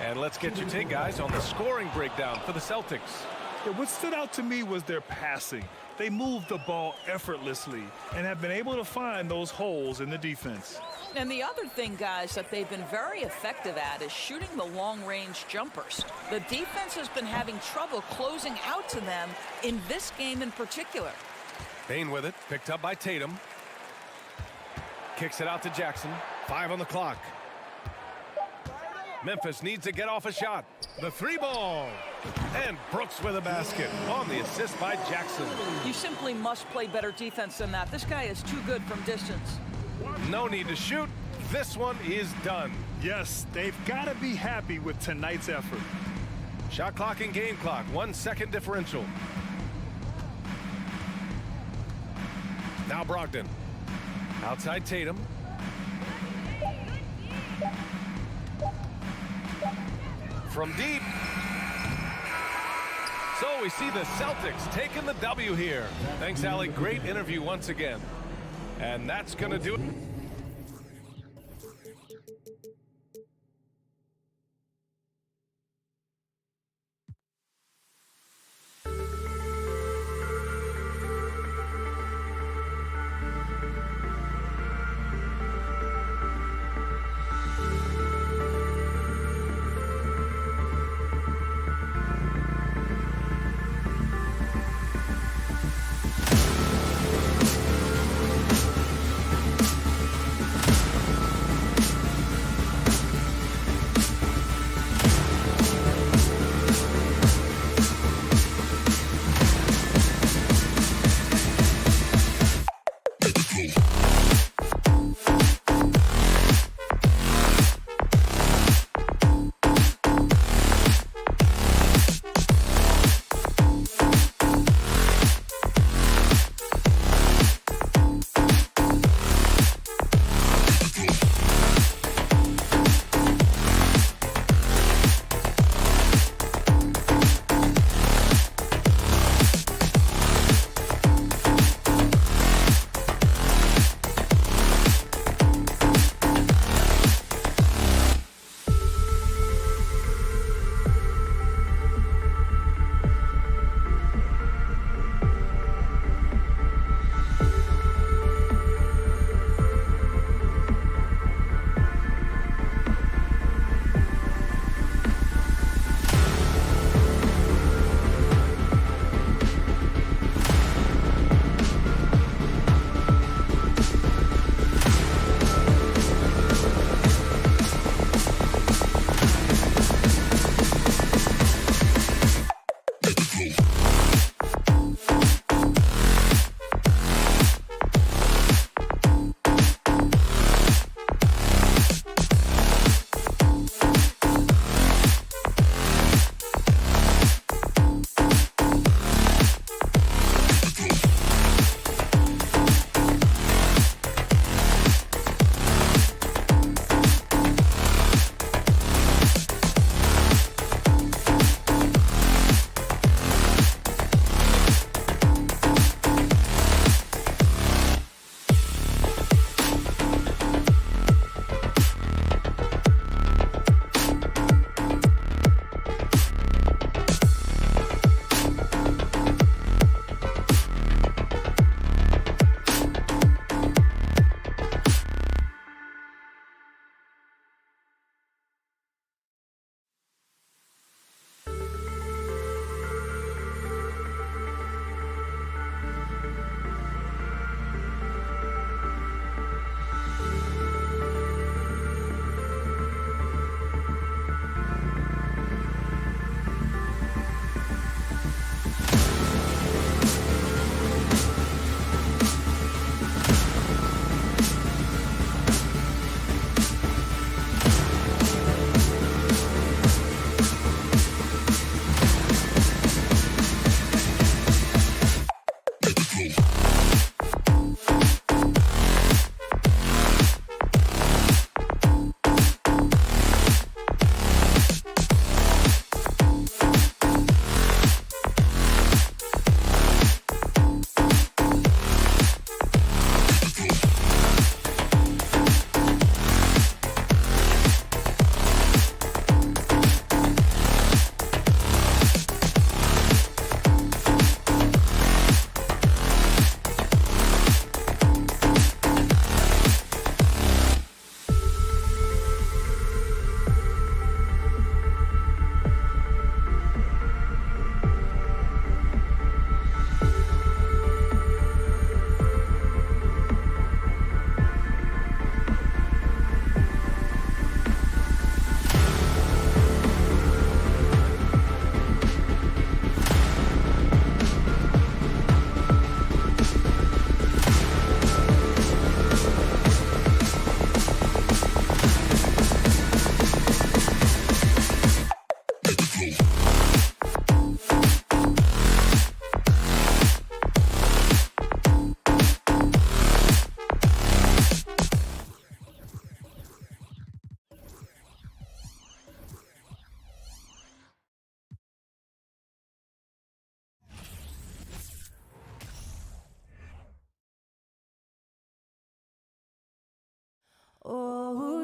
And let's get your take, guys, on the scoring breakdown for the Celtics. Yeah, what stood out to me was their passing. They moved the ball effortlessly and have been able to find those holes in the defense. And the other thing, guys, that they've been very effective at is shooting the long-range jumpers. The defense has been having trouble closing out to them in this game in particular. Payne with it, picked up by Tatum. Kicks it out to Jackson. 5 on the clock. Memphis needs to get off a shot. The 3-ball. And Brooks with a basket on the assist by Jackson. You simply must play better defense than that. This guy is too good from distance. No need to shoot. This one is done. Yes, they've got to be happy with tonight's effort. Shot clock and game clock. 1 second differential. Now Brogdon. Outside Tatum. From deep. So we see the Celtics taking the W here. Thanks, Allie. Great interview once again. And that's going to do it.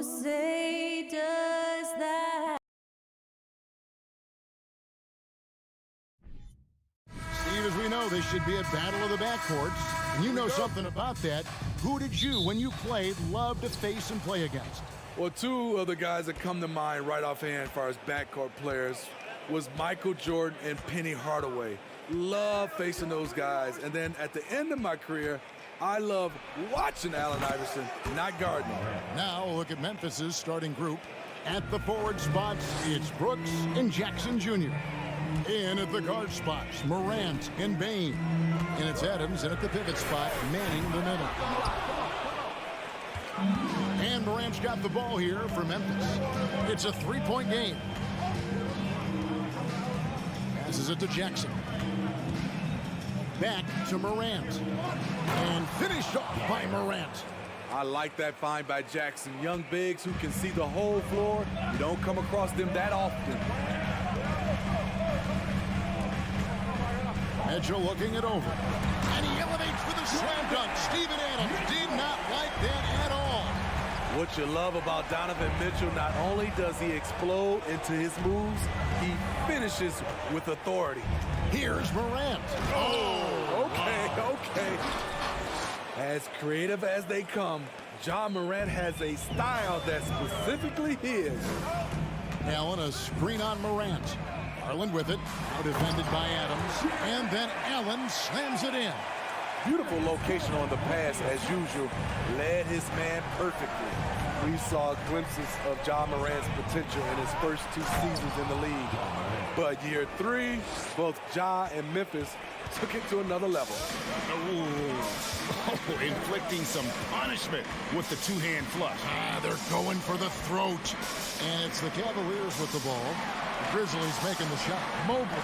say does that? Steve, as we know, this should be a battle of the backcourts. And you know something about that. Who did you, when you played, love to face and play against? Well, two of the guys that come to mind right offhand as far as backcourt players was Michael Jordan and Penny Hardaway. Love facing those guys. And then at the end of my career, I love watching Allen Iverson, not guarding him. Now look at Memphis's starting group. At the forward spots, it's Brooks and Jackson Jr. In at the guard spots, Morant and Bain. And it's Adams, and at the pivot spot, Manning the middle. And Morant's got the ball here for Memphis. It's a three-point game. Passes it to Jackson. Back to Morant. And finished off by Morant. I like that find by Jackson. Young bigs who can see the whole floor. You don't come across them that often. Mitchell looking it over. And he elevates for the slam dunk. Steven Adams did not like that at all. What you love about Donovan Mitchell, not only does he explode into his moves, he finishes with authority. Here's Morant. Oh, okay. As creative as they come, John Morant has a style that's specifically his. Allen, a screen on Morant. Garland with it, now defended by Adams, and then Allen slams it in. Beautiful location on the pass, as usual. Led his man perfectly. We saw glimpses of John Morant's potential in his first 2 seasons in the league. But year 3, both Ja and Memphis took it to another level. Inflicting some punishment with the two-hand flush. They're going for the throat. And it's the Cavaliers with the ball. The Grizzlies making the shot. Mobley.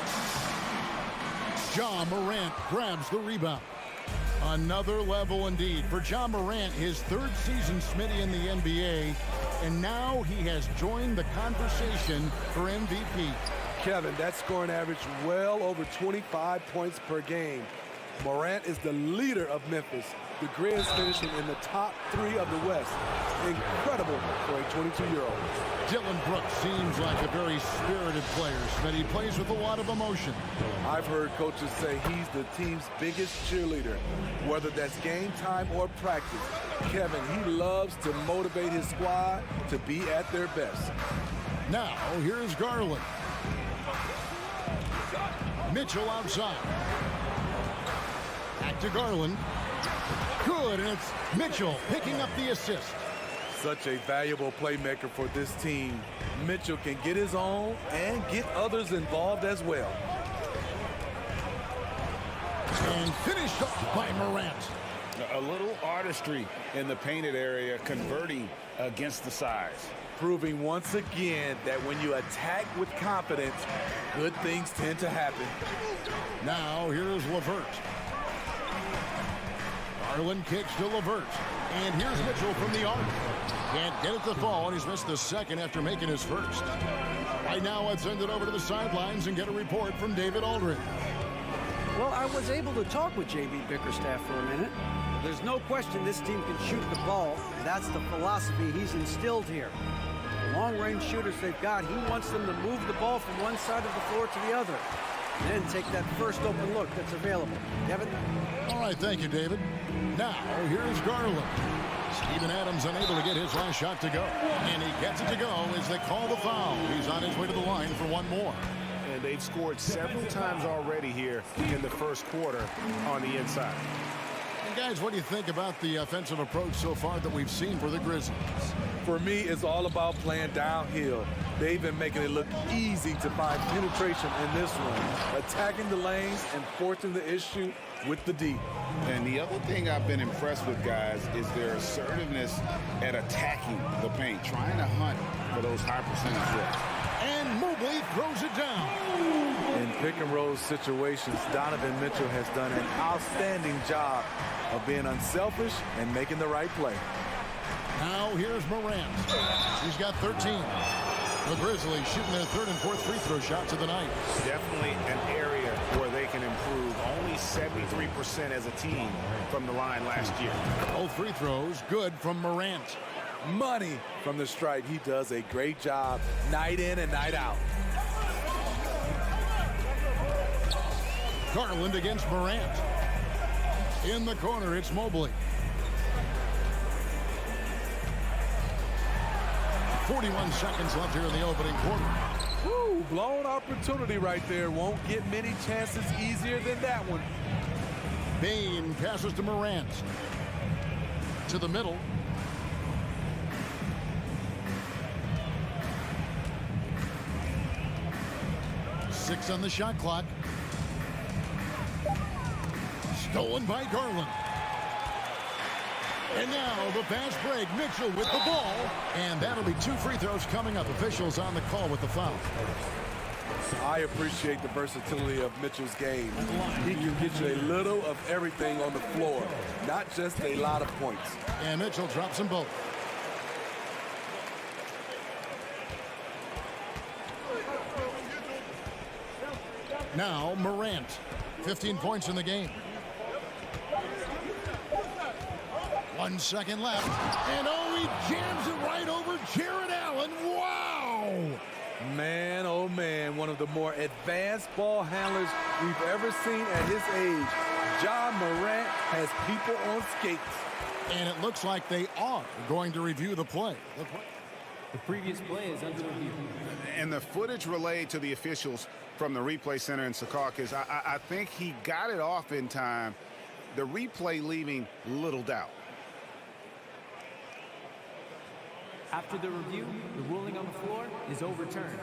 Ja Morant grabs the rebound. Another level indeed for Ja Morant, his 3rd season, Smitty, in the NBA, and now he has joined the conversation for MVP. Kevin, that scoring average well over 25 points per game. Morant is the leader of Memphis. The Grizz finishing in the top 3 of the West. Incredible for a 22-year-old. Dylan Brooks seems like a very spirited player, but he plays with a lot of emotion. I've heard coaches say he's the team's biggest cheerleader, whether that's game time or practice. Kevin, he loves to motivate his squad to be at their best. Now, here's Garland. Mitchell outside. Back to Garland. Good, and it's Mitchell picking up the assist. Such a valuable playmaker for this team. Mitchell can get his own and get others involved as well. And finished off by Morant. A little artistry in the painted area, converting against the size. Proving once again that when you attack with confidence, good things tend to happen. Now here's LeVert. Garland kicks to LeVert. And here's Mitchell from the arc. Can't get it to fall, and he's missed the second after making his first. Right now, let's send it over to the sidelines and get a report from David Aldridge. Well, I was able to talk with J.B. Bickerstaff for a minute. There's no question this team can shoot the ball. That's the philosophy he's instilled here. The long-range shooters they've got, he wants them to move the ball from one side of the floor to the other. And then take that first open look that's available. Kevin? All right, thank you, David. Now, here's Garland. Steven Adams unable to get his last shot to go. And he gets it to go as they call the foul. He's on his way to the line for one more. And they've scored several times already here in the first quarter on the inside. And guys, what do you think about the offensive approach so far that we've seen for the Grizzlies? For me, it's all about playing downhill. They've been making it look easy to find penetration in this one, attacking the lanes and forcing the issue with the D. And the other thing I've been impressed with, guys, is their assertiveness at attacking the paint, trying to hunt for those high percentage shots. And Mobley throws it down. In pick-and-roll situations, Donovan Mitchell has done an outstanding job of being unselfish and making the right play. Now here's Morant. He's got 13. The Grizzlies shooting their 3rd and 4th free throw shots of the night. Definitely an area where they can improve. Only 73% as a team from the line last year. Both free throws good from Morant. money from the stripe. He does a great job night in and night out. Garland against Morant. In the corner, it's Mobley. 41 seconds left here in the opening quarter. Woo, blown opportunity right there. Won't get many chances easier than that one. Bane passes to Morant. To the middle. Six on the shot clock. Stolen by Garland. And now the fast break. Mitchell with the ball. And that'll be 2 free throws coming up. Officials on the call with the foul. I appreciate the versatility of Mitchell's game. He can get you a little of everything on the floor, not just a lot of points. And Mitchell drops them both. Now Morant. 15 points in the game. 1 second left. And oh, he jams it right over Jared Allen. Wow! Man, oh man, one of the more advanced ball handlers we've ever seen at his age. Ja Morant has people on skates. And it looks like they are going to review the play. The previous play is under review. And the footage relayed to the officials from the replay center in Secaucus, I think he got it off in time. The replay leaving little doubt. After the review, the ruling on the floor is overturned.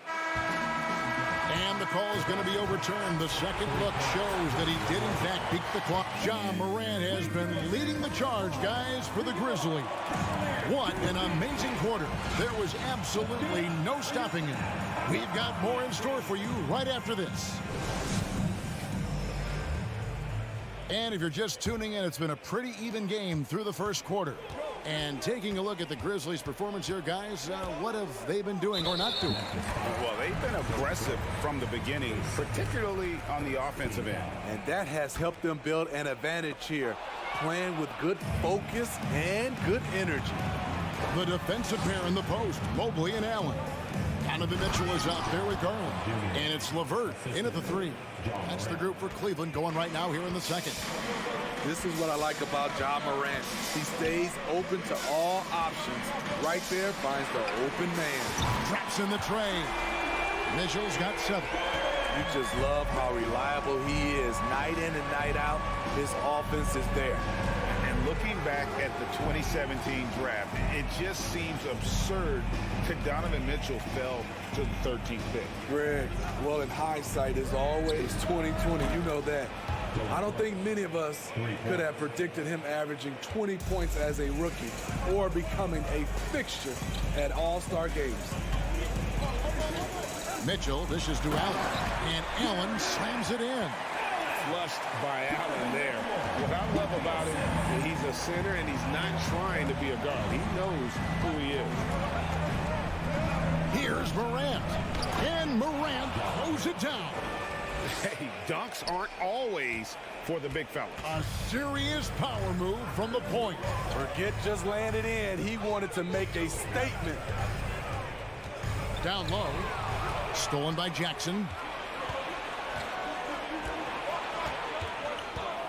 And the call is going to be overturned. The second look shows that he did, in fact, beat the clock. Ja Morant has been leading the charge, guys, for the Grizzlies. What an amazing quarter. There was absolutely no stopping him. We've got more in store for you right after this. And if you're just tuning in, it's been a pretty even game through the first quarter. And taking a look at the Grizzlies' performance here, guys, what have they been doing or not doing? Well, they've been aggressive from the beginning, particularly on the offensive end. And that has helped them build an advantage here, playing with good focus and good energy. The defensive pair in the post, Mobley and Allen. Donovan Mitchell is out there with Garland. And it's LeVert in at the 3. That's the group for Cleveland going right now here in the second. This is what I like about Ja Morant. He stays open to all options. Right there, finds the open man. Drops in the tray. Mitchell's got 7. You just love how reliable he is. Night in and night out, his offense is there. And looking back at the 2017 draft, it just seems absurd that Donovan Mitchell fell to the 13th pick. Greg, well, in hindsight, is always 2020. You know that. I don't think many of us could have predicted him averaging 20 points as a rookie or becoming a fixture at All-Star games. Mitchell dishes to Allen, and Allen slams it in. Flushed by Allen there. What I love about him is he's a center and he's not trying to be a guard. He knows who he is. Here's Morant, and Morant throws it down. Hey, dunks aren't always for the big fella. A serious power move from the point. Forget just laying it in. He wanted to make a statement. Down low. Stolen by Jackson.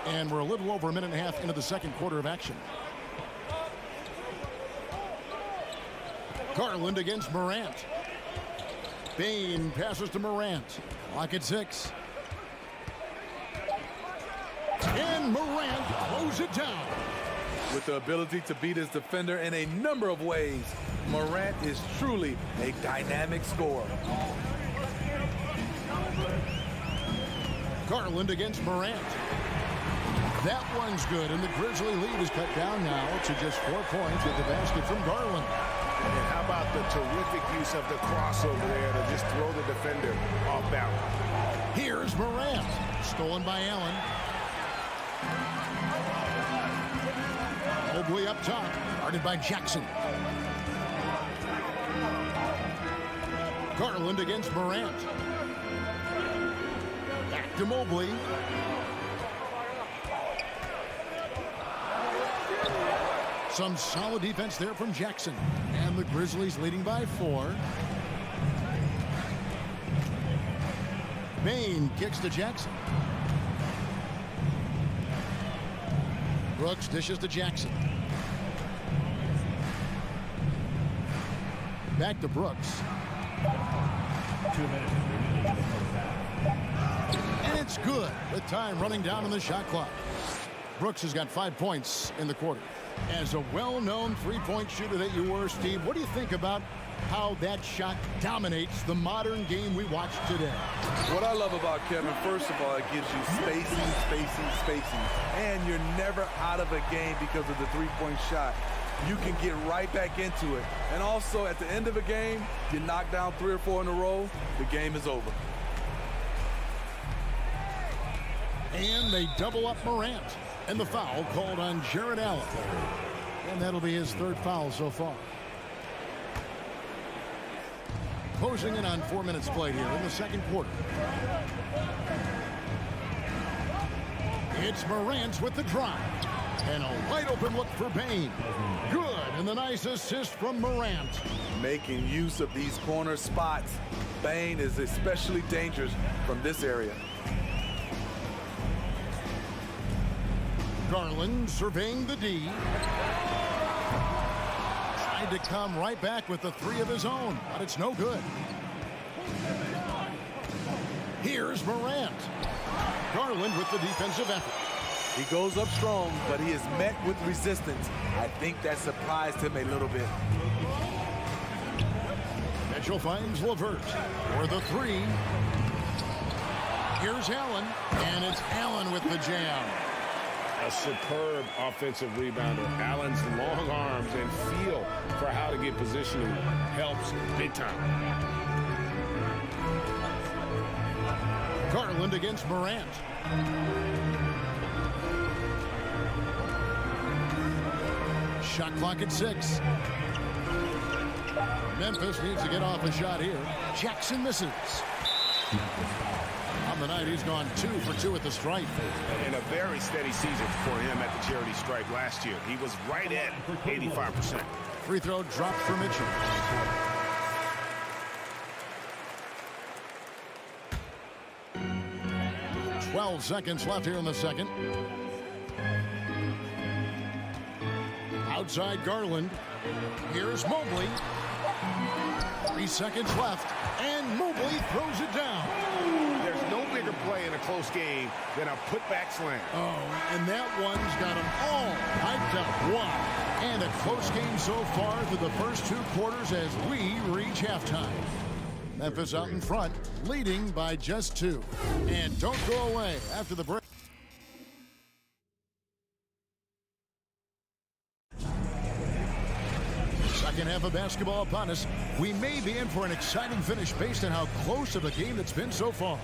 And we're a little over a minute and a half into the second quarter of action. Garland against Morant. Bane passes to Morant. Clock at 6. And Morant throws it down. With the ability to beat his defender in a number of ways, Morant is truly a dynamic scorer. Garland against Morant. That one's good, and the Grizzly lead is cut down now to just 4 points with the basket from Garland. And how about the terrific use of the crossover there to just throw the defender off balance? Here's Morant. Stolen by Allen. Mobley up top. Guarded by Jackson. Garland against Morant. Back to Mobley. Some solid defense there from Jackson. And the Grizzlies leading by 4. Bain kicks to Jackson. Brooks dishes to Jackson. Back to Brooks. 2 minutes remaining in the first half. And it's good with time running down on the shot clock. Brooks has got 5 points in the quarter. As a well-known three-point shooter that you were, Steve, what do you think about how that shot dominates the modern game we watch today? What I love about Kevin, first of all, it gives you spacing, and you're never out of a game because of the three-point shot. You can get right back into it. And also, at the end of a game, you knock down 3 or 4 in a row, the game is over. And they double up Morant. And the foul called on Jared Allen. And that'll be his 3rd foul so far. Closing in on 4 minutes played here in the second quarter. It's Morant with the drive. And a wide open look for Bain. Good, and the nice assist from Morant. Making use of these corner spots. Bain is especially dangerous from this area. Garland surveying the D. Tried to come right back with the 3 of his own, but it's no good. Here's Morant. Garland with the defensive effort. He goes up strong, but he is met with resistance. I think that surprised him a little bit. Mitchell finds LeVert for the 3. Here's Allen, and it's Allen with the jam. A superb offensive rebounder. Allen's long arms and feel for how to get positioning helps big time. Garland against Morant. Shot clock at 6. Memphis needs to get off a shot here. Jackson misses. On the night, he's gone 2 for 2 at the stripe. And a very steady season for him at the charity stripe last year. He was right at 85%. Free throw dropped for Mitchell. Twelve seconds left here in the second. Outside Garland. Here's Mobley. 3 seconds left. And Mobley throws it down. There's no bigger play in a close game than a putback slam. Oh, and that one's got them all hyped up. Wow. And a close game so far through the first 2 quarters as we reach halftime. Memphis out in front, leading by just 2. And don't go away after the break. Second half of basketball upon us. We may be in for an exciting finish based on how close of a game it's been so far.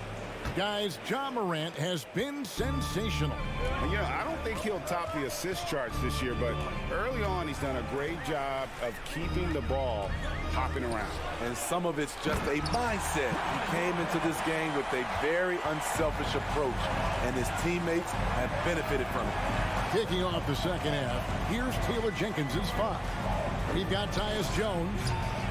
Guys, Ja Morant has been sensational. And, I don't think he'll top the assist charts this year, but early on he's done a great job of keeping the ball hopping around. And some of it's just a mindset. He came into this game with a very unselfish approach, and his teammates have benefited from it. Kicking off the second half, here's Taylor Jenkins' 5. We've got Tyus Jones.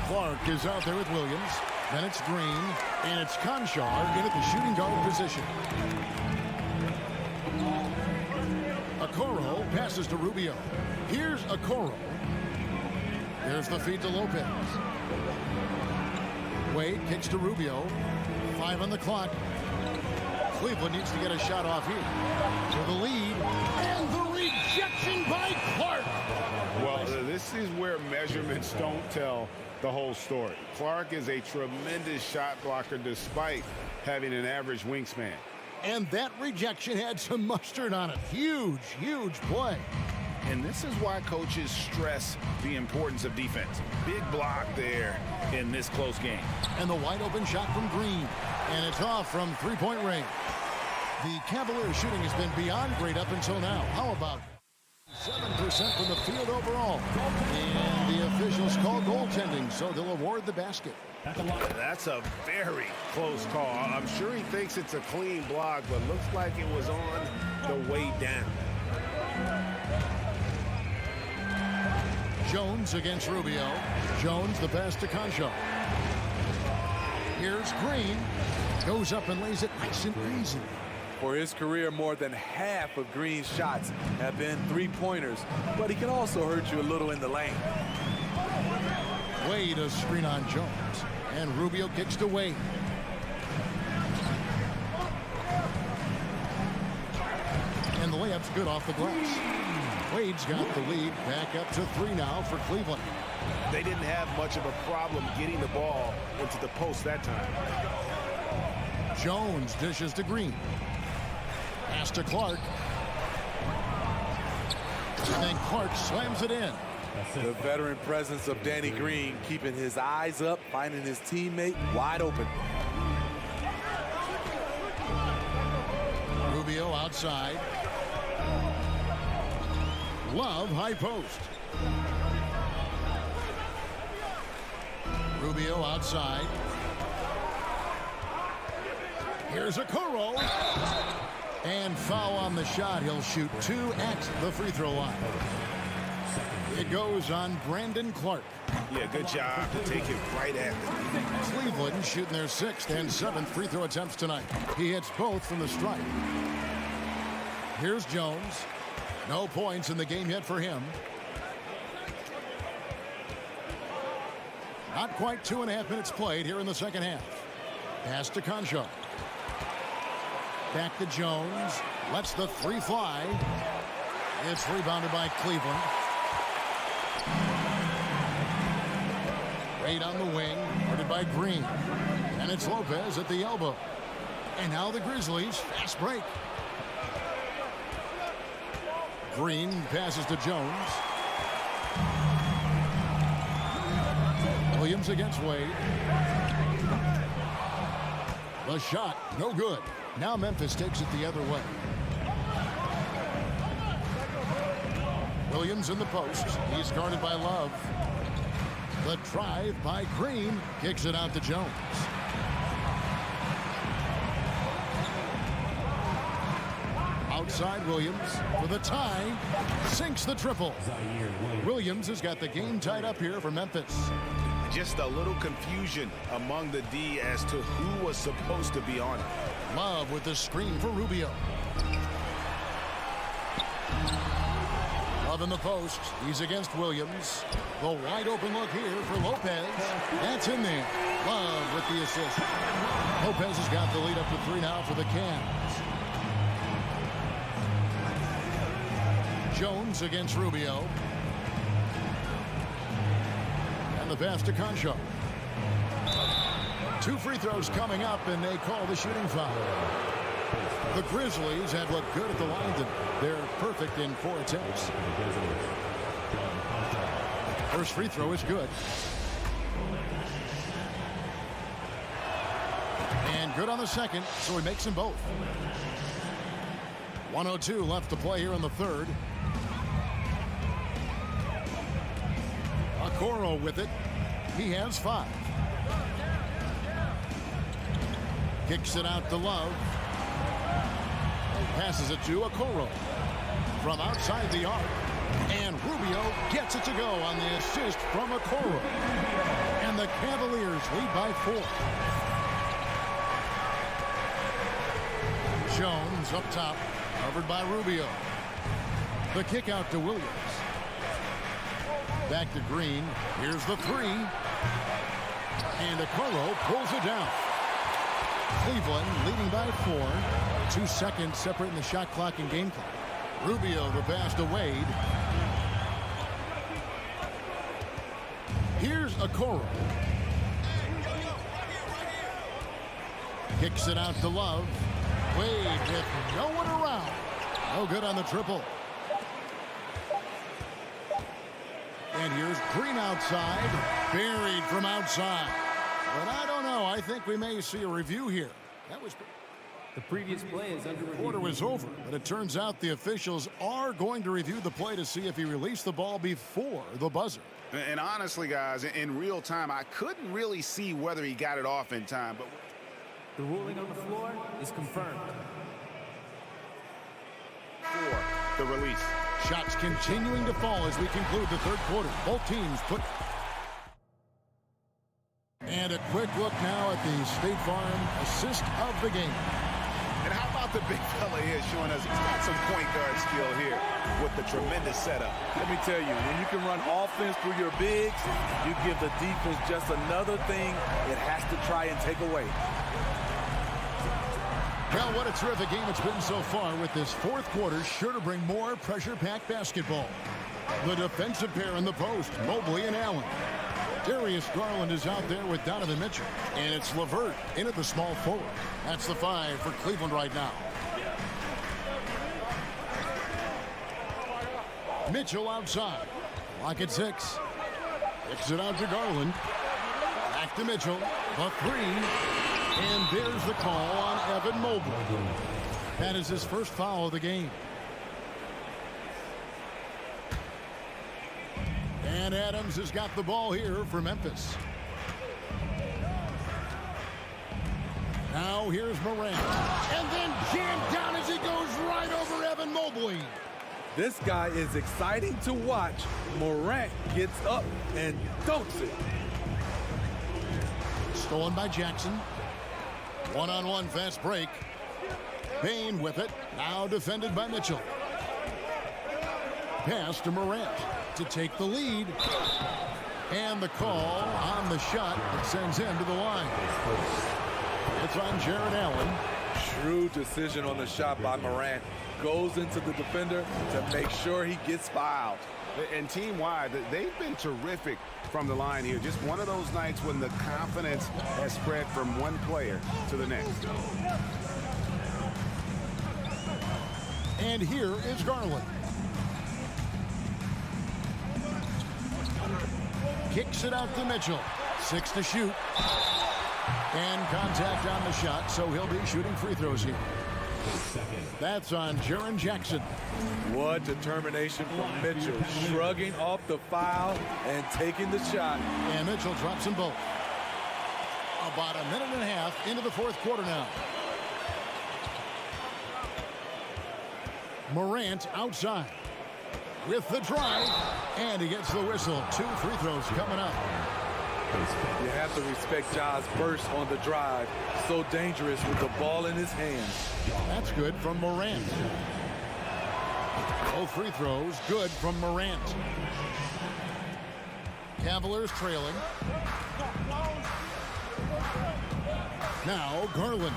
Clark is out there with Williams. Then it's Green, and it's Conchar in at the shooting guard position. Okoro passes to Rubio. Here's Okoro. There's the feed to Lopez. Wade kicks to Rubio. 5 on the clock. Cleveland needs to get a shot off here. To the lead, and the rejection by Clark. Well, this is where measurements don't tell the whole story. Clark is a tremendous shot blocker despite having an average wingspan. And that rejection had some mustard on it. Huge, huge play. And this is why coaches stress the importance of defense. Big block there in this close game. And the wide open shot from Green. And it's off from three-point range. The Cavaliers shooting has been beyond great up until now. How about 7% from the field overall? And the officials call goaltending, so they'll award the basket. That's a very close call. I'm sure he thinks it's a clean block, but looks like it was on the way down. Jones against Rubio. Jones the pass to Concho. Here's Green. Goes up and lays it nice and easy. For his career, more than half of Green's shots have been three-pointers, but he can also hurt you a little in the lane. Wade a screen on Jones, and Rubio kicks to Wade. And the layup's good off the glass. Wade's got the lead back up to 3 now for Cleveland. They didn't have much of a problem getting the ball into the post that time. Jones dishes to Green. Pass to Clark. And then Clark slams it in. The veteran presence of Danny Green, keeping his eyes up, finding his teammate wide open. Rubio outside. Love high post. Rubio outside. Here's a Okoro. And foul on the shot. He'll shoot 2 at the free throw line. It goes on Brandon Clark. Yeah, good job to take it right at them. Cleveland shooting their 6th and 7th free throw attempts tonight. He hits both from the stripe. Here's Jones. No points in the game yet for him. Not quite 2.5 minutes played here in the second half. Pass to Concho. Back to Jones. Lets the 3 fly. It's rebounded by Cleveland. Wade on the wing. Guarded by Green. And it's Lopez at the elbow. And now the Grizzlies. Fast break. Green passes to Jones. Williams against Wade. The shot, no good. Now Memphis takes it the other way. Williams in the post. He's guarded by Love. The drive by Green. Kicks it out to Jones. Outside Williams for the tie. Sinks the triple. Williams has got the game tied up here for Memphis. Just a little confusion among the D as to who was supposed to be on it. Love with the screen for Rubio. Love in the post. He's against Williams. The wide open look here for Lopez. That's in there. Love with the assist. Lopez has got the lead up to 3 now for the Cavs. Jones against Rubio. And the pass to Concho. 2 free throws coming up, and they call the shooting foul. The Grizzlies have looked good at the line. They're perfect in 4 attempts. First free throw is good. And good on the second, so he makes them both. 1:02 left to play here in the third. Okoro with it. He has 5. Kicks it out to Love. Passes it to Okoro. From outside the arc. And Rubio gets it to go on the assist from Okoro. And the Cavaliers lead by 4. Jones up top. Covered by Rubio. The kick out to Williams. Back to Green. Here's the 3. And Okoro pulls it down. Cleveland leading by 4. 2 seconds separating the shot clock and game clock. Rubio the pass to Wade. Here's Okoro. Kicks it out to Love. Wade with no one around. No good on the triple. And here's Green outside. Buried from outside. But I don't know. I think we may see a review here. That was... The previous play is under review. The quarter was over, but it turns out the officials are going to review the play to see if he released the ball before the buzzer. And honestly, guys, in real time, I couldn't really see whether he got it off in time. But the ruling on the floor is confirmed. For the release. Shots continuing to fall as we conclude the third quarter. Both teams put... And a quick look now at the State Farm assist of the game. And how about the big fella here showing us he's got some point guard skill here with the tremendous setup. Let me tell you, when you can run offense through your bigs, you give the defense just another thing it has to try and take away. Well, what a terrific game it's been so far, with this fourth quarter sure to bring more pressure-packed basketball. The defensive pair in the post, Mobley and Allen. Darius Garland is out there with Donovan Mitchell. And it's LeVert in at the small forward. That's the 5 for Cleveland right now. Mitchell outside. Clock at 6. Kicks it out to Garland. Back to Mitchell. The 3. And there's the call on Evan Mobley. That is his first foul of the game. And Adams has got the ball here for Memphis. Now here's Morant. And then jammed down as he goes right over Evan Mobley. This guy is exciting to watch. Morant gets up and dunks it. Stolen by Jackson. One-on-one fast break. Payne with it. Now defended by Mitchell. Pass to Morant to take the lead. And the call on the shot that sends him to the line. It's on Jared Allen. Shrewd decision on the shot by Morant. Goes into the defender to make sure he gets fouled. And team-wide, they've been terrific from the line here. Just one of those nights when the confidence has spread from one player to the next. And here is Garland. Kicks it out to Mitchell. 6 to shoot. And contact on the shot, so he'll be shooting free throws here. That's on Jaren Jackson. What determination from Mitchell. Shrugging off the foul and taking the shot. And Mitchell drops them both. About a minute and a half into the fourth quarter now. Morant outside with the drive. And he gets the whistle. 2 free throws coming up. You have to respect Ja's burst on the drive. So dangerous with the ball in his hands. That's good from Morant. Both free throws good from Morant. Cavaliers trailing. Now Garland.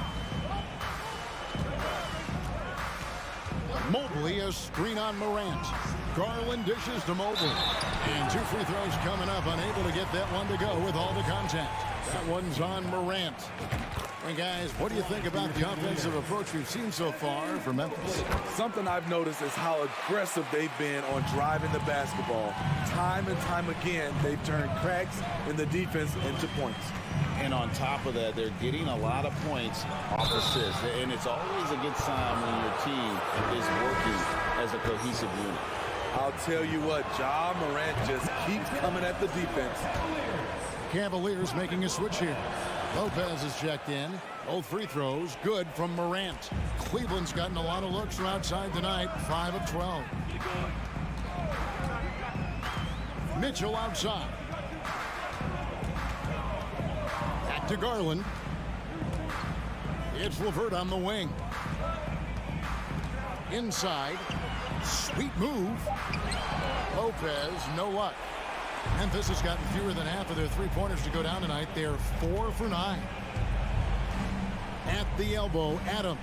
Mobley, a screen on Morant. Garland dishes to Mobley. And 2 free throws coming up. Unable to get that one to go with all the contact. That one's on Morant. And guys, what do you think about the offensive approach we've seen so far from Memphis? Something I've noticed is how aggressive they've been on driving the basketball. Time and time again, they've turned cracks in the defense into points. And on top of that, they're getting a lot of points off assists. And it's always a good sign when your team is working as a cohesive unit. I'll tell you what, Ja Morant just keeps coming at the defense. Cavaliers making a switch here. Lopez is checked in. Both free throws good from Morant. Cleveland's gotten a lot of looks from outside tonight. 5 of 12. Mitchell outside. Back to Garland. It's LeVert on the wing. Inside. Sweet move. Lopez, no luck. Memphis has gotten fewer than half of their three-pointers to go down tonight. They're 4 for 9. At the elbow, Adams.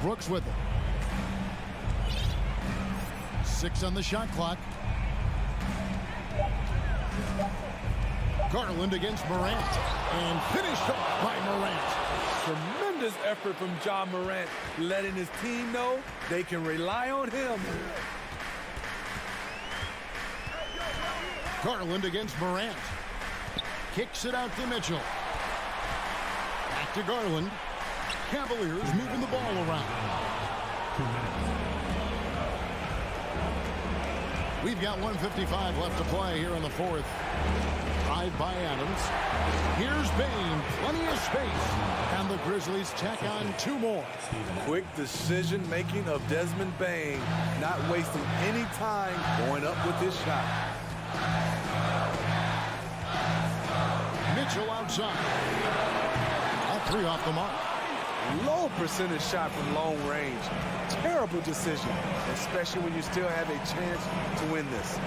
Brooks with it. 6 on the shot clock. Garland against Morant. And finished off by Morant. Tremendous effort from Ja Morant, letting his team know they can rely on him. Garland against Morant. Kicks it out to Mitchell. Back to Garland. Cavaliers moving the ball around. We've got 1:55 left to play here in the fourth. outside by Adams. Here's Bain, plenty of space. And the Grizzlies tack on 2 more. Quick decision-making of Desmond Bain, not wasting any time going up with his shot. Mitchell outside. All 3 off the mark. Low percentage shot from long range. Terrible decision, especially when you still have a chance to win this.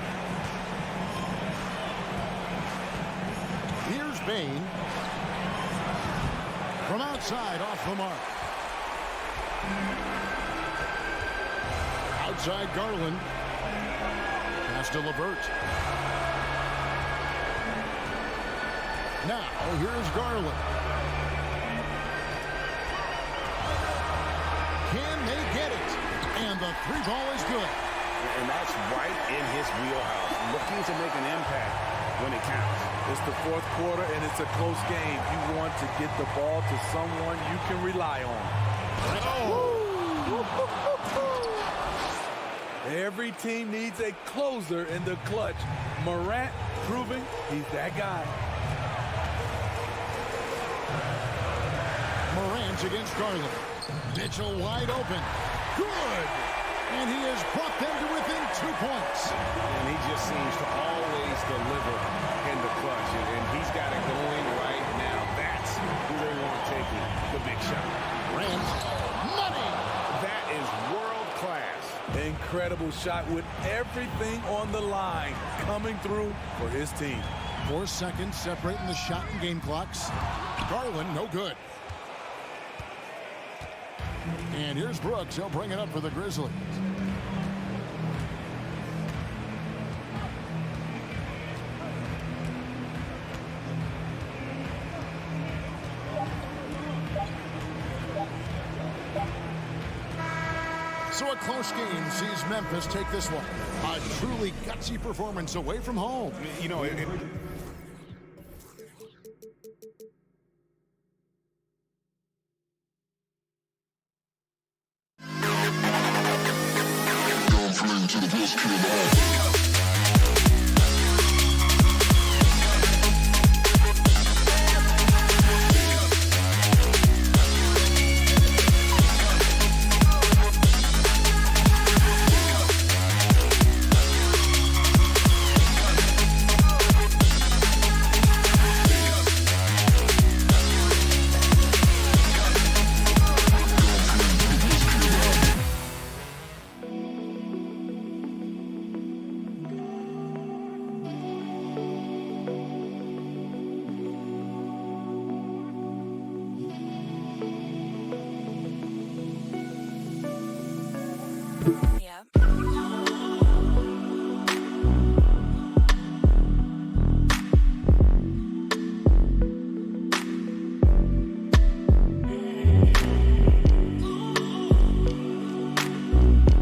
Here's Bain. From outside, off the mark. Outside Garland. Pass to LeVert. Now, here's Garland. Can they get it? And the 3 ball is good. And that's right in his wheelhouse. Looking to make an impact when it counts. It's the 4th quarter, and it's a close game. You want to get the ball to someone you can rely on. Every team needs a closer in the clutch. Morant proving he's that guy. Morant against Garland. Mitchell wide open. Good! And he has brought them to within 2 points. And he just seems to always deliver in the clutch. And he's got it going right now. That's who they want taking the big shot. Rams, money! That is world class. Incredible shot with everything on the line coming through for his team. 4 seconds separating the shot and game clocks. Garland, no good. And here's Brooks. He'll bring it up for the Grizzlies. So a close game sees Memphis take this one. A truly gutsy performance away from home. You know,